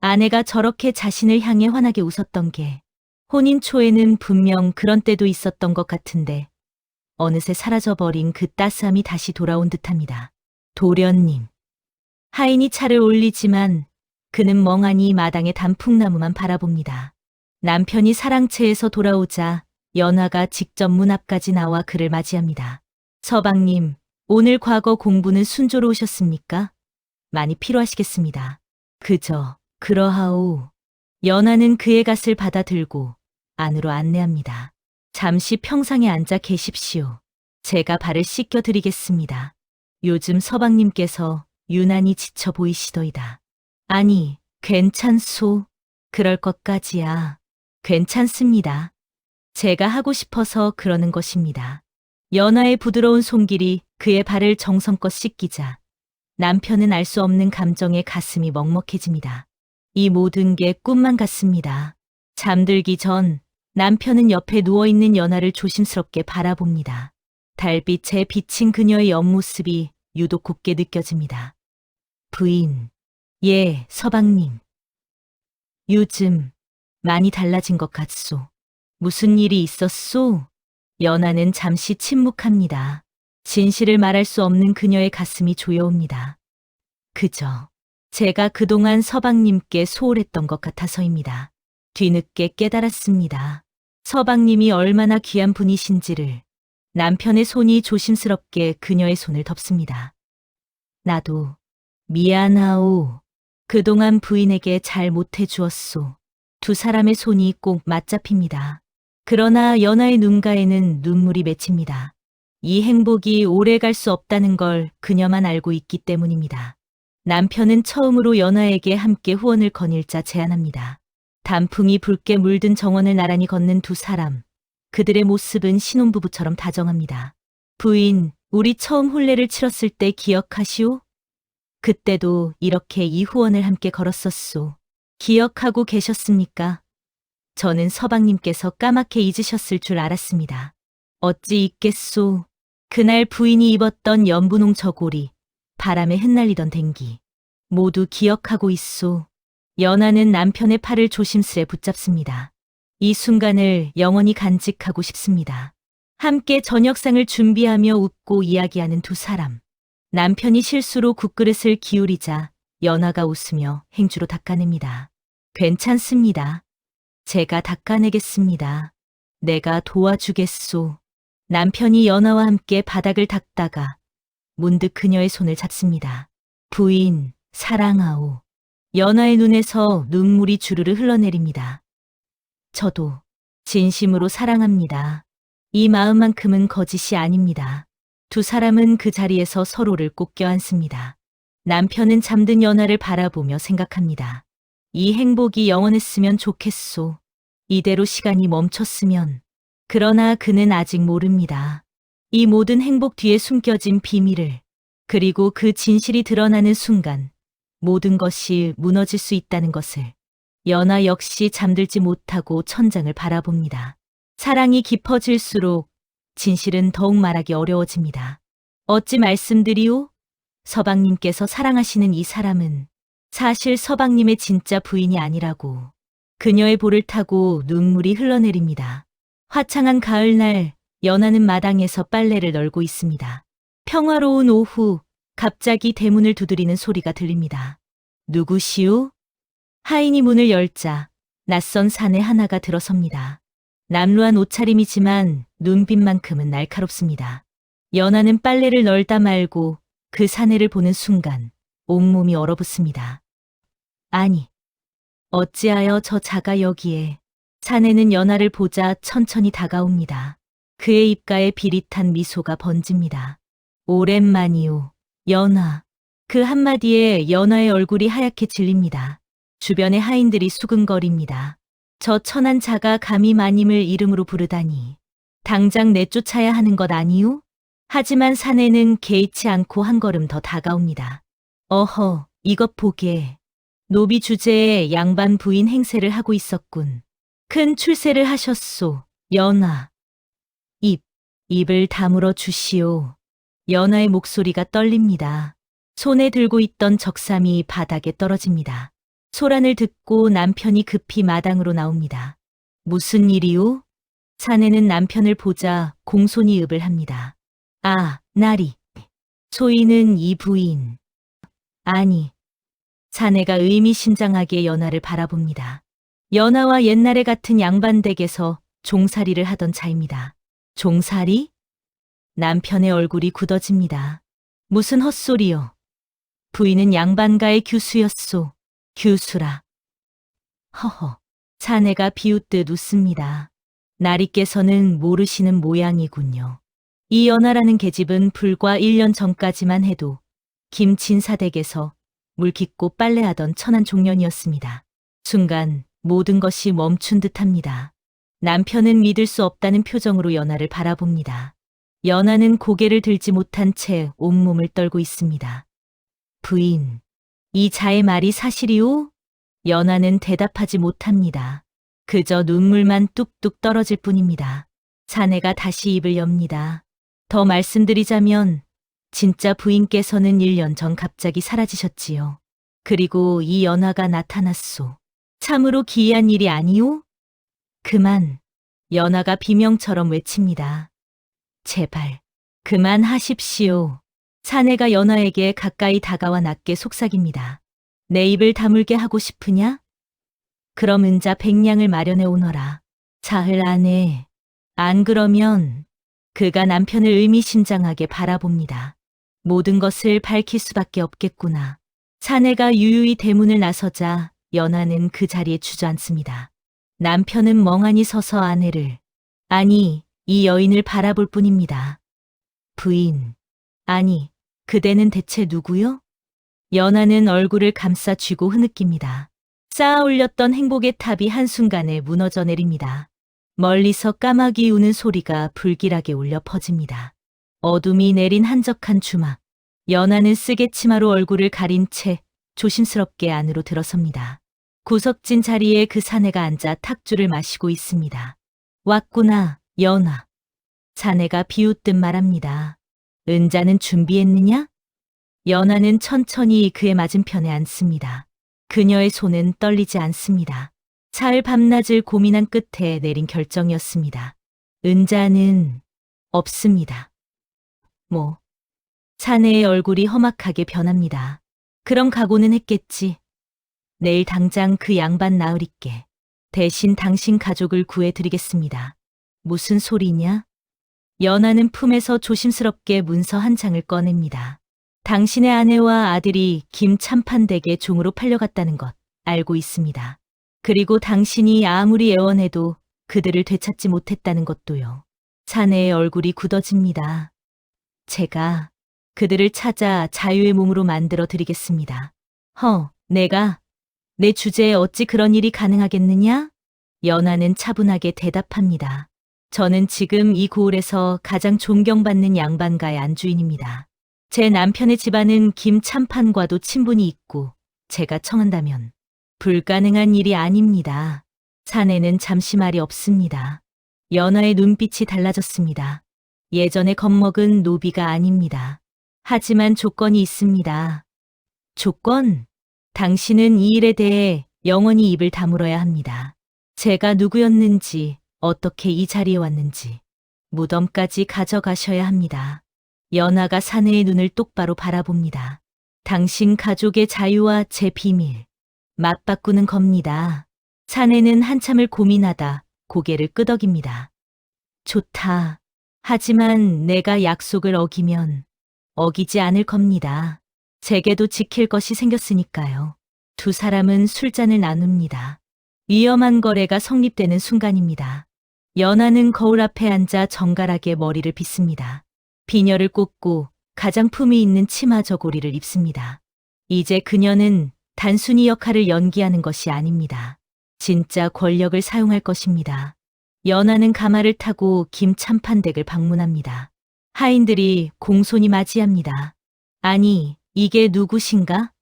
A: 아내가 저렇게 자신을 향해 환하게 웃었던 게 혼인 초에는 분명 그런 때도 있었던 것 같은데 어느새 사라져버린 그 따스함이 다시 돌아온 듯합니다. 도련님. 하인이 차를 올리지만 그는 멍하니 마당의 단풍나무만 바라봅니다. 남편이 사랑채에서 돌아오자 연화가 직접 문 앞까지 나와 그를 맞이합니다. 서방님, 오늘 과거 공부는 순조로우셨습니까? 많이 피로하시겠습니다. 그저 그러하오. 연화는 그의 갓을 받아들고 안으로 안내합니다. 잠시 평상에 앉아 계십시오. 제가 발을 씻겨 드리겠습니다. 요즘 서방님께서 유난히 지쳐 보이시더이다. 아니, 괜찮소. 그럴 것까지야. 괜찮습니다. 제가 하고 싶어서 그러는 것입니다. 연화의 부드러운 손길이 그의 발을 정성껏 씻기자 남편은 알 수 없는 감정에 가슴이 먹먹해집니다. 이 모든 게 꿈만 같습니다. 잠들기 전 남편은 옆에 누워있는 연화를 조심스럽게 바라봅니다. 달빛에 비친 그녀의 옆모습이 유독 곱게 느껴집니다. 부인. 예, 서방님. 요즘 많이 달라진 것 같소. 무슨 일이 있었소? 연하는 잠시 침묵합니다. 진실을 말할 수 없는 그녀의 가슴이 조여옵니다. 그저 제가 그동안 서방님께 소홀했던 것 같아서입니다. 뒤늦게 깨달았습니다. 서방님이 얼마나 귀한 분이신지를. 남편의 손이 조심스럽게 그녀의 손을 덮습니다. 나도 미안하오. 그동안 부인에게 잘 못해주었소. 두 사람의 손이 꼭 맞잡힙니다. 그러나 연하의 눈가에는 눈물이 맺힙니다. 이 행복이 오래 갈 수 없다는 걸 그녀만 알고 있기 때문입니다. 남편은 처음으로 연하에게 함께 후원을 거닐자 제안합니다. 단풍이 붉게 물든 정원을 나란히 걷는 두 사람. 그들의 모습은 신혼부부처럼 다정합니다. 부인, 우리 처음 혼례를 치렀을 때 기억하시오? 그때도 이렇게 이 후원을 함께 걸었었소. 기억하고 계셨습니까? 저는 서방님께서 까맣게 잊으셨을 줄 알았습니다. 어찌 잊겠소. 그날 부인이 입었던 연분홍 저고리, 바람에 흩날리던 댕기. 모두 기억하고 있소. 연하는 남편의 팔을 조심스레 붙잡습니다. 이 순간을 영원히 간직하고 싶습니다. 함께 저녁상을 준비하며 웃고 이야기하는 두 사람. 남편이 실수로 국그릇을 기울이자 연하가 웃으며 행주로 닦아냅니다. 괜찮습니다. 제가 닦아내겠습니다. 내가 도와주겠소. 남편이 연하와 함께 바닥을 닦다가 문득 그녀의 손을 잡습니다. 부인, 사랑하오. 연하의 눈에서 눈물이 주르르 흘러내립니다. 저도 진심으로 사랑합니다. 이 마음만큼은 거짓이 아닙니다. 두 사람은 그 자리에서 서로를 꼭 껴안습니다. 남편은 잠든 연하를 바라보며 생각합니다. 이 행복이 영원했으면 좋겠소. 이대로 시간이 멈췄으면. 그러나 그는 아직 모릅니다. 이 모든 행복 뒤에 숨겨진 비밀을, 그리고 그 진실이 드러나는 순간 모든 것이 무너질 수 있다는 것을. 연하 역시 잠들지 못하고 천장을 바라봅니다. 사랑이 깊어질수록 진실은 더욱 말하기 어려워집니다. 어찌 말씀드리오? 서방님께서 사랑하시는 이 사람은 사실 서방님의 진짜 부인이 아니라고. 그녀의 볼을 타고 눈물이 흘러내립니다. 화창한 가을날, 연하는 마당에서 빨래를 널고 있습니다. 평화로운 오후, 갑자기 대문을 두드리는 소리가 들립니다. 누구시오? 하인이 문을 열자 낯선 사내 하나가 들어섭니다. 남루한 옷차림이지만 눈빛만큼은 날카롭습니다. 연하는 빨래를 널다 말고 그 사내를 보는 순간 온몸이 얼어붙습니다. 아니, 어찌하여 저 자가 여기에. 사내는 연하를 보자 천천히 다가옵니다. 그의 입가에 비릿한 미소가 번집니다. 오랜만이오, 연하. 그 한마디에 연하의 얼굴이 하얗게 질립니다. 주변의 하인들이 수근거립니다. 저 천한 자가 감히 마님을 이름으로 부르다니. 당장 내쫓아야 하는 것 아니오? 하지만 사내는 개의치 않고 한 걸음 더 다가옵니다. 어허, 이것 보게. 노비 주제에 양반 부인 행세를 하고 있었군. 큰 출세를 하셨소, 연하. 입을 다물어 주시오. 연하의 목소리가 떨립니다. 손에 들고 있던 적삼이 바닥에 떨어집니다. 소란을 듣고 남편이 급히 마당으로 나옵니다. 무슨 일이오? 사내는 남편을 보자 공손히읍을 합니다. 아, 나리. 소희는 이 부인. 아니. 사내가 의미심장하게 연하를 바라봅니다. 연하와 옛날에 같은 양반댁에서 종살이를 하던 자입니다. 종살이? 남편의 얼굴이 굳어집니다. 무슨 헛소리요. 부인은 양반가의 규수였소. 규수라. 허허. 사내가 비웃듯 웃습니다. 나리께서는 모르시는 모양이군요. 이 연하라는 계집은 불과 1년 전까지만 해도 김진사댁에서 물깃고 빨래하던 천한 종년이었습니다. 순간 모든 것이 멈춘 듯합니다. 남편은 믿을 수 없다는 표정으로 연하를 바라봅니다. 연하는 고개를 들지 못한 채 온몸을 떨고 있습니다. 부인, 이 자의 말이 사실이오? 연하는 대답하지 못합니다. 그저 눈물만 뚝뚝 떨어질 뿐입니다. 사내가 다시 입을 엽니다. 더 말씀드리자면 진짜 부인께서는 1년 전 갑자기 사라지셨지요. 그리고 이 연하가 나타났소. 참으로 기이한 일이 아니오? 그만. 연하가 비명처럼 외칩니다. 제발 그만하십시오. 사내가 연하에게 가까이 다가와 낮게 속삭입니다. 내 입을 다물게 하고 싶으냐? 그럼 은자 100냥을 마련해 오너라. 사흘 안에. 안 그러면. 그가 남편을 의미심장하게 바라봅니다. 모든 것을 밝힐 수밖에 없겠구나. 사내가 유유히 대문을 나서자 연하는 그 자리에 주저앉습니다. 남편은 멍하니 서서 아내를, 아니, 이 여인을 바라볼 뿐입니다. 부인, 아니, 그대는 대체 누구요? 연하는 얼굴을 감싸 쥐고 흐느낍니다. 쌓아 올렸던 행복의 탑이 한순간에 무너져 내립니다. 멀리서 까마귀 우는 소리가 불길하게 울려 퍼집니다. 어둠이 내린 한적한 주막. 연하는 쓰개 치마로 얼굴을 가린 채 조심스럽게 안으로 들어섭니다. 구석진 자리에 그 사내가 앉아 탁주를 마시고 있습니다. 왔구나, 연하. 사내가 비웃듯 말합니다. 은자는 준비했느냐? 연하는 천천히 그의 맞은편에 앉습니다. 그녀의 손은 떨리지 않습니다. 사흘 밤낮을 고민한 끝에 내린 결정이었습니다. 은자는 없습니다. 사내의 얼굴이 험악하게 변합니다. 그럼 각오는 했겠지. 내일 당장 그 양반 나으리께 대신 당신 가족을 구해드리겠습니다. 무슨 소리냐? 연하는 품에서 조심스럽게 문서 한 장을 꺼냅니다. 당신의 아내와 아들이 김참판댁의 종으로 팔려갔다는 것 알고 있습니다. 그리고 당신이 아무리 애원해도 그들을 되찾지 못했다는 것도요. 사내의 얼굴이 굳어집니다. 제가 그들을 찾아 자유의 몸으로 만들어 드리겠습니다. 내가 내 주제에 어찌 그런 일이 가능하겠느냐? 연하는 차분하게 대답합니다. 저는 지금 이 고을에서 가장 존경받는 양반가의 안주인입니다. 제 남편의 집안은 김참판과도 친분이 있고 제가 청한다면 불가능한 일이 아닙니다. 사내는 잠시 말이 없습니다. 연하의 눈빛이 달라졌습니다. 예전에 겁먹은 노비가 아닙니다. 하지만 조건이 있습니다. 조건? 당신은 이 일에 대해 영원히 입을 다물어야 합니다. 제가 누구였는지, 어떻게 이 자리에 왔는지, 무덤까지 가져가셔야 합니다. 연하가 사내의 눈을 똑바로 바라봅니다. 당신 가족의 자유와 제 비밀, 맞바꾸는 겁니다. 사내는 한참을 고민하다 고개를 끄덕입니다. 좋다. 하지만 내가 약속을 어기면 어기지 않을 겁니다. 제게도 지킬 것이 생겼으니까요. 두 사람은 술잔을 나눕니다. 위험한 거래가 성립되는 순간입니다. 연하는 거울 앞에 앉아 정갈하게 머리를 빗습니다. 비녀를 꽂고 가장 품위 있는 치마 저고리를 입습니다. 이제 그녀는 단순히 역할을 연기하는 것이 아닙니다. 진짜 권력을 사용할 것입니다. 연하는 가마를 타고 김참판댁을 방문합니다. 하인들이 공손히 맞이합니다. 아니, 이게 누구신가?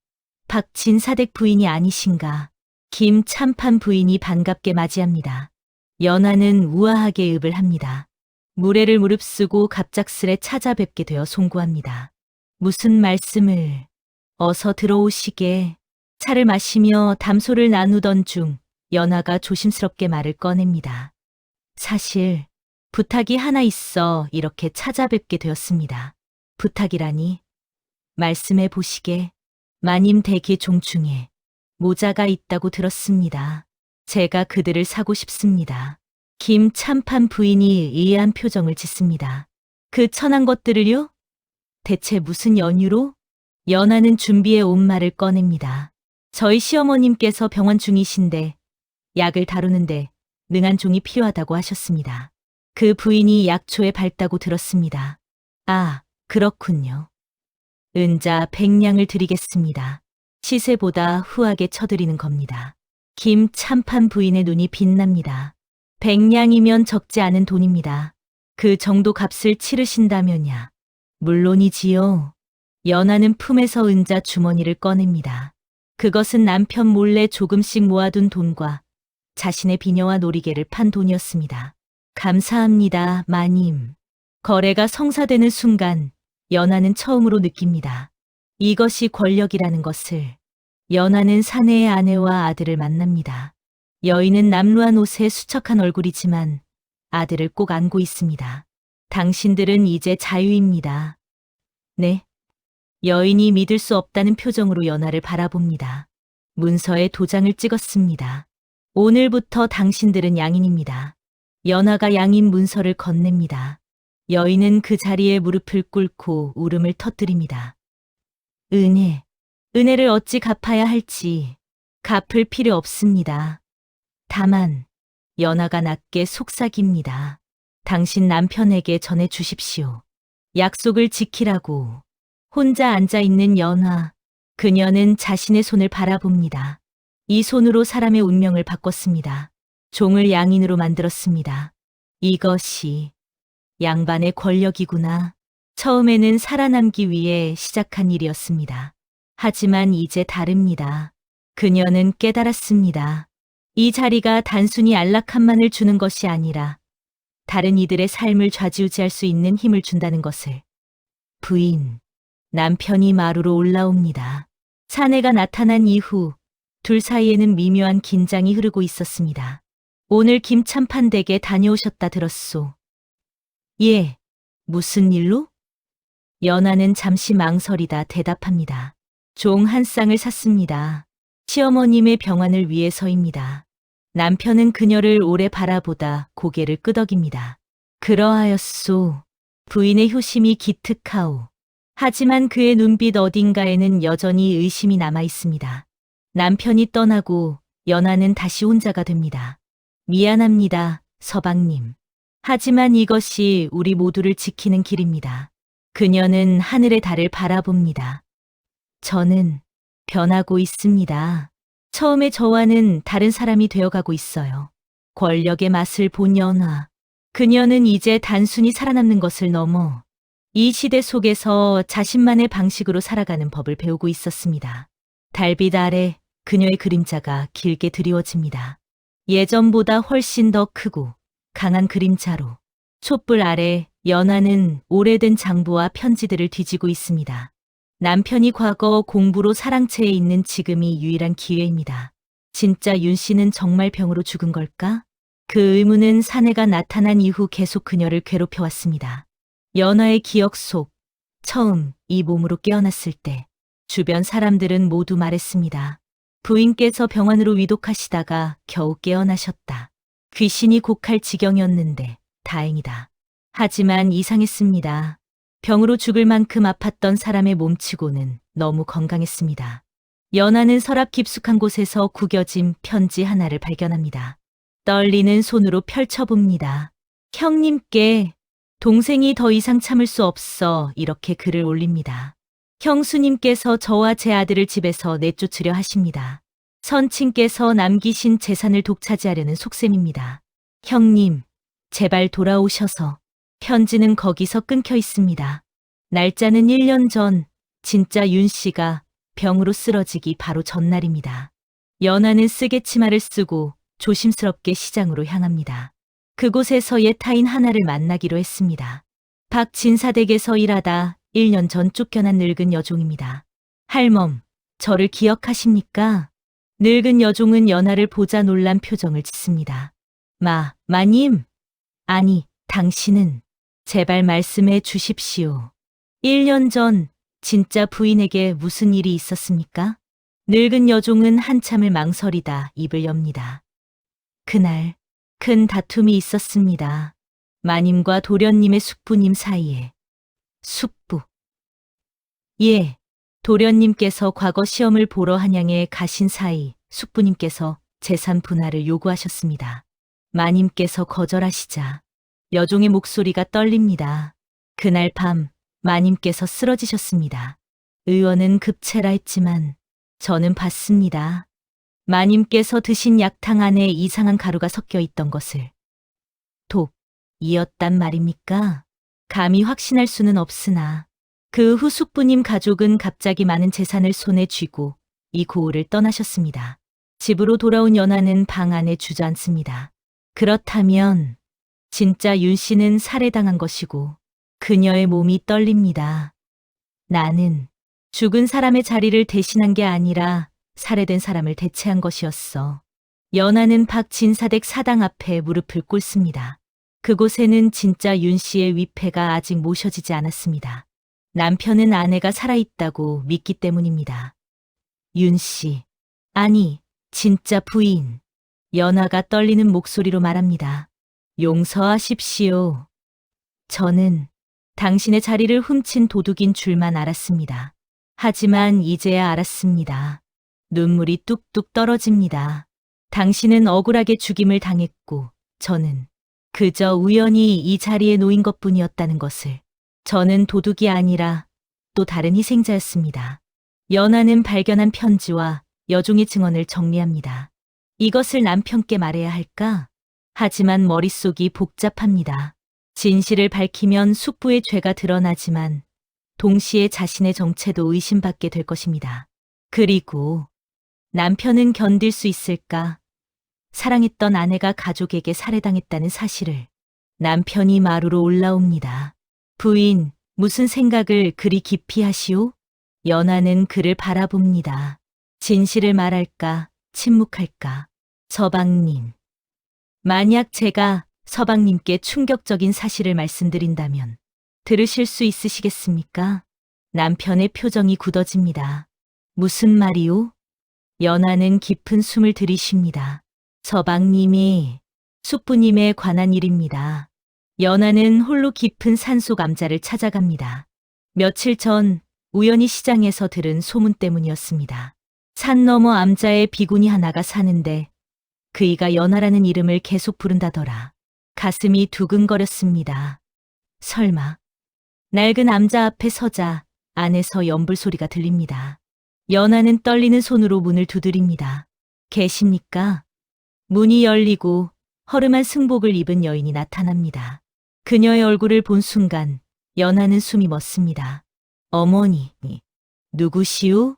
A: 박진사댁 부인이 아니신가? 김참판 부인이 반갑게 맞이합니다. 연하는 우아하게 읍을 합니다. 무례를 무릅쓰고 갑작스레 찾아뵙게 되어 송구합니다. 무슨 말씀을? 어서 들어오시게. 차를 마시며 담소를 나누던 중 연하가 조심스럽게 말을 꺼냅니다. 사실 부탁이 하나 있어 이렇게 찾아뵙게 되었습니다. 부탁이라니? 말씀해 보시게. 마님 댁의 종 중에 모자가 있다고 들었습니다. 제가 그들을 사고 싶습니다. 김 참판 부인이 이해한 표정을 짓습니다. 그 천한 것들을요? 대체 무슨 연유로? 연하는 준비해 온 말을 꺼냅니다. 저희 시어머님께서 병원 중이신데 약을 다루는데 능한 종이 필요하다고 하셨습니다. 그 부인이 약초에 밝다고 들었습니다. 아, 그렇군요. 은자 100냥을 드리겠습니다. 시세보다 후하게 쳐드리는 겁니다. 김 참판 부인의 눈이 빛납니다. 100냥이면 적지 않은 돈입니다. 그 정도 값을 치르신다면야. 물론이지요. 연하는 품에서 은자 주머니를 꺼냅니다. 그것은 남편 몰래 조금씩 모아둔 돈과 자신의 비녀와 놀이개를 판 돈이었습니다. 감사합니다, 마님. 거래가 성사되는 순간 연하는 처음으로 느낍니다. 이것이 권력이라는 것을. 연하는 사내의 아내와 아들을 만납니다. 여인은 남루한 옷에 수척한 얼굴이지만 아들을 꼭 안고 있습니다. 당신들은 이제 자유입니다. 네. 여인이 믿을 수 없다는 표정으로 연하를 바라봅니다. 문서에 도장을 찍었습니다. 오늘부터 당신들은 양인입니다. 연하가 양인 문서를 건넵니다. 여인은 그 자리에 무릎을 꿇고 울음을 터뜨립니다. 은혜를 어찌 갚아야 할지 갚을 필요 없습니다. 다만 연하가 낮게 속삭입니다. 당신 남편에게 전해 주십시오. 약속을 지키라고. 혼자 앉아있는 연하. 그녀는 자신의 손을 바라봅니다. 이 손으로 사람의 운명을 바꿨습니다. 종을 양인으로 만들었습니다. 이것이 양반의 권력이구나. 처음에는 살아남기 위해 시작한 일이었습니다. 하지만 이제 다릅니다. 그녀는 깨달았습니다. 이 자리가 단순히 안락함만을 주는 것이 아니라 다른 이들의 삶을 좌지우지할 수 있는 힘을 준다는 것을. 부인, 남편이 마루로 올라옵니다. 사내가 나타난 이후 둘 사이에는 미묘한 긴장이 흐르고 있었습니다. 오늘 김참판 댁에 다녀오셨다 들었소. 예, 무슨 일로? 연하는 잠시 망설이다 대답합니다. 종 한 쌍을 샀습니다. 시어머님의 병환을 위해서입니다. 남편은 그녀를 오래 바라보다 고개를 끄덕입니다. 그러하였소. 부인의 효심이 기특하오. 하지만 그의 눈빛 어딘가에는 여전히 의심이 남아 있습니다. 남편이 떠나고 연하는 다시 혼자가 됩니다. 미안합니다, 서방님. 하지만 이것이 우리 모두를 지키는 길입니다. 그녀는 하늘의 달을 바라봅니다. 저는 변하고 있습니다. 처음에 저와는 다른 사람이 되어가고 있어요. 권력의 맛을 본 연하. 그녀는 이제 단순히 살아남는 것을 넘어 이 시대 속에서 자신만의 방식으로 살아가는 법을 배우고 있었습니다. 달빛 아래 그녀의 그림자가 길게 드리워집니다. 예전보다 훨씬 더 크고 강한 그림자로. 촛불 아래 연하는 오래된 장부와 편지들을 뒤지고 있습니다. 남편이 과거 공부로 사랑채에 있는 지금이 유일한 기회입니다. 진짜 윤 씨는 정말 병으로 죽은 걸까? 그 의문은 사내가 나타난 이후 계속 그녀를 괴롭혀왔습니다. 연하의 기억 속 처음 이 몸으로 깨어났을 때 주변 사람들은 모두 말했습니다. 부인께서 병환으로 위독하시다가 겨우 깨어나셨다. 귀신이 곡할 지경이었는데 다행이다. 하지만 이상했습니다. 병으로 죽을 만큼 아팠던 사람의 몸치고는 너무 건강했습니다. 연하는 서랍 깊숙한 곳에서 구겨진 편지 하나를 발견합니다. 떨리는 손으로 펼쳐봅니다. 형님께 동생이 더 이상 참을 수 없어 이렇게 글을 올립니다. 형수님께서 저와 제 아들을 집에서 내쫓으려 하십니다. 선친께서 남기신 재산을 독차지하려는 속셈입니다. 형님, 제발 돌아오셔서. 편지는 거기서 끊겨 있습니다. 날짜는 1년 전, 진짜 윤 씨가 병으로 쓰러지기 바로 전날입니다. 연하는 쓰개 치마를 쓰고 조심스럽게 시장으로 향합니다. 그곳에서 옛 타인 하나를 만나기로 했습니다. 박진사댁에서 일하다 1년 전 쫓겨난 늙은 여종입니다. 할멈, 저를 기억하십니까? 늙은 여종은 연하를 보자 놀란 표정을 짓습니다. 마님. 아니, 당신은 제발 말씀해 주십시오. 1년 전 진짜 부인에게 무슨 일이 있었습니까? 늙은 여종은 한참을 망설이다 입을 엽니다. 그날 큰 다툼이 있었습니다. 마님과 도련님의 숙부님 사이에. 숙부. 예, 도련님께서 과거 시험을 보러 한양에 가신 사이 숙부님께서 재산 분할을 요구하셨습니다. 마님께서 거절하시자 여종의 목소리가 떨립니다. 그날 밤 마님께서 쓰러지셨습니다. 의원은 급체라 했지만 저는 봤습니다. 마님께서 드신 약탕 안에 이상한 가루가 섞여 있던 것을. 독이었단 말입니까? 감히 확신할 수는 없으나 그 후 숙부님 가족은 갑자기 많은 재산을 손에 쥐고 이 고을을 떠나셨습니다. 집으로 돌아온 연하는 방 안에 주저앉습니다. 그렇다면 진짜 윤 씨는 살해당한 것이고 그녀의 몸이 떨립니다. 나는 죽은 사람의 자리를 대신한 게 아니라 살해된 사람을 대체한 것이었어. 연하는 박진사댁 사당 앞에 무릎을 꿇습니다. 그곳에는 진짜 윤 씨의 위패가 아직 모셔지지 않았습니다. 남편은 아내가 살아있다고 믿기 때문입니다. 윤 씨, 아니, 진짜 부인. 연하가 떨리는 목소리로 말합니다. 용서하십시오. 저는 당신의 자리를 훔친 도둑인 줄만 알았습니다. 하지만 이제야 알았습니다. 눈물이 뚝뚝 떨어집니다. 당신은 억울하게 죽임을 당했고 저는 그저 우연히 이 자리에 놓인 것뿐이었다는 것을. 저는 도둑이 아니라 또 다른 희생자였습니다. 연하는 발견한 편지와 여종의 증언을 정리합니다. 이것을 남편께 말해야 할까? 하지만 머릿속이 복잡합니다. 진실을 밝히면 숙부의 죄가 드러나지만 동시에 자신의 정체도 의심받게 될 것입니다. 그리고 남편은 견딜 수 있을까? 사랑했던 아내가 가족에게 살해당했다는 사실을. 남편이 마루로 올라옵니다. 부인, 무슨 생각을 그리 깊이 하시오? 연하는 그를 바라봅니다. 진실을 말할까, 침묵할까? 서방님. 만약 제가 서방님께 충격적인 사실을 말씀드린다면 들으실 수 있으시겠습니까? 남편의 표정이 굳어집니다. 무슨 말이오? 연하는 깊은 숨을 들이쉽니다. 서방님이 숙부님에 관한 일입니다. 연하는 홀로 깊은 산속 암자를 찾아갑니다. 며칠 전 우연히 시장에서 들은 소문 때문이었습니다. 산 너머 암자에 비구니 하나가 사는데 그이가 연하라는 이름을 계속 부른다더라. 가슴이 두근거렸습니다. 설마. 낡은 암자 앞에 서자 안에서 연불 소리가 들립니다. 연하는 떨리는 손으로 문을 두드립니다. 계십니까? 문이 열리고 허름한 승복을 입은 여인이 나타납니다. 그녀의 얼굴을 본 순간 연하는 숨이 멎습니다. 어머니, 누구시오?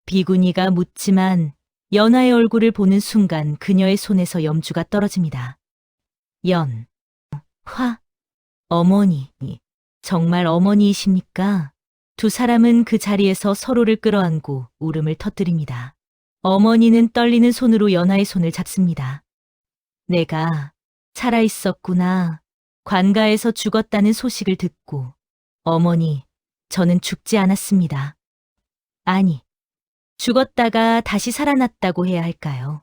A: 비구니가 묻지만 연하의 얼굴을 보는 순간 그녀의 손에서 염주가 떨어집니다. 어머니, 정말 어머니이십니까? 두 사람은 그 자리에서 서로를 끌어안고 울음을 터뜨립니다. 어머니는 떨리는 손으로 연하의 손을 잡습니다. 내가 살아있었구나. 관가에서 죽었다는 소식을 듣고. 어머니, 저는 죽지 않았습니다. 아니, 죽었다가 다시 살아났다고 해야 할까요?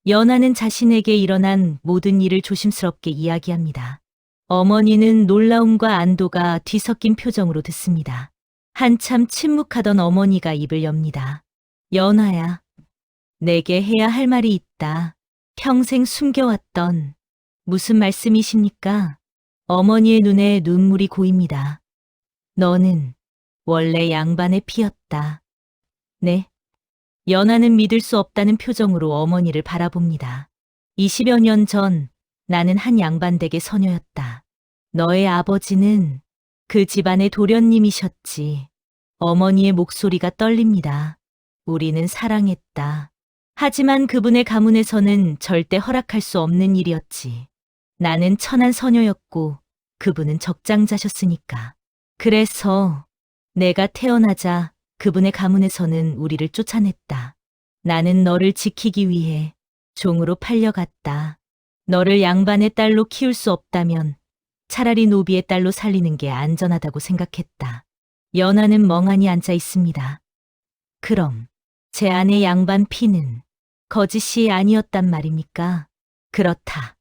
A: 연하는 자신에게 일어난 모든 일을 조심스럽게 이야기합니다. 어머니는 놀라움과 안도가 뒤섞인 표정으로 듣습니다. 한참 침묵하던 어머니가 입을 엽니다. 연하야, 내게 해야 할 말이 있다. 평생 숨겨왔던. 무슨 말씀이십니까? 어머니의 눈에 눈물이 고입니다. 너는 원래 양반의 피였다. 네. 연하는 믿을 수 없다는 표정으로 어머니를 바라봅니다. 20여 년 전 나는 한 양반댁의 서녀였다. 너의 아버지는 그 집안의 도련님이셨지. 어머니의 목소리가 떨립니다. 우리는 사랑했다. 하지만 그분의 가문에서는 절대 허락할 수 없는 일이었지. 나는 천한 서녀였고 그분은 적장자셨으니까. 그래서 내가 태어나자 그분의 가문에서는 우리를 쫓아냈다. 나는 너를 지키기 위해 종으로 팔려갔다. 너를 양반의 딸로 키울 수 없다면 차라리 노비의 딸로 살리는 게 안전하다고 생각했다. 연하는 멍하니 앉아 있습니다. 그럼 제 아내 양반 피는 거짓이 아니었단 말입니까? 그렇다.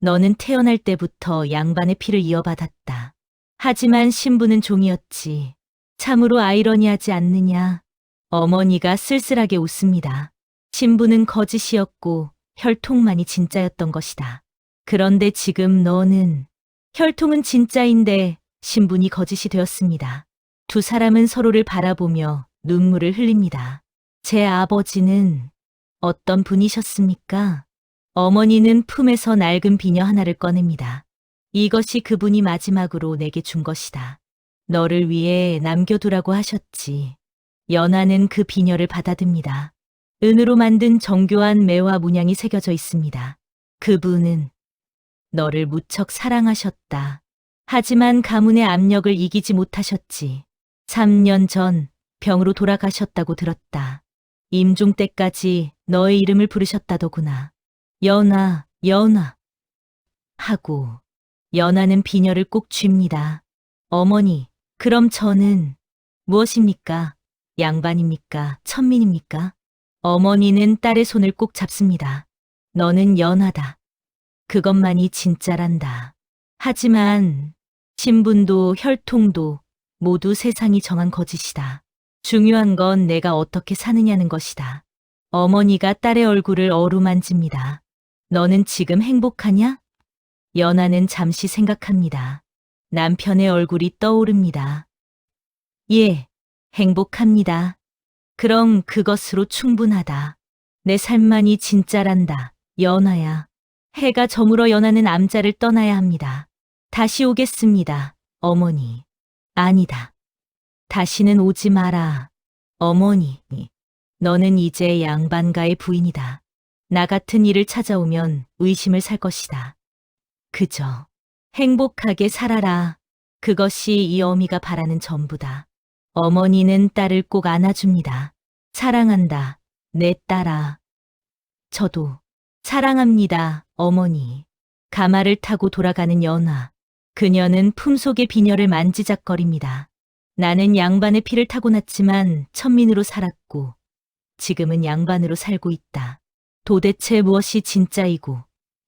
A: 너는 태어날 때부터 양반의 피를 이어받았다. 하지만 신부는 종이었지. 참으로 아이러니하지 않느냐? 어머니가 쓸쓸하게 웃습니다. 신부는 거짓이었고 혈통만이 진짜였던 것이다. 그런데 지금 너는 혈통은 진짜인데 신분이 거짓이 되었습니다. 두 사람은 서로를 바라보며 눈물을 흘립니다. 제 아버지는 어떤 분이셨습니까? 어머니는 품에서 낡은 비녀 하나를 꺼냅니다. 이것이 그분이 마지막으로 내게 준 것이다. 너를 위해 남겨두라고 하셨지. 연하는 그 비녀를 받아듭니다. 은으로 만든 정교한 매와 문양이 새겨져 있습니다. 그분은 너를 무척 사랑하셨다. 하지만 가문의 압력을 이기지 못하셨지. 3년 전 병으로 돌아가셨다고 들었다. 임종 때까지 너의 이름을 부르셨다더구나. 연하, 연하. 하고 연하는 비녀를 꼭 쥡니다. 어머니, 그럼 저는 무엇입니까? 양반입니까? 천민입니까? 어머니는 딸의 손을 꼭 잡습니다. 너는 연하다. 그것만이 진짜란다. 하지만 신분도 혈통도 모두 세상이 정한 거짓이다. 중요한 건 내가 어떻게 사느냐는 것이다. 어머니가 딸의 얼굴을 어루만집니다. 너는 지금 행복하냐? 연하는 잠시 생각합니다. 남편의 얼굴이 떠오릅니다. 예, 행복합니다. 그럼 그것으로 충분하다. 내 삶만이 진짜란다, 연하야. 해가 저물어 연하는 암자를 떠나야 합니다. 다시 오겠습니다, 어머니. 아니다. 다시는 오지 마라, 어머니. 너는 이제 양반가의 부인이다. 나 같은 일을 찾아오면 의심을 살 것이다. 그저 행복하게 살아라. 그것이 이 어미가 바라는 전부다. 어머니는 딸을 꼭 안아줍니다. 사랑한다, 내 딸아. 저도 사랑합니다, 어머니. 가마를 타고 돌아가는 연하. 그녀는 품속의 비녀를 만지작거립니다. 나는 양반의 피를 타고났지만 천민으로 살았고 지금은 양반으로 살고 있다. 도대체 무엇이 진짜이고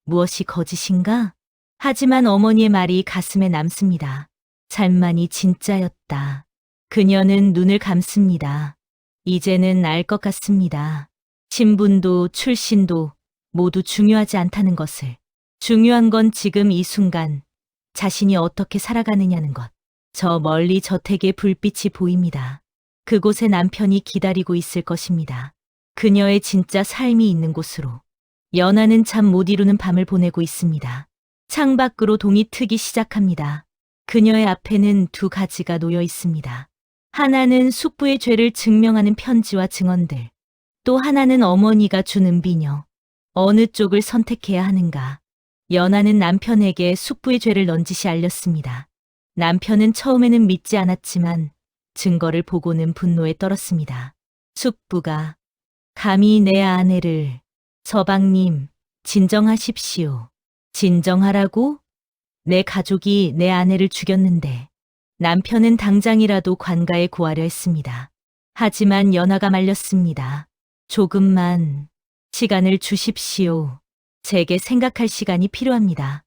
A: 무엇이 거짓인가? 하지만 어머니의 말이 가슴에 남습니다. 삶만이 진짜였다. 그녀는 눈을 감습니다. 이제는 알 것 같습니다. 신분도 출신도 모두 중요하지 않다는 것을. 중요한 건 지금 이 순간 자신이 어떻게 살아가느냐는 것. 저 멀리 저택의 불빛이 보입니다. 그곳에 남편이 기다리고 있을 것입니다. 그녀의 진짜 삶이 있는 곳으로. 연하는 잠 못 이루는 밤을 보내고 있습니다. 창밖으로 동이 트기 시작합니다. 그녀의 앞에는 두 가지가 놓여 있습니다. 하나는 숙부의 죄를 증명하는 편지와 증언들. 또 하나는 어머니가 준 은비녀. 어느 쪽을 선택해야 하는가. 연하는 남편에게 숙부의 죄를 넌지시 알렸습니다. 남편은 처음에는 믿지 않았지만 증거를 보고는 분노에 떨었습니다. 숙부가 감히 내 아내를. 서방님, 진정하십시오. 진정하라고? 내 가족이 내 아내를 죽였는데. 남편은 당장이라도 관가에 구하려 했습니다. 하지만 연하가 말렸습니다. 조금만 시간을 주십시오. 제게 생각할 시간이 필요합니다.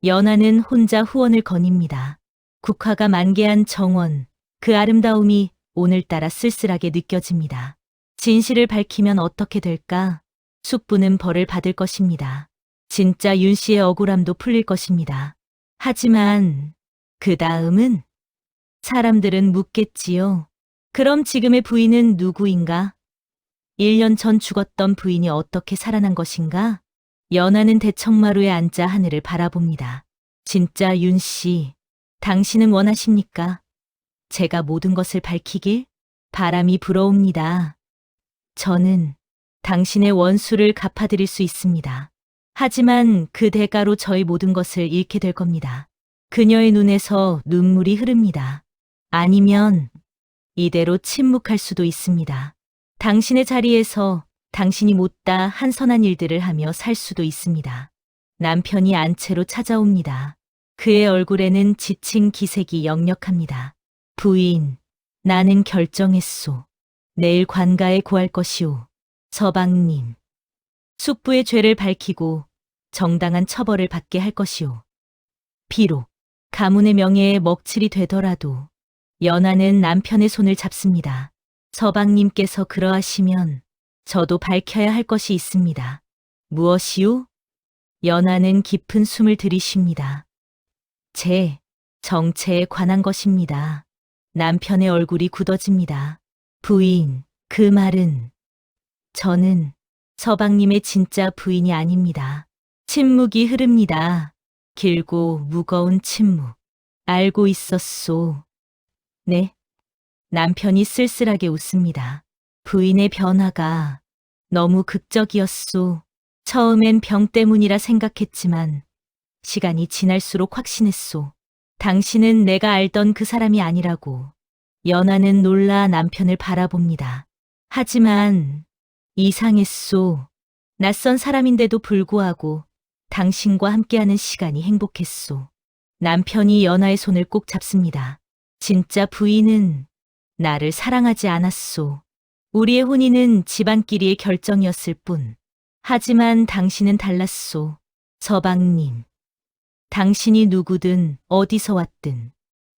A: 연하는 혼자 후원을 거닙니다. 국화가 만개한 정원, 그 아름다움이 오늘따라 쓸쓸하게 느껴집니다. 진실을 밝히면 어떻게 될까? 숙부는 벌을 받을 것입니다. 진짜 윤 씨의 억울함도 풀릴 것입니다. 하지만 그 다음은 사람들은 묻겠지요. 그럼 지금의 부인은 누구인가? 1년 전 죽었던 부인이 어떻게 살아난 것인가? 연하는 대청마루에 앉아 하늘을 바라봅니다. 진짜 윤 씨, 당신은 원하십니까? 제가 모든 것을 밝히길? 바람이 불어옵니다. 저는 당신의 원수를 갚아드릴 수 있습니다. 하지만 그 대가로 저희 모든 것을 잃게 될 겁니다. 그녀의 눈에서 눈물이 흐릅니다. 아니면 이대로 침묵할 수도 있습니다. 당신의 자리에서 당신이 못다 한 선한 일들을 하며 살 수도 있습니다. 남편이 안채로 찾아옵니다. 그의 얼굴에는 지친 기색이 역력합니다. 부인, 나는 결정했소. 내일 관가에 고할 것이오. 서방님. 숙부의 죄를 밝히고 정당한 처벌을 받게 할 것이오. 비록 가문의 명예에 먹칠이 되더라도 연하는 남편의 손을 잡습니다. 서방님께서 그러하시면 저도 밝혀야 할 것이 있습니다. 무엇이요? 연하는 깊은 숨을 들이쉽니다. 제 정체에 관한 것입니다. 남편의 얼굴이 굳어집니다. 부인, 그 말은 저는 서방님의 진짜 부인이 아닙니다. 침묵이 흐릅니다. 길고 무거운 침묵. 알고 있었소. 네. 남편이 쓸쓸하게 웃습니다. 부인의 변화가 너무 극적이었소. 처음엔 병 때문이라 생각했지만 시간이 지날수록 확신했소. 당신은 내가 알던 그 사람이 아니라고. 연하는 놀라 남편을 바라봅니다. 하지만 이상했소. 낯선 사람인데도 불구하고 당신과 함께하는 시간이 행복했소. 남편이 연하의 손을 꼭 잡습니다. 진짜 부인은 나를 사랑하지 않았소. 우리의 혼인은 집안끼리의 결정이었을 뿐. 하지만 당신은 달랐소. 서방님. 당신이 누구든 어디서 왔든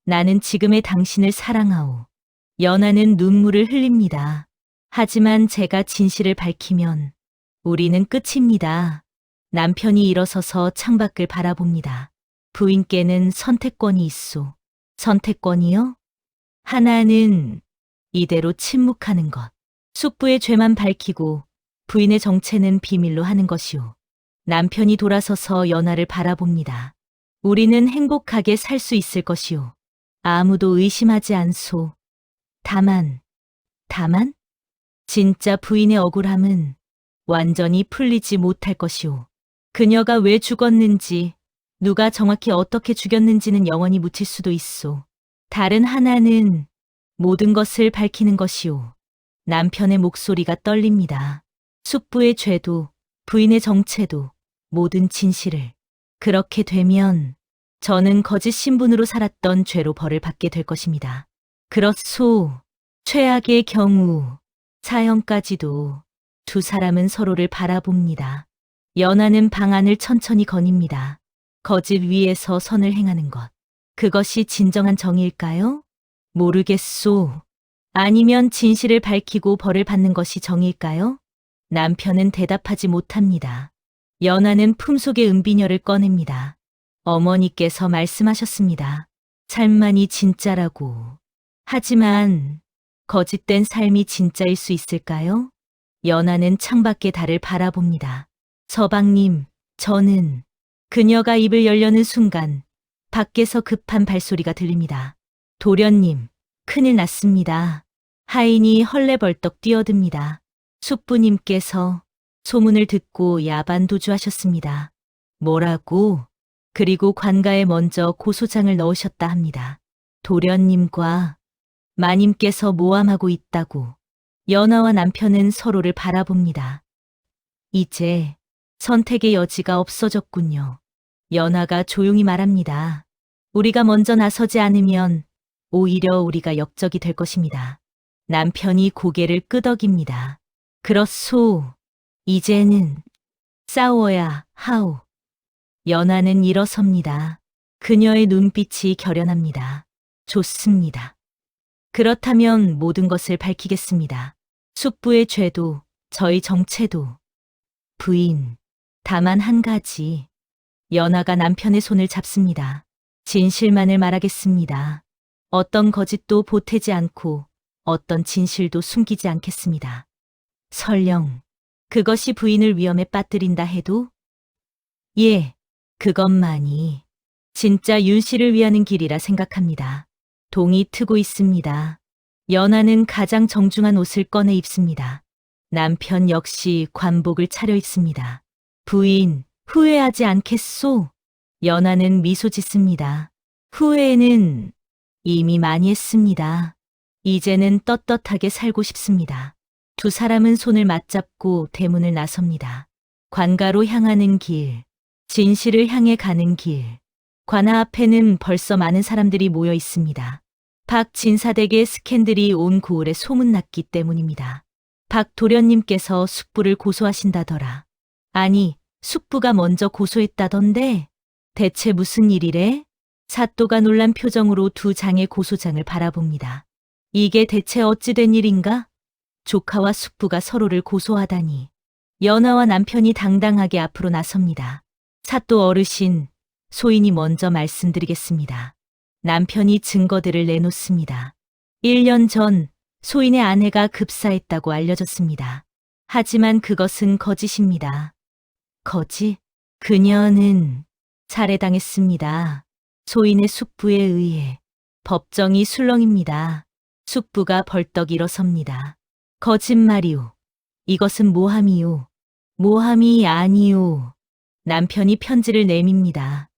A: 나는 지금의 당신을 사랑하오. 연하는 눈물을 흘립니다. 하지만 제가 진실을 밝히면 우리는 끝입니다. 남편이 일어서서 창밖을 바라봅니다. 부인께는 선택권이 있소. 선택권이요? 하나는 이대로 침묵하는 것. 숙부의 죄만 밝히고 부인의 정체는 비밀로 하는 것이오. 남편이 돌아서서 연하를 바라봅니다. 우리는 행복하게 살 수 있을 것이오. 아무도 의심하지 않소. 다만? 진짜 부인의 억울함은 완전히 풀리지 못할 것이오. 그녀가 왜 죽었는지, 누가 정확히 어떻게 죽였는지는 영원히 묻힐 수도 있소. 다른 하나는 모든 것을 밝히는 것이오. 남편의 목소리가 떨립니다. 숙부의 죄도, 부인의 정체도, 모든 진실을. 그렇게 되면 저는 거짓 신분으로 살았던 죄로 벌을 받게 될 것입니다. 그렇소. 최악의 경우, 사형까지도. 두 사람은 서로를 바라봅니다. 연하는 방안을 천천히 거닙니다. 거짓 위에서 선을 행하는 것. 그것이 진정한 정의일까요? 모르겠소. 아니면 진실을 밝히고 벌을 받는 것이 정의일까요? 남편은 대답하지 못합니다. 연하는 품속의 은비녀를 꺼냅니다. 어머니께서 말씀하셨습니다. 삶만이 진짜라고. 하지만 거짓된 삶이 진짜일 수 있을까요? 연하는 창밖의 달을 바라봅니다. 서방님, 저는. 그녀가 입을 열려는 순간 밖에서 급한 발소리가 들립니다. 도련님, 큰일 났습니다. 하인이 헐레벌떡 뛰어듭니다. 숙부님께서 소문을 듣고 야반도주하셨습니다. 뭐라고? 그리고 관가에 먼저 고소장을 넣으셨다 합니다. 도련님과 마님께서 모함하고 있다고. 연하와 남편은 서로를 바라봅니다. 이제 선택의 여지가 없어졌군요. 연하가 조용히 말합니다. 우리가 먼저 나서지 않으면 오히려 우리가 역적이 될 것입니다. 남편이 고개를 끄덕입니다. 그렇소. 이제는 싸워야 하오. 연하는 일어섭니다. 그녀의 눈빛이 결연합니다. 좋습니다. 그렇다면 모든 것을 밝히겠습니다. 숙부의 죄도, 저희 정체도. 부인, 다만 한 가지. 연하가 남편의 손을 잡습니다. 진실만을 말하겠습니다. 어떤 거짓도 보태지 않고 어떤 진실도 숨기지 않겠습니다. 설령 그것이 부인을 위험에 빠뜨린다 해도? 예, 그것만이 진짜 윤 씨를 위하는 길이라 생각합니다. 동이 트고 있습니다. 연하는 가장 정중한 옷을 꺼내 입습니다. 남편 역시 관복을 차려 입습니다. 부인, 후회하지 않겠소? 연하는 미소 짓습니다. 후회는 이미 많이 했습니다. 이제는 떳떳하게 살고 싶습니다. 두 사람은 손을 맞잡고 대문을 나섭니다. 관가로 향하는 길, 진실을 향해 가는 길. 관아 앞에는 벌써 많은 사람들이 모여 있습니다. 박진사댁의 스캔들이 온 고을에 소문났기 때문입니다. 박 도련님께서 숙부를 고소하신다더라. 아니, 숙부가 먼저 고소했다던데 대체 무슨 일이래? 사또가 놀란 표정으로 두 장의 고소장을 바라봅니다. 이게 대체 어찌 된 일인가? 조카와 숙부가 서로를 고소하다니. 연하와 남편이 당당하게 앞으로 나섭니다. 사또 어르신, 소인이 먼저 말씀드리겠습니다. 남편이 증거들을 내놓습니다. 1년 전 소인의 아내가 급사했다고 알려졌습니다. 하지만 그것은 거짓입니다. 거짓? 그녀는 살해당했습니다. 소인의 숙부에 의해. 법정이 술렁입니다. 숙부가 벌떡 일어섭니다. 거짓말이오. 이것은 모함이오. 모함이 아니오. 남편이 편지를 내밉니다.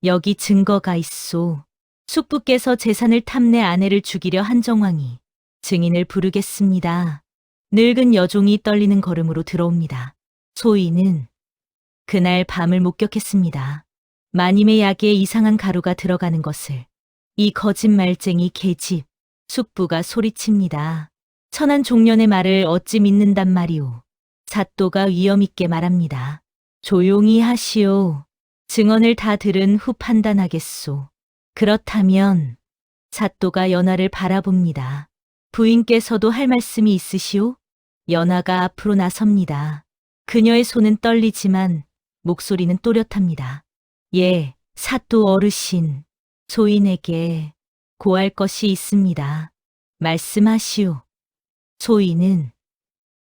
A: 여기 증거가 있소. 숙부께서 재산을 탐내 아내를 죽이려 한 정황이. 증인을 부르겠습니다. 늙은 여종이 떨리는 걸음으로 들어옵니다. 소인은 그날 밤을 목격했습니다. 마님의 약에 이상한 가루가 들어가는 것을. 이 거짓말쟁이 계집. 숙부가 소리칩니다. 천한 종년의 말을 어찌 믿는단 말이오. 사또가 위엄있게 말합니다. 조용히 하시오. 증언을 다 들은 후 판단하겠소. 그렇다면 사또가 연하를 바라봅니다. 부인께서도 할 말씀이 있으시오? 연하가 앞으로 나섭니다. 그녀의 손은 떨리지만 목소리는 또렷합니다. 예, 사또 어르신. 소인에게 고할 것이 있습니다. 말씀하시오. 소인은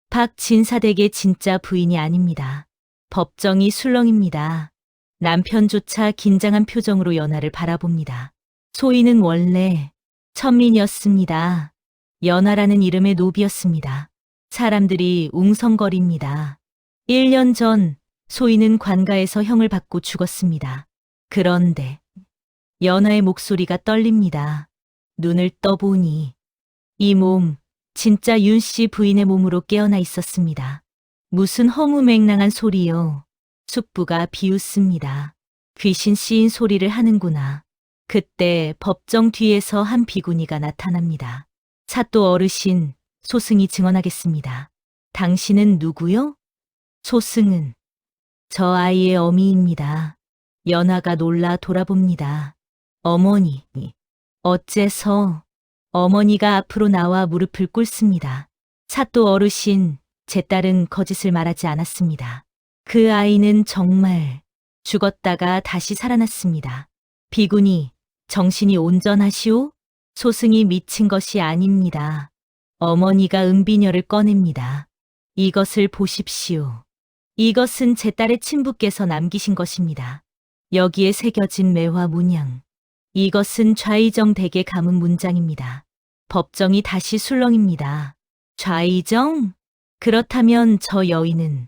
A: 박진사댁의 진짜 부인이 아닙니다. 법정이 술렁입니다. 남편조차 긴장한 표정으로 연하를 바라봅니다. 소인은 원래 천민이었습니다. 연하라는 이름의 노비였습니다. 사람들이 웅성거립니다. 1년 전 소인은 관가에서 형을 받고 죽었습니다. 그런데 연하의 목소리가 떨립니다. 눈을 떠보니 이 몸, 진짜 윤 씨 부인의 몸으로 깨어나 있었습니다. 무슨 허무맹랑한 소리요. 숙부가 비웃습니다. 귀신 씌인 소리를 하는구나. 그때 법정 뒤에서 한 비구니가 나타납니다. 사또 어르신, 소승이 증언하겠습니다. 당신은 누구요? 소승은 저 아이의 어미입니다. 연하가 놀라 돌아봅니다. 어머니, 어째서? 어머니가 앞으로 나와 무릎을 꿇습니다. 사또 어르신, 제 딸은 거짓을 말하지 않았습니다. 그 아이는 정말 죽었다가 다시 살아났습니다. 비구니, 정신이 온전하시오? 소승이 미친 것이 아닙니다. 어머니가 은비녀를 꺼냅니다. 이것을 보십시오. 이것은 제 딸의 친부께서 남기신 것입니다. 여기에 새겨진 매화 문양. 이것은 좌의정 댁의 가문 문장입니다. 법정이 다시 술렁입니다. 좌의정? 그렇다면 저 여인은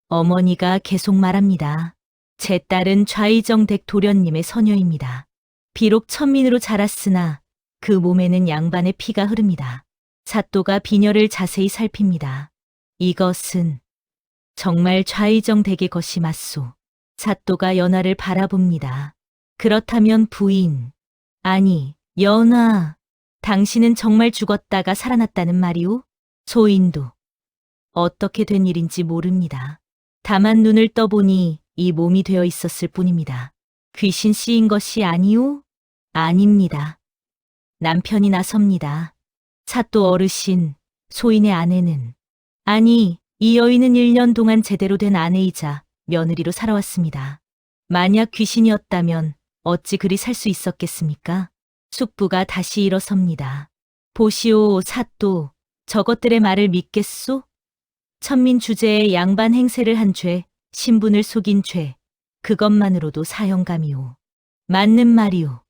A: 어머니가 계속 말합니다. 제 딸은 좌의정 댁 도련님의 서녀입니다. 비록 천민으로 자랐으나 그 몸에는 양반의 피가 흐릅니다. 사또가 비녀를 자세히 살핍니다. 이것은 정말 좌의정 댁의 것이 맞소. 사또가 연하를 바라봅니다. 그렇다면 부인, 아니, 연하, 당신은 정말 죽었다가 살아났다는 말이오? 소인도 어떻게 된 일인지 모릅니다. 다만 눈을 떠보니 이 몸이 되어 있었을 뿐입니다. 귀신 씌인 것이 아니오? 아닙니다. 남편이 나섭니다. 사또 어르신, 소인의 아내는, 아니, 이 여인은 1년 동안 제대로 된 아내이자 며느리로 살아왔습니다. 만약 귀신이었다면 어찌 그리 살 수 있었겠습니까? 숙부가 다시 일어섭니다. 보시오, 사또, 저것들의 말을 믿겠소? 천민 주제에 양반 행세를 한 죄, 신분을 속인 죄, 그것만으로도 사형감이오. 맞는 말이오.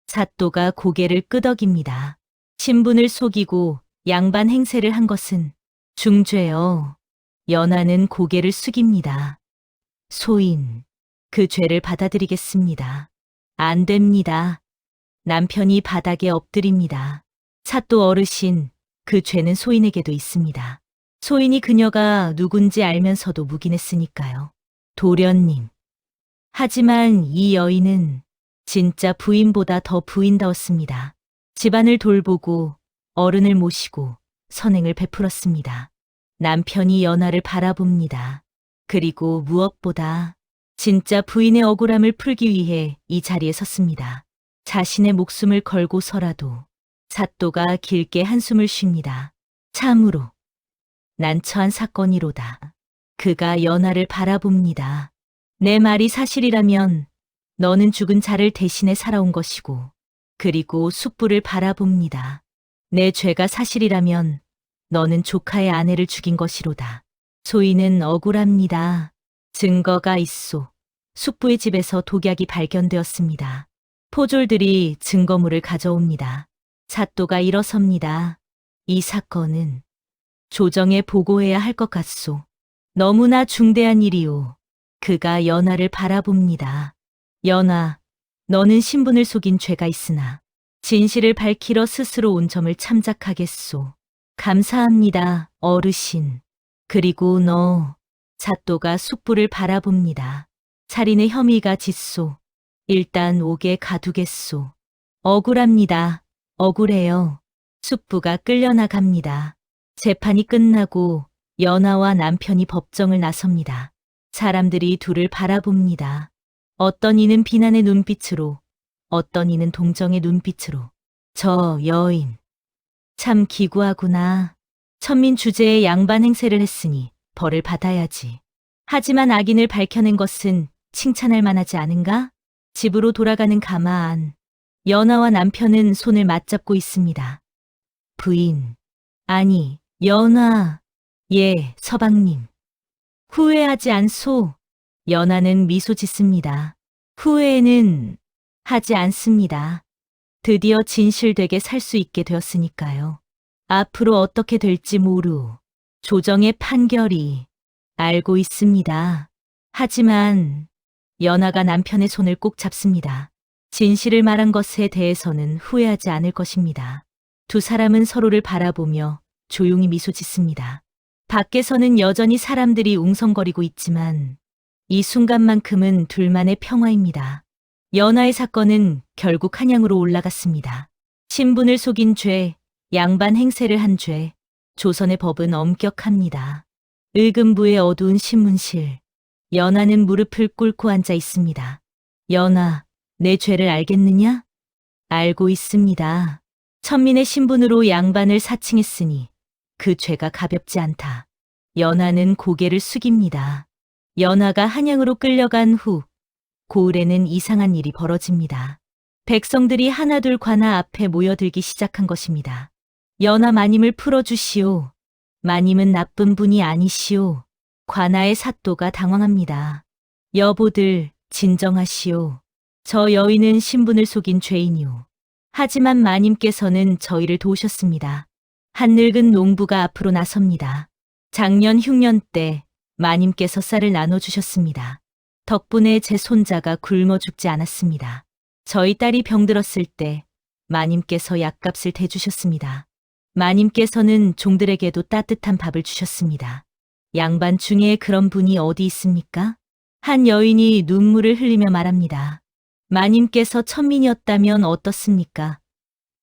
A: 사또가 고개를 끄덕입니다. 신분을 속이고 양반 행세를 한 것은 중죄여. 연하는 고개를 숙입니다. 소인, 그 죄를 받아들이겠습니다. 안 됩니다. 남편이 바닥에 엎드립니다. 사또 어르신, 그 죄는 소인에게도 있습니다. 소인이 그녀가 누군지 알면서도 묵인했으니까요. 도련님. 하지만 이 여인은 진짜 부인보다 더 부인다웠습니다. 집안을 돌보고 어른을 모시고 선행을 베풀었습니다. 남편이 연하를 바라봅니다. 그리고 무엇보다 진짜 부인의 억울함을 풀기 위해 이 자리에 섰습니다. 자신의 목숨을 걸고서라도. 사또가 길게 한숨을 쉽니다. 참으로 난처한 사건이로다. 그가 연하를 바라봅니다. 내 말이 사실이라면 너는 죽은 자를 대신해 살아온 것이고, 그리고 숯불을 바라봅니다. 내 죄가 사실이라면 너는 조카의 아내를 죽인 것이로다. 소인은 억울합니다. 증거가 있소. 숙부의 집에서 독약이 발견되었습니다. 포졸들이 증거물을 가져옵니다. 사또가 일어섭니다. 이 사건은 조정에 보고해야 할 것 같소. 너무나 중대한 일이오. 그가 연하를 바라봅니다. 연하, 너는 신분을 속인 죄가 있으나 진실을 밝히러 스스로 온 점을 참작하겠소. 감사합니다, 어르신. 그리고 너. 사또가 숙부를 바라봅니다. 살인의 혐의가 짙소. 일단 옥에 가두겠소. 억울합니다. 억울해요. 숙부가 끌려나갑니다. 재판이 끝나고 연하와 남편이 법정을 나섭니다. 사람들이 둘을 바라봅니다. 어떤 이는 비난의 눈빛으로, 어떤 이는 동정의 눈빛으로. 저 여인. 참 기구하구나. 천민 주제에 양반 행세를 했으니 벌을 받아야지. 하지만 악인을 밝혀낸 것은 칭찬할 만하지 않은가? 집으로 돌아가는 가마안. 연하와 남편은 손을 맞잡고 있습니다. 부인. 아니, 연하. 예, 서방님. 후회하지 않소. 연하는 미소 짓습니다. 후회는 하지 않습니다. 드디어 진실되게 살 수 있게 되었으니까요. 앞으로 어떻게 될지 모르. 조정의 판결이. 알고 있습니다. 하지만 연하가 남편의 손을 꼭 잡습니다. 진실을 말한 것에 대해서는 후회하지 않을 것입니다. 두 사람은 서로를 바라보며 조용히 미소 짓습니다. 밖에서는 여전히 사람들이 웅성거리고 있지만 이 순간만큼은 둘만의 평화입니다. 연하의 사건은 결국 한양으로 올라갔습니다. 신분을 속인 죄, 양반 행세를 한 죄, 조선의 법은 엄격합니다. 의금부의 어두운 신문실. 연하는 무릎을 꿇고 앉아 있습니다. 연하, 내 죄를 알겠느냐? 알고 있습니다. 천민의 신분으로 양반을 사칭했으니 그 죄가 가볍지 않다. 연하는 고개를 숙입니다. 연하가 한양으로 끌려간 후 고을에는 이상한 일이 벌어집니다. 백성들이 하나둘 관아 앞에 모여들기 시작한 것입니다. 연하 마님을 풀어주시오. 마님은 나쁜 분이 아니시오. 관아의 사또가 당황합니다. 여보들 진정하시오. 저 여인은 신분을 속인 죄인이오. 하지만 마님께서는 저희를 도우셨습니다. 한 늙은 농부가 앞으로 나섭니다. 작년 흉년 때 마님께서 쌀을 나눠주셨습니다. 덕분에 제 손자가 굶어 죽지 않았습니다. 저희 딸이 병들었을 때 마님께서 약값을 대주셨습니다. 마님께서는 종들에게도 따뜻한 밥을 주셨습니다. 양반 중에 그런 분이 어디 있습니까? 한 여인이 눈물을 흘리며 말합니다. 마님께서 천민이었다면 어떻습니까?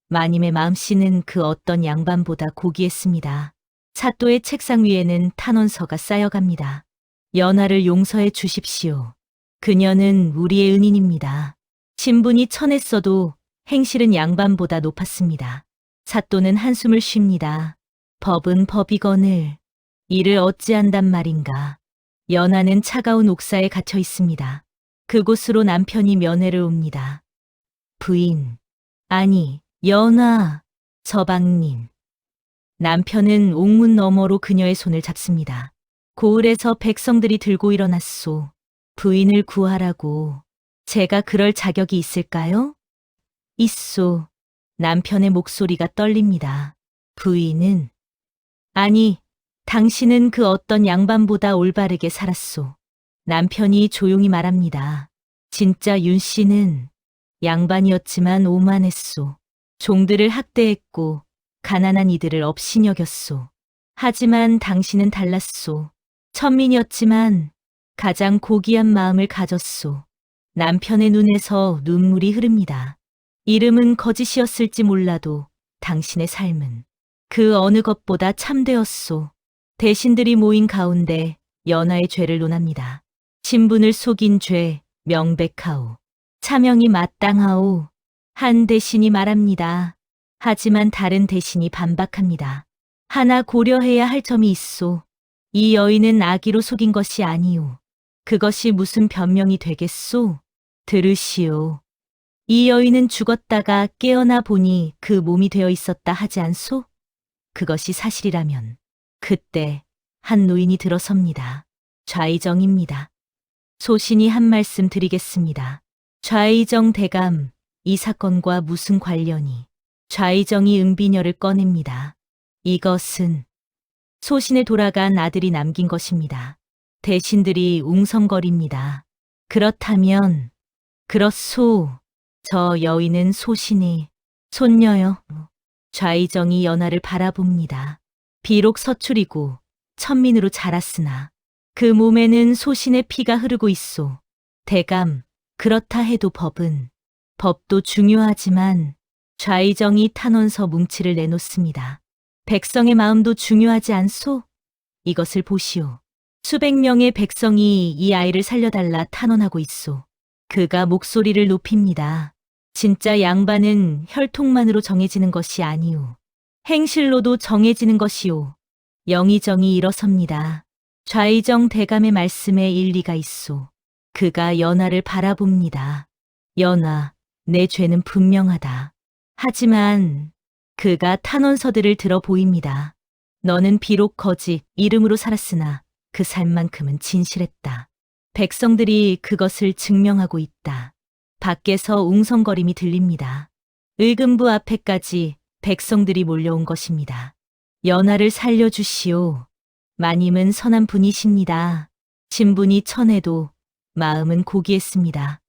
A: 마님의 마음씨는 그 어떤 양반보다 고귀했습니다. 사또의 책상 위에는 탄원서가 쌓여갑니다. 연하를 용서해 주십시오. 그녀는 우리의 은인입니다. 신분이 천했어도 행실은 양반보다 높았습니다. 사또는 한숨을 쉽니다. 법은 법이거늘 이를 어찌한단 말인가. 연하는 차가운 옥사에 갇혀 있습니다. 그곳으로 남편이 면회를 옵니다. 부인, 아니, 연하, 서방님. 남편은 옥문 너머로 그녀의 손을 잡습니다. 고을에서 백성들이 들고 일어났소. 부인을 구하라고. 제가 그럴 자격이 있을까요? 있소. 남편의 목소리가 떨립니다. 부인은? 아니, 당신은 그 어떤 양반보다 올바르게 살았소. 남편이 조용히 말합니다. 진짜 윤 씨는 양반이었지만 오만했소. 종들을 학대했고 가난한 이들을 업신여겼소. 하지만 당신은 달랐소. 천민이었지만 가장 고귀한 마음을 가졌소. 남편의 눈에서 눈물이 흐릅니다. 이름은 거짓이었을지 몰라도 당신의 삶은 그 어느 것보다 참되었소. 대신들이 모인 가운데 연하의 죄를 논합니다. 신분을 속인 죄 명백하오. 차명이 마땅하오. 한 대신이 말합니다. 하지만 다른 대신이 반박합니다. 하나 고려해야 할 점이 있소. 이 여인은 아기로 속인 것이 아니오. 그것이 무슨 변명이 되겠소? 들으시오. 이 여인은 죽었다가 깨어나 보니 그 몸이 되어 있었다 하지 않소? 그것이 사실이라면 그때 한 노인이 들어섭니다. 좌의정입니다. 소신이 한 말씀 드리겠습니다. 좌의정 대감, 이 사건과 무슨 관련이? 좌의정이 은비녀를 꺼냅니다. 이것은 소신에 돌아간 아들이 남긴 것입니다. 대신들이 웅성거립니다. 그렇다면, 그렇소. 저 여인은 소신이, 손녀요. 좌의정이 연하를 바라봅니다. 비록 서출이고 천민으로 자랐으나 그 몸에는 소신의 피가 흐르고 있소. 대감, 그렇다 해도 법도 중요하지만 좌의정이 탄원서 뭉치를 내놓습니다. 백성의 마음도 중요하지 않소? 이것을 보시오. 수백 명의 백성이 이 아이를 살려달라 탄원하고 있소. 그가 목소리를 높입니다. 진짜 양반은 혈통만으로 정해지는 것이 아니오. 행실로도 정해지는 것이오. 영의정이 일어섭니다. 좌의정 대감의 말씀에 일리가 있소. 그가 연하를 바라봅니다. 연하, 내 죄는 분명하다. 하지만 그가 탄원서들을 들어 보입니다. 너는 비록 거짓 이름으로 살았으나 그 삶만큼은 진실했다. 백성들이 그것을 증명하고 있다. 밖에서 웅성거림이 들립니다. 의금부 앞에까지 백성들이 몰려온 것입니다. 연하를 살려주시오. 마님은 선한 분이십니다. 신분이 천해도 마음은 고귀했습니다.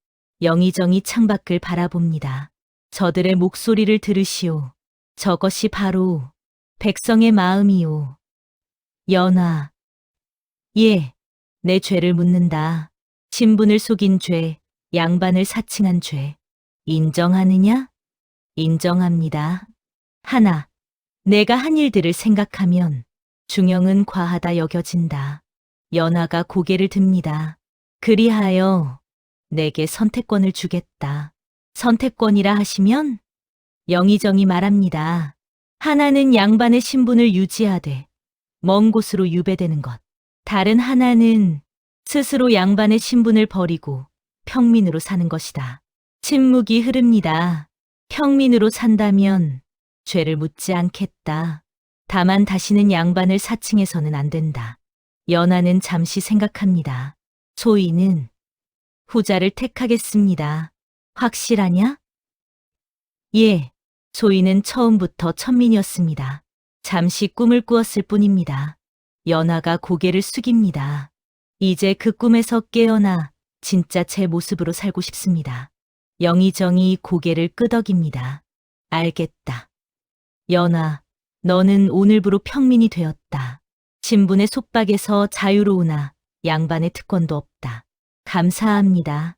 A: 영의정이 창밖을 바라봅니다. 저들의 목소리를 들으시오. 저것이 바로 백성의 마음이오. 연하. 예, 내 죄를 묻는다. 신분을 속인 죄, 양반을 사칭한 죄. 인정하느냐? 인정합니다. 하나, 내가 한 일들을 생각하면 중형은 과하다 여겨진다. 연하가 고개를 듭니다. 그리하여 내게 선택권을 주겠다. 선택권이라 하시면? 영의정이 말합니다. 하나는 양반의 신분을 유지하되 먼 곳으로 유배되는 것. 다른 하나는 스스로 양반의 신분을 버리고 평민으로 사는 것이다. 침묵이 흐릅니다. 평민으로 산다면 죄를 묻지 않겠다. 다만 다시는 양반을 사칭해서는 안 된다. 연하는 잠시 생각합니다. 소인은 후자를 택하겠습니다. 확실하냐? 예, 소인은 처음부터 천민이었습니다. 잠시 꿈을 꾸었을 뿐입니다. 연하가 고개를 숙입니다. 이제 그 꿈에서 깨어나 진짜 제 모습으로 살고 싶습니다. 영의정이 고개를 끄덕입니다. 알겠다. 연하, 너는 오늘부로 평민이 되었다. 신분의 속박에서 자유로우나 양반의 특권도 없다. 감사합니다.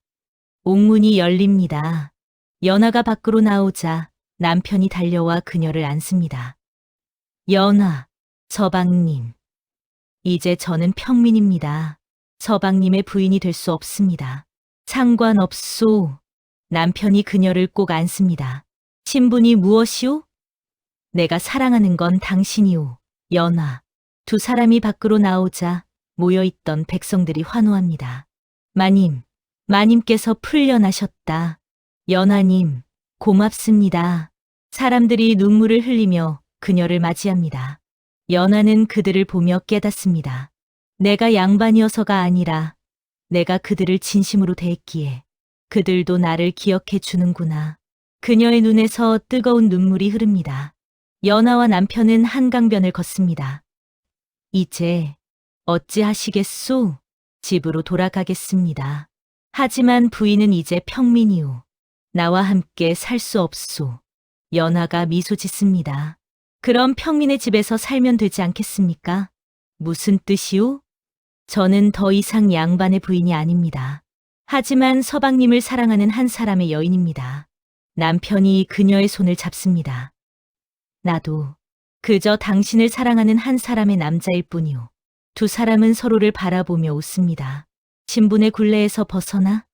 A: 옥문이 열립니다. 연하가 밖으로 나오자 남편이 달려와 그녀를 안습니다. 연하, 서방님. 이제 저는 평민입니다. 서방님의 부인이 될 수 없습니다. 상관없소. 남편이 그녀를 꼭 안습니다. 신분이 무엇이오? 내가 사랑하는 건 당신이오. 연하. 두 사람이 밖으로 나오자 모여있던 백성들이 환호합니다. 마님께서 풀려나셨다. 연하님, 고맙습니다. 사람들이 눈물을 흘리며 그녀를 맞이합니다. 연하는 그들을 보며 깨닫습니다. 내가 양반이어서가 아니라 내가 그들을 진심으로 대했기에 그들도 나를 기억해 주는구나. 그녀의 눈에서 뜨거운 눈물이 흐릅니다. 연하와 남편은 한강변을 걷습니다. 이제 어찌하시겠소? 집으로 돌아가겠습니다. 하지만 부인은 이제 평민이오. 나와 함께 살 수 없소. 연하가 미소 짓습니다. 그럼 평민의 집에서 살면 되지 않겠습니까? 무슨 뜻이오? 저는 더 이상 양반의 부인이 아닙니다. 하지만 서방님을 사랑하는 한 사람의 여인입니다. 남편이 그녀의 손을 잡습니다. 나도 그저 당신을 사랑하는 한 사람의 남자일 뿐이오. 두 사람은 서로를 바라보며 웃습니다. 신분의 굴레에서 벗어나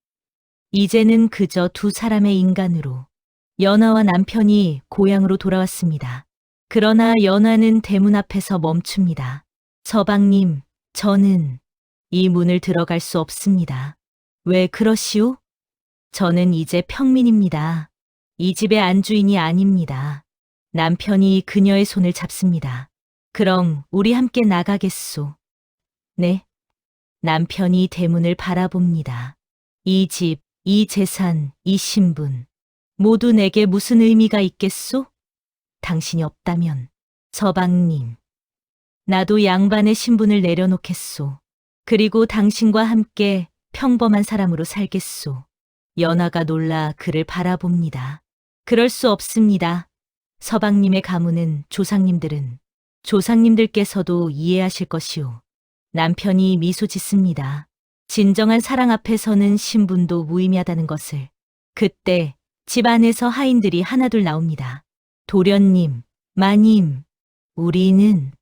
A: 이제는 그저 두 사람의 인간으로 연하와 남편이 고향으로 돌아왔습니다. 그러나 연하는 대문 앞에서 멈춥니다. 서방님, 저는 이 문을 들어갈 수 없습니다. 왜 그러시오? 저는 이제 평민입니다. 이 집의 안주인이 아닙니다. 남편이 그녀의 손을 잡습니다. 그럼 우리 함께 나가겠소. 네. 남편이 대문을 바라봅니다. 이 집, 이 재산, 이 신분, 모두 내게 무슨 의미가 있겠소? 당신이 없다면, 서방님, 나도 양반의 신분을 내려놓겠소. 그리고 당신과 함께 평범한 사람으로 살겠소. 연하가 놀라 그를 바라봅니다. 그럴 수 없습니다. 서방님의 가문은 조상님들께서도 이해하실 것이오. 남편이 미소 짓습니다. 진정한 사랑 앞에서는 신분도 무의미하다는 것을. 그때 집 안에서 하인들이 하나둘 나옵니다. 도련님, 마님, 우리는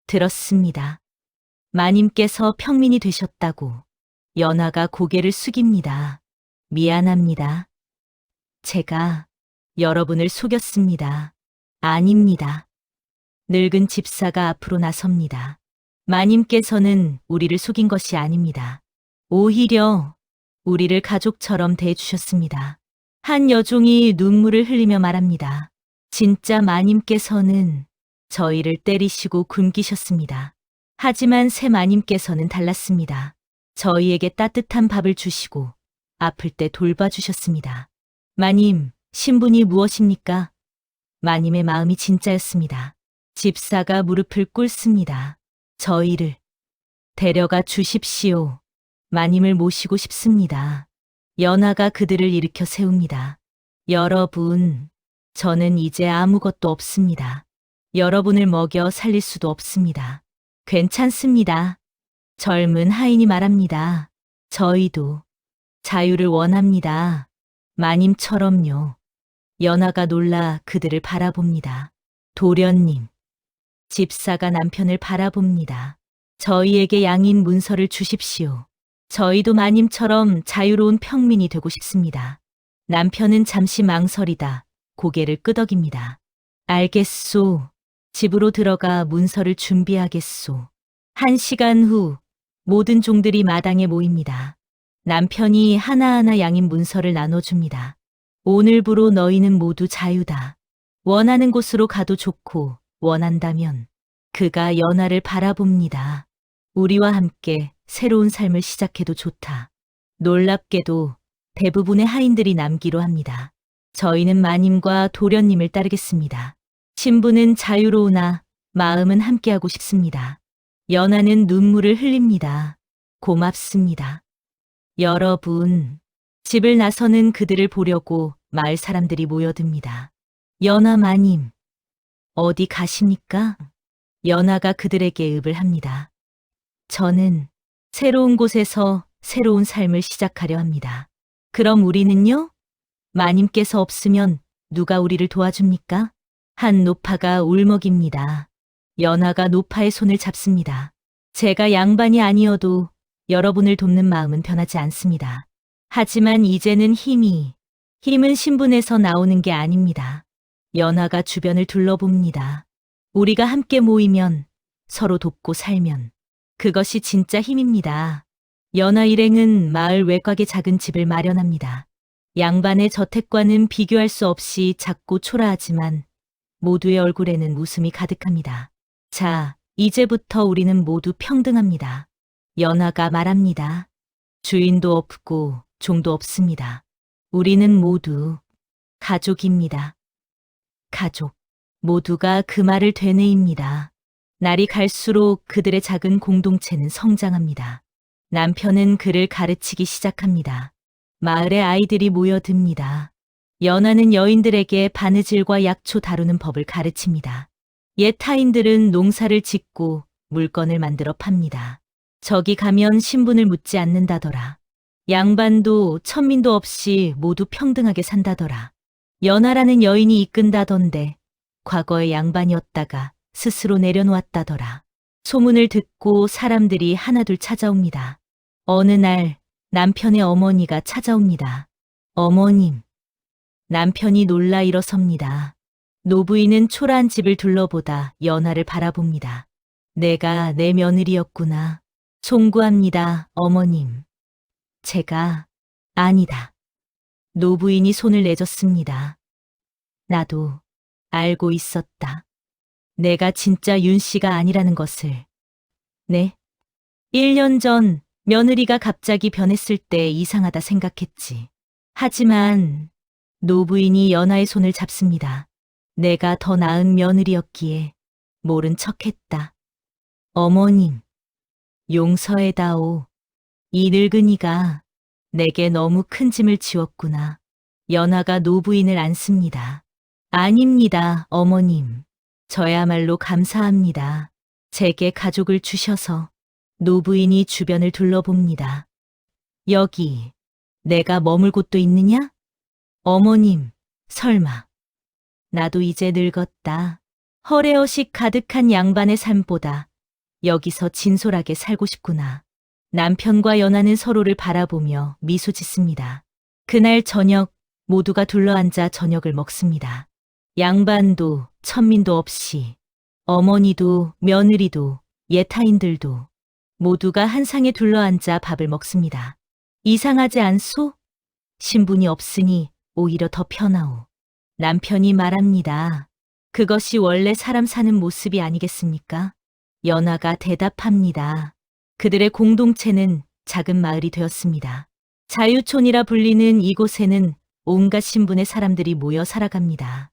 A: 들었습니다. 마님께서 평민이 되셨다고. 연하가 고개를 숙입니다. 미안합니다. 제가 여러분을 속였습니다. 아닙니다. 늙은 집사가 앞으로 나섭니다. 마님께서는 우리를 속인 것이 아닙니다. 오히려 우리를 가족처럼 대해주셨습니다. 한 여종이 눈물을 흘리며 말합니다. 진짜 마님께서는 저희를 때리시고 굶기셨습니다. 하지만 새 마님께서는 달랐습니다. 저희에게 따뜻한 밥을 주시고 아플 때 돌봐주셨습니다. 마님, 신분이 무엇입니까? 마님의 마음이 진짜였습니다. 집사가 무릎을 꿇습니다. 저희를 데려가 주십시오. 마님을 모시고 싶습니다. 연하가 그들을 일으켜 세웁니다. 여러분, 저는 이제 아무것도 없습니다. 여러분을 먹여 살릴 수도 없습니다. 괜찮습니다. 젊은 하인이 말합니다. 저희도 자유를 원합니다. 마님처럼요. 연하가 놀라 그들을 바라봅니다. 도련님. 집사가 남편을 바라봅니다. 저희에게 양인 문서를 주십시오. 저희도 마님처럼 자유로운 평민이 되고 싶습니다. 남편은 잠시 망설이다 고개를 끄덕입니다. 알겠소. 집으로 들어가 문서를 준비하겠소. 1시간 후 모든 종들이 마당에 모입니다. 남편이 하나하나 양인 문서를 나눠줍니다. 오늘부로 너희는 모두 자유다. 원하는 곳으로 가도 좋고 원한다면 그가 연하를 바라봅니다. 우리와 함께 새로운 삶을 시작해도 좋다. 놀랍게도 대부분의 하인들이 남기로 합니다. 저희는 마님과 도련님을 따르겠습니다. 신부는 자유로우나 마음은 함께하고 싶습니다. 연하는 눈물을 흘립니다. 고맙습니다. 여러분, 집을 나서는 그들을 보려고 마을 사람들이 모여듭니다. 연하 마님, 어디 가십니까? 연하가 그들에게 읍을 합니다. 저는 새로운 곳에서 새로운 삶을 시작하려 합니다. 그럼 우리는요? 마님께서 없으면 누가 우리를 도와줍니까? 한 노파가 울먹입니다. 연하가 노파의 손을 잡습니다. 제가 양반이 아니어도 여러분을 돕는 마음은 변하지 않습니다. 하지만 이제는 힘은 신분에서 나오는 게 아닙니다. 연하가 주변을 둘러봅니다. 우리가 함께 모이면, 서로 돕고 살면, 그것이 진짜 힘입니다. 연하 일행은 마을 외곽에 작은 집을 마련합니다. 양반의 저택과는 비교할 수 없이 작고 초라하지만 모두의 얼굴에는 웃음이 가득합니다. 자, 이제부터 우리는 모두 평등합니다. 연하가 말합니다. 주인도 없고 종도 없습니다. 우리는 모두 가족입니다. 가족. 모두가 그 말을 되뇌입니다. 날이 갈수록 그들의 작은 공동체는 성장합니다. 남편은 그를 가르치기 시작합니다. 마을의 아이들이 모여듭니다. 연하는 여인들에게 바느질과 약초 다루는 법을 가르칩니다. 옛 타인들은 농사를 짓고 물건을 만들어 팝니다. 저기 가면 신분을 묻지 않는다더라. 양반도 천민도 없이 모두 평등하게 산다더라. 연하라는 여인이 이끈다던데 과거의 양반이었다가 스스로 내려놓았다더라. 소문을 듣고 사람들이 하나둘 찾아옵니다. 어느 날 남편의 어머니가 찾아옵니다. 어머님. 남편이 놀라 일어섭니다. 노부인은 초라한 집을 둘러보다 연하를 바라봅니다. 내가 내 며느리였구나. 송구합니다, 어머님. 제가 아니다. 노부인이 손을 내줬습니다. 나도 알고 있었다. 내가 진짜 윤 씨가 아니라는 것을. 네. 1년 전 며느리가 갑자기 변했을 때 이상하다 생각했지. 하지만 노부인이 연하의 손을 잡습니다. 내가 더 나은 며느리였기에 모른 척했다. 어머님, 용서해다오. 이 늙은이가 내게 너무 큰 짐을 지웠구나. 연하가 노부인을 안습니다. 아닙니다, 어머님. 저야말로 감사합니다. 제게 가족을 주셔서. 노부인이 주변을 둘러봅니다. 여기 내가 머물 곳도 있느냐? 어머님, 설마. 나도 이제 늙었다. 허례허식 가득한 양반의 삶보다 여기서 진솔하게 살고 싶구나. 남편과 연하는 서로를 바라보며 미소 짓습니다. 그날 저녁 모두가 둘러앉아 저녁을 먹습니다. 양반도 천민도 없이 어머니도 며느리도 예타인들도 모두가 한 상에 둘러앉아 밥을 먹습니다. 이상하지 않소? 신분이 없으니 오히려 더 편하오. 남편이 말합니다. 그것이 원래 사람 사는 모습이 아니겠습니까? 연하가 대답합니다. 그들의 공동체는 작은 마을이 되었습니다. 자유촌이라 불리는 이곳에는 온갖 신분의 사람들이 모여 살아갑니다.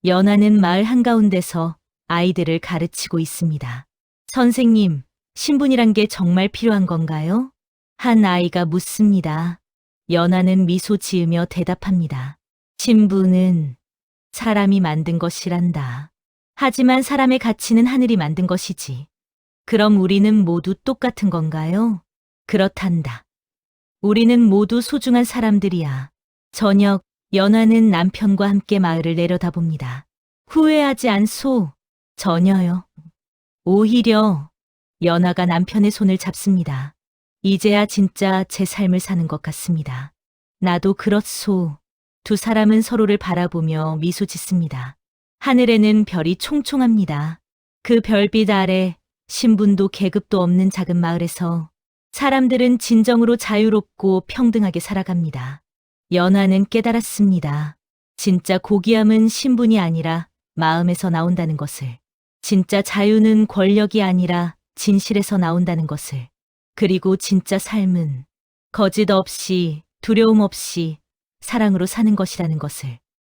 A: 연하는 마을 한가운데서 아이들을 가르치고 있습니다. 선생님, 신분이란 게 정말 필요한 건가요? 한 아이가 묻습니다. 연하는 미소 지으며 대답합니다. 신분은 사람이 만든 것이란다. 하지만 사람의 가치는 하늘이 만든 것이지. 그럼 우리는 모두 똑같은 건가요? 그렇단다. 우리는 모두 소중한 사람들이야. 저녁, 연하는 남편과 함께 마을을 내려다봅니다. 후회하지 않소? 전혀요. 오히려 연하가 남편의 손을 잡습니다. 이제야 진짜 제 삶을 사는 것 같습니다. 나도 그렇소. 두 사람은 서로를 바라보며 미소 짓습니다. 하늘에는 별이 총총합니다. 그 별빛 아래 신분도 계급도 없는 작은 마을에서 사람들은 진정으로 자유롭고 평등하게 살아갑니다. 연하는 깨달았습니다. 진짜 고귀함은 신분이 아니라 마음에서 나온다는 것을. 진짜 자유는 권력이 아니라 진실에서 나온다는 것을. 그리고 진짜 삶은 거짓 없이 두려움 없이 사랑으로 사는 것이라는 것을.